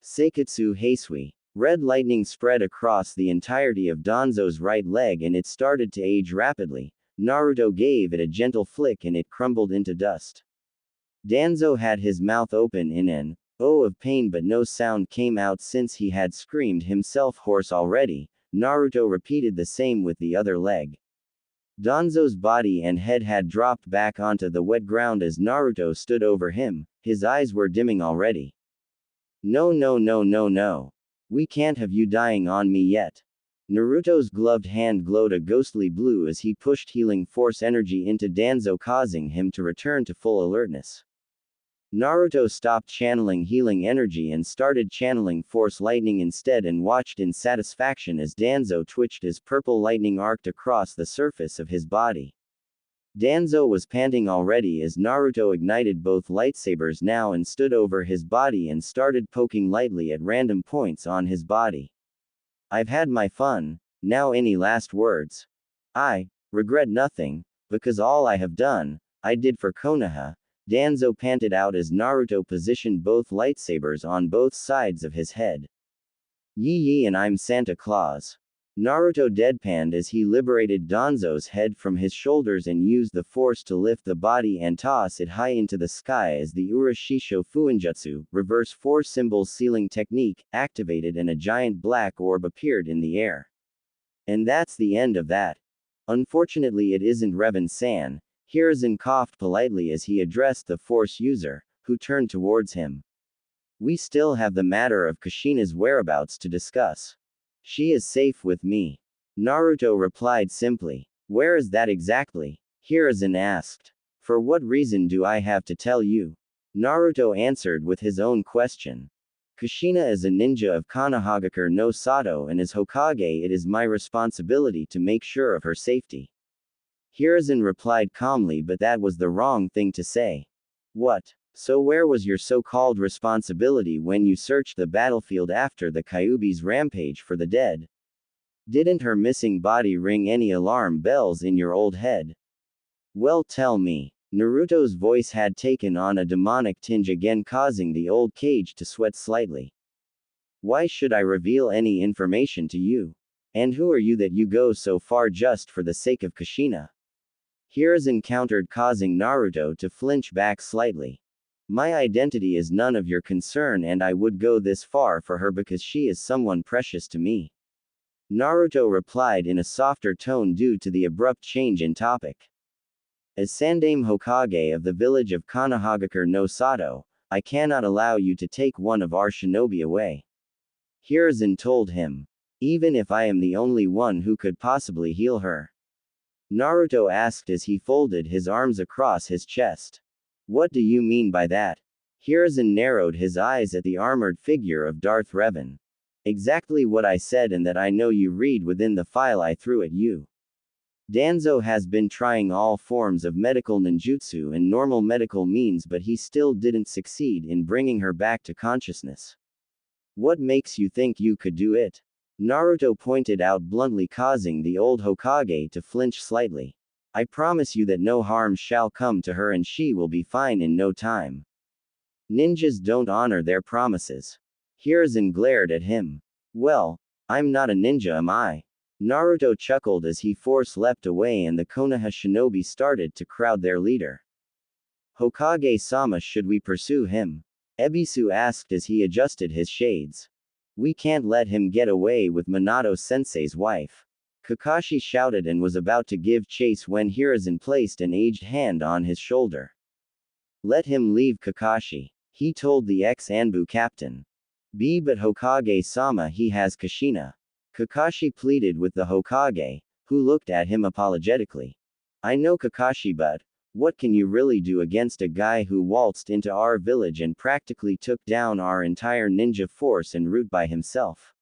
Seikatsu Heisui. Red lightning spread across the entirety of Danzo's right leg and it started to age rapidly. Naruto gave it a gentle flick and it crumbled into dust. Danzo had his mouth open in an "oh" of pain, but no sound came out since he had screamed himself hoarse already. Naruto repeated the same with the other leg. Danzo's body and head had dropped back onto the wet ground as Naruto stood over him, his eyes were dimming already. No, no, no, no, no. We can't have you dying on me yet. Naruto's gloved hand glowed a ghostly blue as he pushed healing force energy into Danzo, causing him to return to full alertness. Naruto stopped channeling healing energy and started channeling force lightning instead and watched in satisfaction as Danzo twitched as purple lightning arced across the surface of his body. Danzo was panting already as Naruto ignited both lightsabers now and stood over his body and started poking lightly at random points on his body. I've had my fun, now any last words? I regret nothing, because all I have done, I did for Konoha, Danzo panted out as Naruto positioned both lightsabers on both sides of his head. Yee and I'm Santa Claus. Naruto deadpanned as he liberated Danzo's head from his shoulders and used the force to lift the body and toss it high into the sky as the Urashisho Fuinjutsu, reverse four symbols sealing technique, activated and a giant black orb appeared in the air. And that's the end of that. Unfortunately it isn't Revan-san. Hiruzen coughed politely as he addressed the force user, who turned towards him. We still have the matter of Kushina's whereabouts to discuss. She is safe with me. Naruto replied simply. Where is that exactly? Hiruzen asked. For what reason do I have to tell you? Naruto answered with his own question. Kushina is a ninja of Konohagakure no Sato and as Hokage it is my responsibility to make sure of her safety. Hiruzen replied calmly, but that was the wrong thing to say. What? So where was your so-called responsibility when you searched the battlefield after the Kyuubi's rampage for the dead? Didn't her missing body ring any alarm bells in your old head? Well, tell me. Naruto's voice had taken on a demonic tinge again, causing the old cage to sweat slightly. Why should I reveal any information to you? And who are you that you go so far just for the sake of Kushina? Hiruzen countered, causing Naruto to flinch back slightly. My identity is none of your concern and I would go this far for her because she is someone precious to me. Naruto replied in a softer tone due to the abrupt change in topic. As Sandaime Hokage of the village of Konohagakure no Sato, I cannot allow you to take one of our shinobi away. Hiruzen told him. Even if I am the only one who could possibly heal her? Naruto asked as he folded his arms across his chest. What do you mean by that? Hiruzen narrowed his eyes at the armored figure of Darth Revan. Exactly what I said and that I know you read within the file I threw at you. Danzo has been trying all forms of medical ninjutsu and normal medical means, but he still didn't succeed in bringing her back to consciousness. What makes you think you could do it? Naruto pointed out bluntly, causing the old Hokage to flinch slightly. I promise you that no harm shall come to her and she will be fine in no time. Ninjas don't honor their promises. Hiruzen glared at him. Well, I'm not a ninja, am I? Naruto chuckled as he force leapt away and the Konoha shinobi started to crowd their leader. Hokage-sama, should we pursue him? Ebisu asked as he adjusted his shades. We can't let him get away with Minato-sensei's wife. Kakashi shouted and was about to give chase when Hiruzen placed an aged hand on his shoulder. Let him leave, Kakashi, he told the ex-Anbu captain. But Hokage-sama, he has Kushina. Kakashi pleaded with the Hokage, who looked at him apologetically. I know, Kakashi, but what can you really do against a guy who waltzed into our village and practically took down our entire ninja force en route by himself?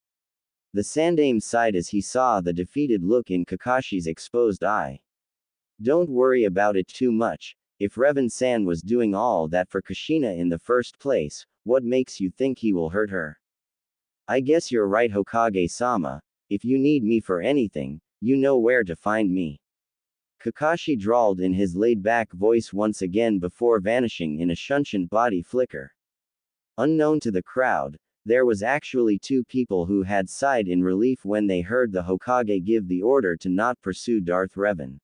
The Sandaime sighed as he saw the defeated look in Kakashi's exposed eye. Don't worry about it too much. If Revan-san was doing all that for Kushina in the first place, what makes you think he will hurt her? I guess you're right, Hokage-sama. If you need me for anything, you know where to find me. Kakashi drawled in his laid-back voice once again before vanishing in a shunshin body flicker. Unknown to the crowd, there was actually two people who had sighed in relief when they heard the Hokage give the order to not pursue Darth Revan.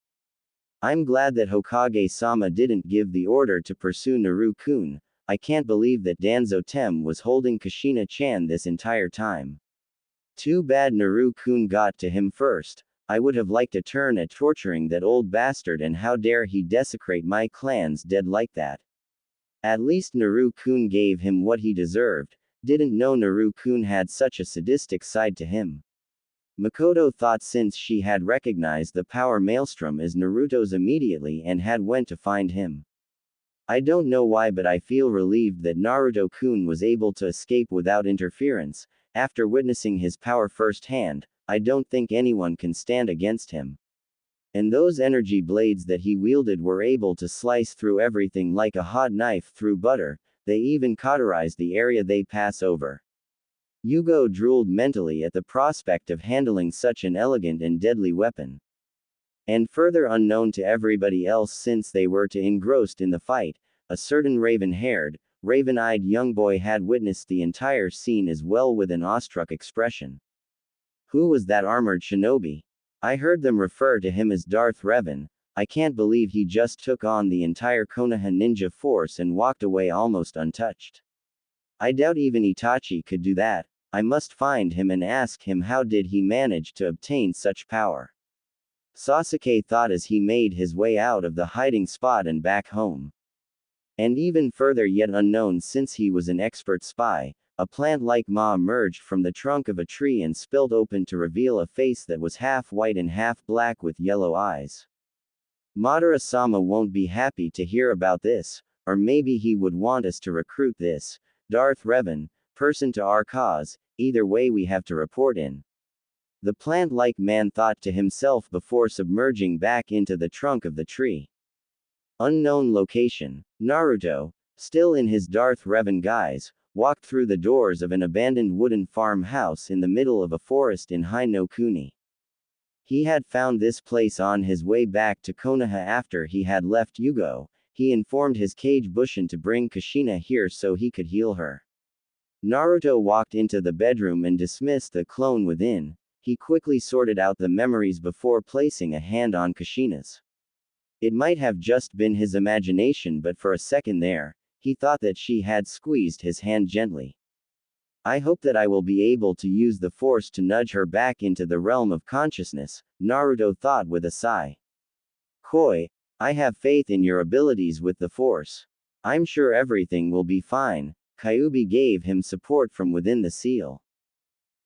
I'm glad that Hokage-sama didn't give the order to pursue Naru-kun. I can't believe that Danzo Tem was holding Kushina-chan this entire time. Too bad Naru-kun got to him first. I would have liked a turn at torturing that old bastard, and how dare he desecrate my clan's dead like that. At least Naru-kun gave him what he deserved. Didn't know Naru-kun had such a sadistic side to him. Mikoto thought since she had recognized the power maelstrom as Naruto's immediately and had went to find him. I don't know why, but I feel relieved that Naruto-kun was able to escape without interference. After witnessing his power firsthand, I don't think anyone can stand against him. And those energy blades that he wielded were able to slice through everything like a hot knife through butter. They even cauterize the area they pass over. Yugo drooled mentally at the prospect of handling such an elegant and deadly weapon. And further unknown to everybody else, since they were too engrossed in the fight, a certain raven-haired, raven-eyed young boy had witnessed the entire scene as well with an awestruck expression. Who was that armored shinobi? I heard them refer to him as Darth Revan. I can't believe he just took on the entire Konoha ninja force and walked away almost untouched. I doubt even Itachi could do that. I must find him and ask him how did he manage to obtain such power. Sasuke thought as he made his way out of the hiding spot and back home. And even further yet unknown, since he was an expert spy, a plant-like maw emerged from the trunk of a tree and spilled open to reveal a face that was half white and half black with yellow eyes. Madara-sama won't be happy to hear about this, or maybe he would want us to recruit this Darth Revan person to our cause. Either way, we have to report in. The plant-like man thought to himself before submerging back into the trunk of the tree. Unknown location. Naruto, still in his Darth Revan guise, walked through the doors of an abandoned wooden farmhouse in the middle of a forest in Hi-no-Kuni. He had found this place on his way back to Konoha after he had left Yugo. He informed his Kage Bushin to bring Kushina here so he could heal her. Naruto walked into the bedroom and dismissed the clone within. He quickly sorted out the memories before placing a hand on Kushina's. It might have just been his imagination, but for a second there, he thought that she had squeezed his hand gently. I hope that I will be able to use the force to nudge her back into the realm of consciousness, Naruto thought with a sigh. Koi, I have faith in your abilities with the force. I'm sure everything will be fine. Kyuubi gave him support from within the seal.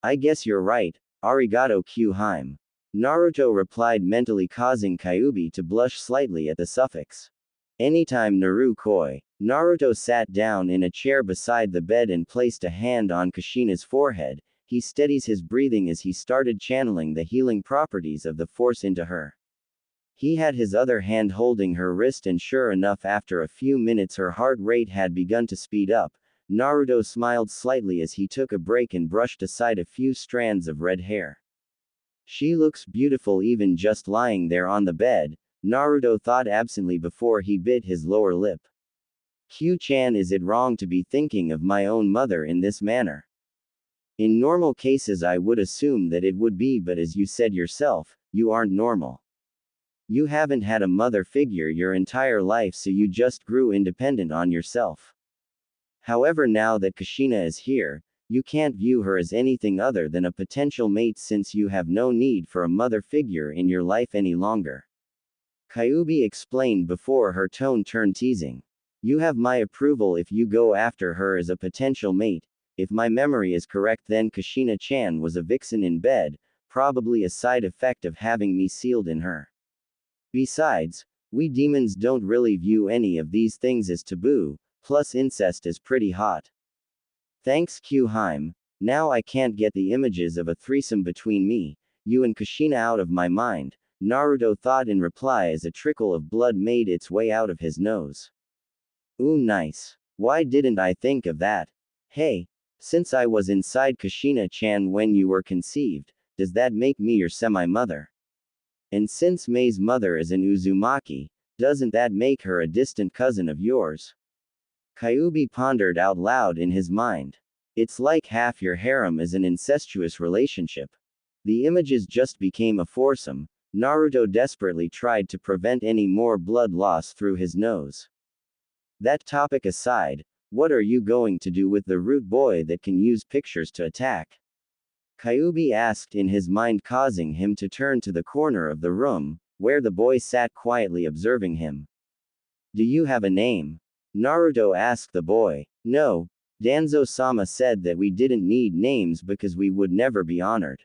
I guess you're right, arigato Kyuheim. Naruto replied mentally, causing Kyuubi to blush slightly at the suffix. Anytime Naru-koi. Naruto sat down in a chair beside the bed and placed a hand on Kushina's forehead. He steadies his breathing as he started channeling the healing properties of the force into her. He had his other hand holding her wrist, and sure enough, after a few minutes her heart rate had begun to speed up. Naruto smiled slightly as he took a break and brushed aside a few strands of red hair. She looks beautiful even just lying there on the bed, Naruto thought absently before he bit his lower lip. Q-chan, is it wrong to be thinking of my own mother in this manner? In normal cases I would assume that it would be, but as you said yourself, you aren't normal. You haven't had a mother figure your entire life, so you just grew independent on yourself. However, now that Kushina is here, you can't view her as anything other than a potential mate, since you have no need for a mother figure in your life any longer. Kyuubi explained before her tone turned teasing. You have my approval if you go after her as a potential mate. If my memory is correct, then Kushina-chan was a vixen in bed, probably a side effect of having me sealed in her. Besides, we demons don't really view any of these things as taboo, plus incest is pretty hot. Thanks Kyuheim. Now I can't get the images of a threesome between me, you and Kushina out of my mind, Naruto thought in reply as a trickle of blood made its way out of his nose. Ooh, nice. Why didn't I think of that? Hey, since I was inside Kushina-chan when you were conceived, does that make me your semi-mother? And since Mei's mother is an Uzumaki, doesn't that make her a distant cousin of yours? Kyuubi pondered out loud in his mind. It's like half your harem is an incestuous relationship. The images just became a foursome. Naruto desperately tried to prevent any more blood loss through his nose. That topic aside, what are you going to do with the root boy that can use pictures to attack? Kyuubi asked in his mind, causing him to turn to the corner of the room, where the boy sat quietly observing him. Do you have a name? Naruto asked the boy. No. Danzo-sama said that we didn't need names because we would never be honored.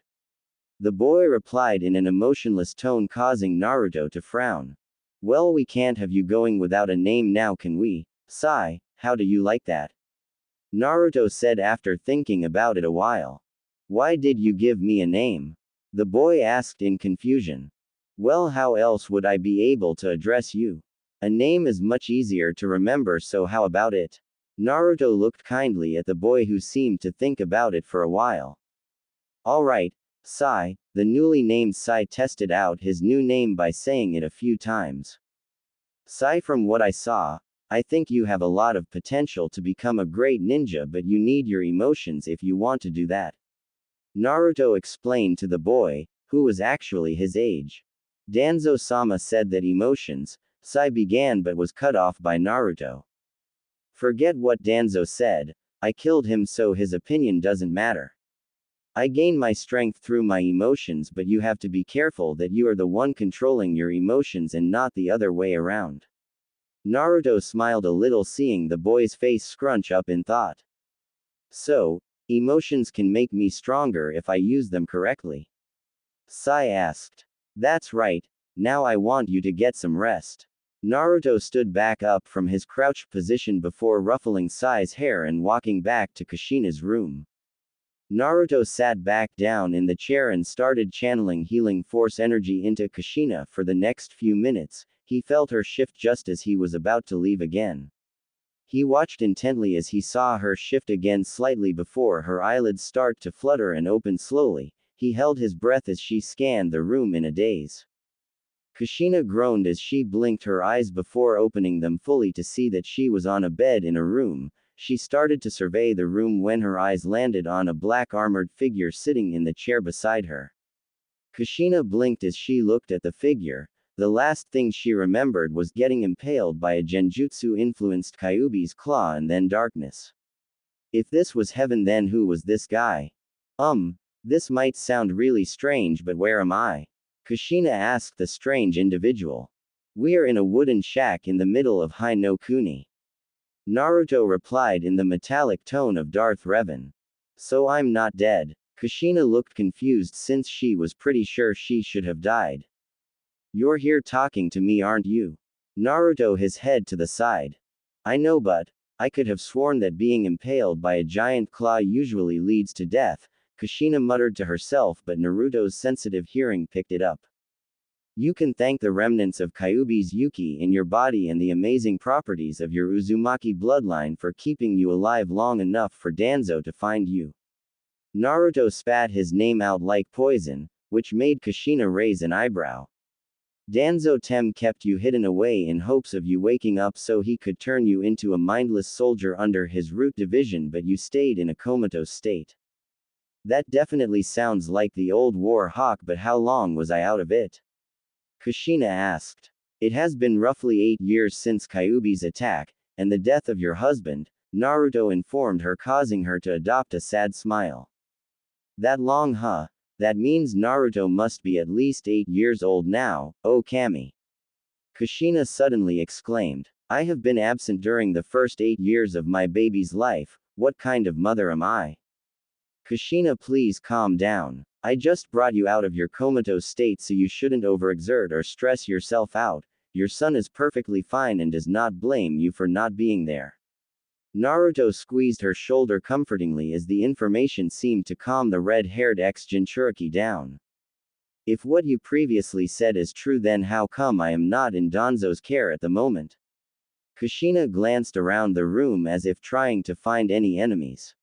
The boy replied in an emotionless tone, causing Naruto to frown. Well, we can't have you going without a name now, can we? Sai, how do you like that? Naruto said after thinking about it a while. Why did you give me a name? The boy asked in confusion. Well, how else would I be able to address you? A name is much easier to remember, so how about it? Naruto looked kindly at the boy, who seemed to think about it for a while. Alright, Sai. The newly named Sai tested out his new name by saying it a few times. Sai, from what I saw, I think you have a lot of potential to become a great ninja, but you need your emotions if you want to do that. Naruto explained to the boy, who was actually his age. Danzo-sama said that emotions, Sai began but was cut off by Naruto. Forget what Danzo said, I killed him, so his opinion doesn't matter. I gain my strength through my emotions, but you have to be careful that you are the one controlling your emotions and not the other way around. Naruto smiled a little, seeing the boy's face scrunch up in thought. So, emotions can make me stronger if I use them correctly? Sai asked. That's right, now I want you to get some rest. Naruto stood back up from his crouched position before ruffling Sai's hair and walking back to Kushina's room. Naruto sat back down in the chair and started channeling healing force energy into Kushina. For the next few minutes, he felt her shift just as he was about to leave again. He watched intently as he saw her shift again slightly before her eyelids start to flutter and open slowly. He held his breath as she scanned the room in a daze. Kushina groaned as she blinked her eyes before opening them fully to see that she was on a bed in a room. She started to survey the room when her eyes landed on a black armored figure sitting in the chair beside her. Kushina blinked as she looked at the figure. The last thing she remembered was getting impaled by a genjutsu-influenced Kyuubi's claw and then darkness. If this was heaven, then who was this guy? This might sound really strange, but where am I? Kushina asked the strange individual. We are in a wooden shack in the middle of Hai no Kuni. Naruto replied in the metallic tone of Darth Revan. So I'm not dead. Kushina looked confused since she was pretty sure she should have died. You're here talking to me, aren't you? Naruto, his head to the side. I know, but I could have sworn that being impaled by a giant claw usually leads to death, Kushina muttered to herself, but Naruto's sensitive hearing picked it up. You can thank the remnants of Kyuubi's Yuki in your body and the amazing properties of your Uzumaki bloodline for keeping you alive long enough for Danzo to find you. Naruto spat his name out like poison, which made Kushina raise an eyebrow. Danzo Tem kept you hidden away in hopes of you waking up so he could turn you into a mindless soldier under his root division, but you stayed in a comatose state. That definitely sounds like the old war hawk, but how long was I out of it? Kushina asked. It has been roughly 8 years since Kyuubi's attack, and the death of your husband, Naruto informed her, causing her to adopt a sad smile. That long, huh? That means Naruto must be at least 8 years old now, oh Kami. Kushina suddenly exclaimed. I have been absent during the first 8 years of my baby's life. What kind of mother am I? Kushina, please calm down. I just brought you out of your comatose state, so you shouldn't overexert or stress yourself out. Your son is perfectly fine and does not blame you for not being there. Naruto squeezed her shoulder comfortingly as the information seemed to calm the red-haired ex-Jinchuriki down. If what you previously said is true, then how come I am not in Danzo's care at the moment? Kushina glanced around the room as if trying to find any enemies.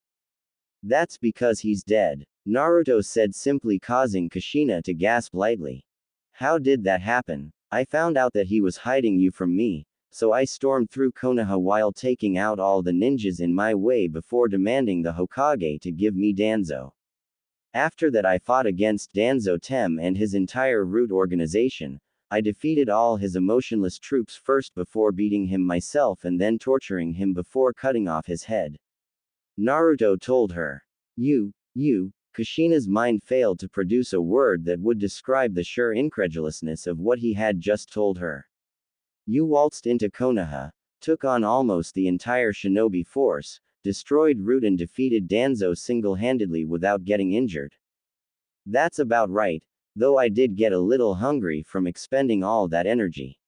That's because he's dead, Naruto said simply, causing Kushina to gasp lightly. How did that happen? I found out that he was hiding you from me, so I stormed through Konoha while taking out all the ninjas in my way before demanding the Hokage to give me Danzo. After that, I fought against Danzo Tem and his entire root organization. I defeated all his emotionless troops first before beating him myself and then torturing him before cutting off his head. Naruto told her. You Kushina's mind failed to produce a word that would describe the sure incredulousness of what he had just told her. You waltzed into Konoha, took on almost the entire shinobi force, destroyed Root and defeated Danzo single-handedly without getting injured. That's about right, though I did get a little hungry from expending all that energy.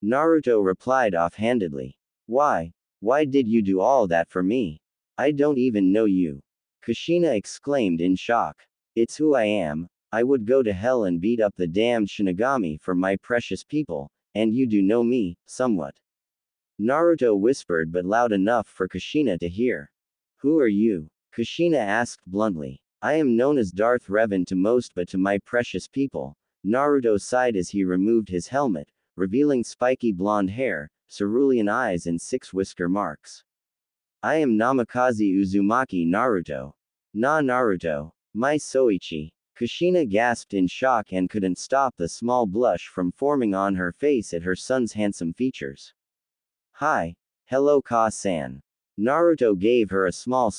Naruto replied offhandedly. Why? Why did you do all that for me? I don't even know you. Kushina exclaimed in shock. It's who I am. I would go to hell and beat up the damned Shinigami for my precious people, and you do know me, somewhat. Naruto whispered but loud enough for Kushina to hear. Who are you? Kushina asked bluntly. I am known as Darth Revan to most, but to my precious people. Naruto sighed as he removed his helmet, revealing spiky blonde hair, cerulean eyes and 6 whisker marks. I am Namikaze Uzumaki Naruto. Na Naruto. My Soichi. Kushina gasped in shock and couldn't stop the small blush from forming on her face at her son's handsome features. Hi. Hello Ka-san. Naruto gave her a smile.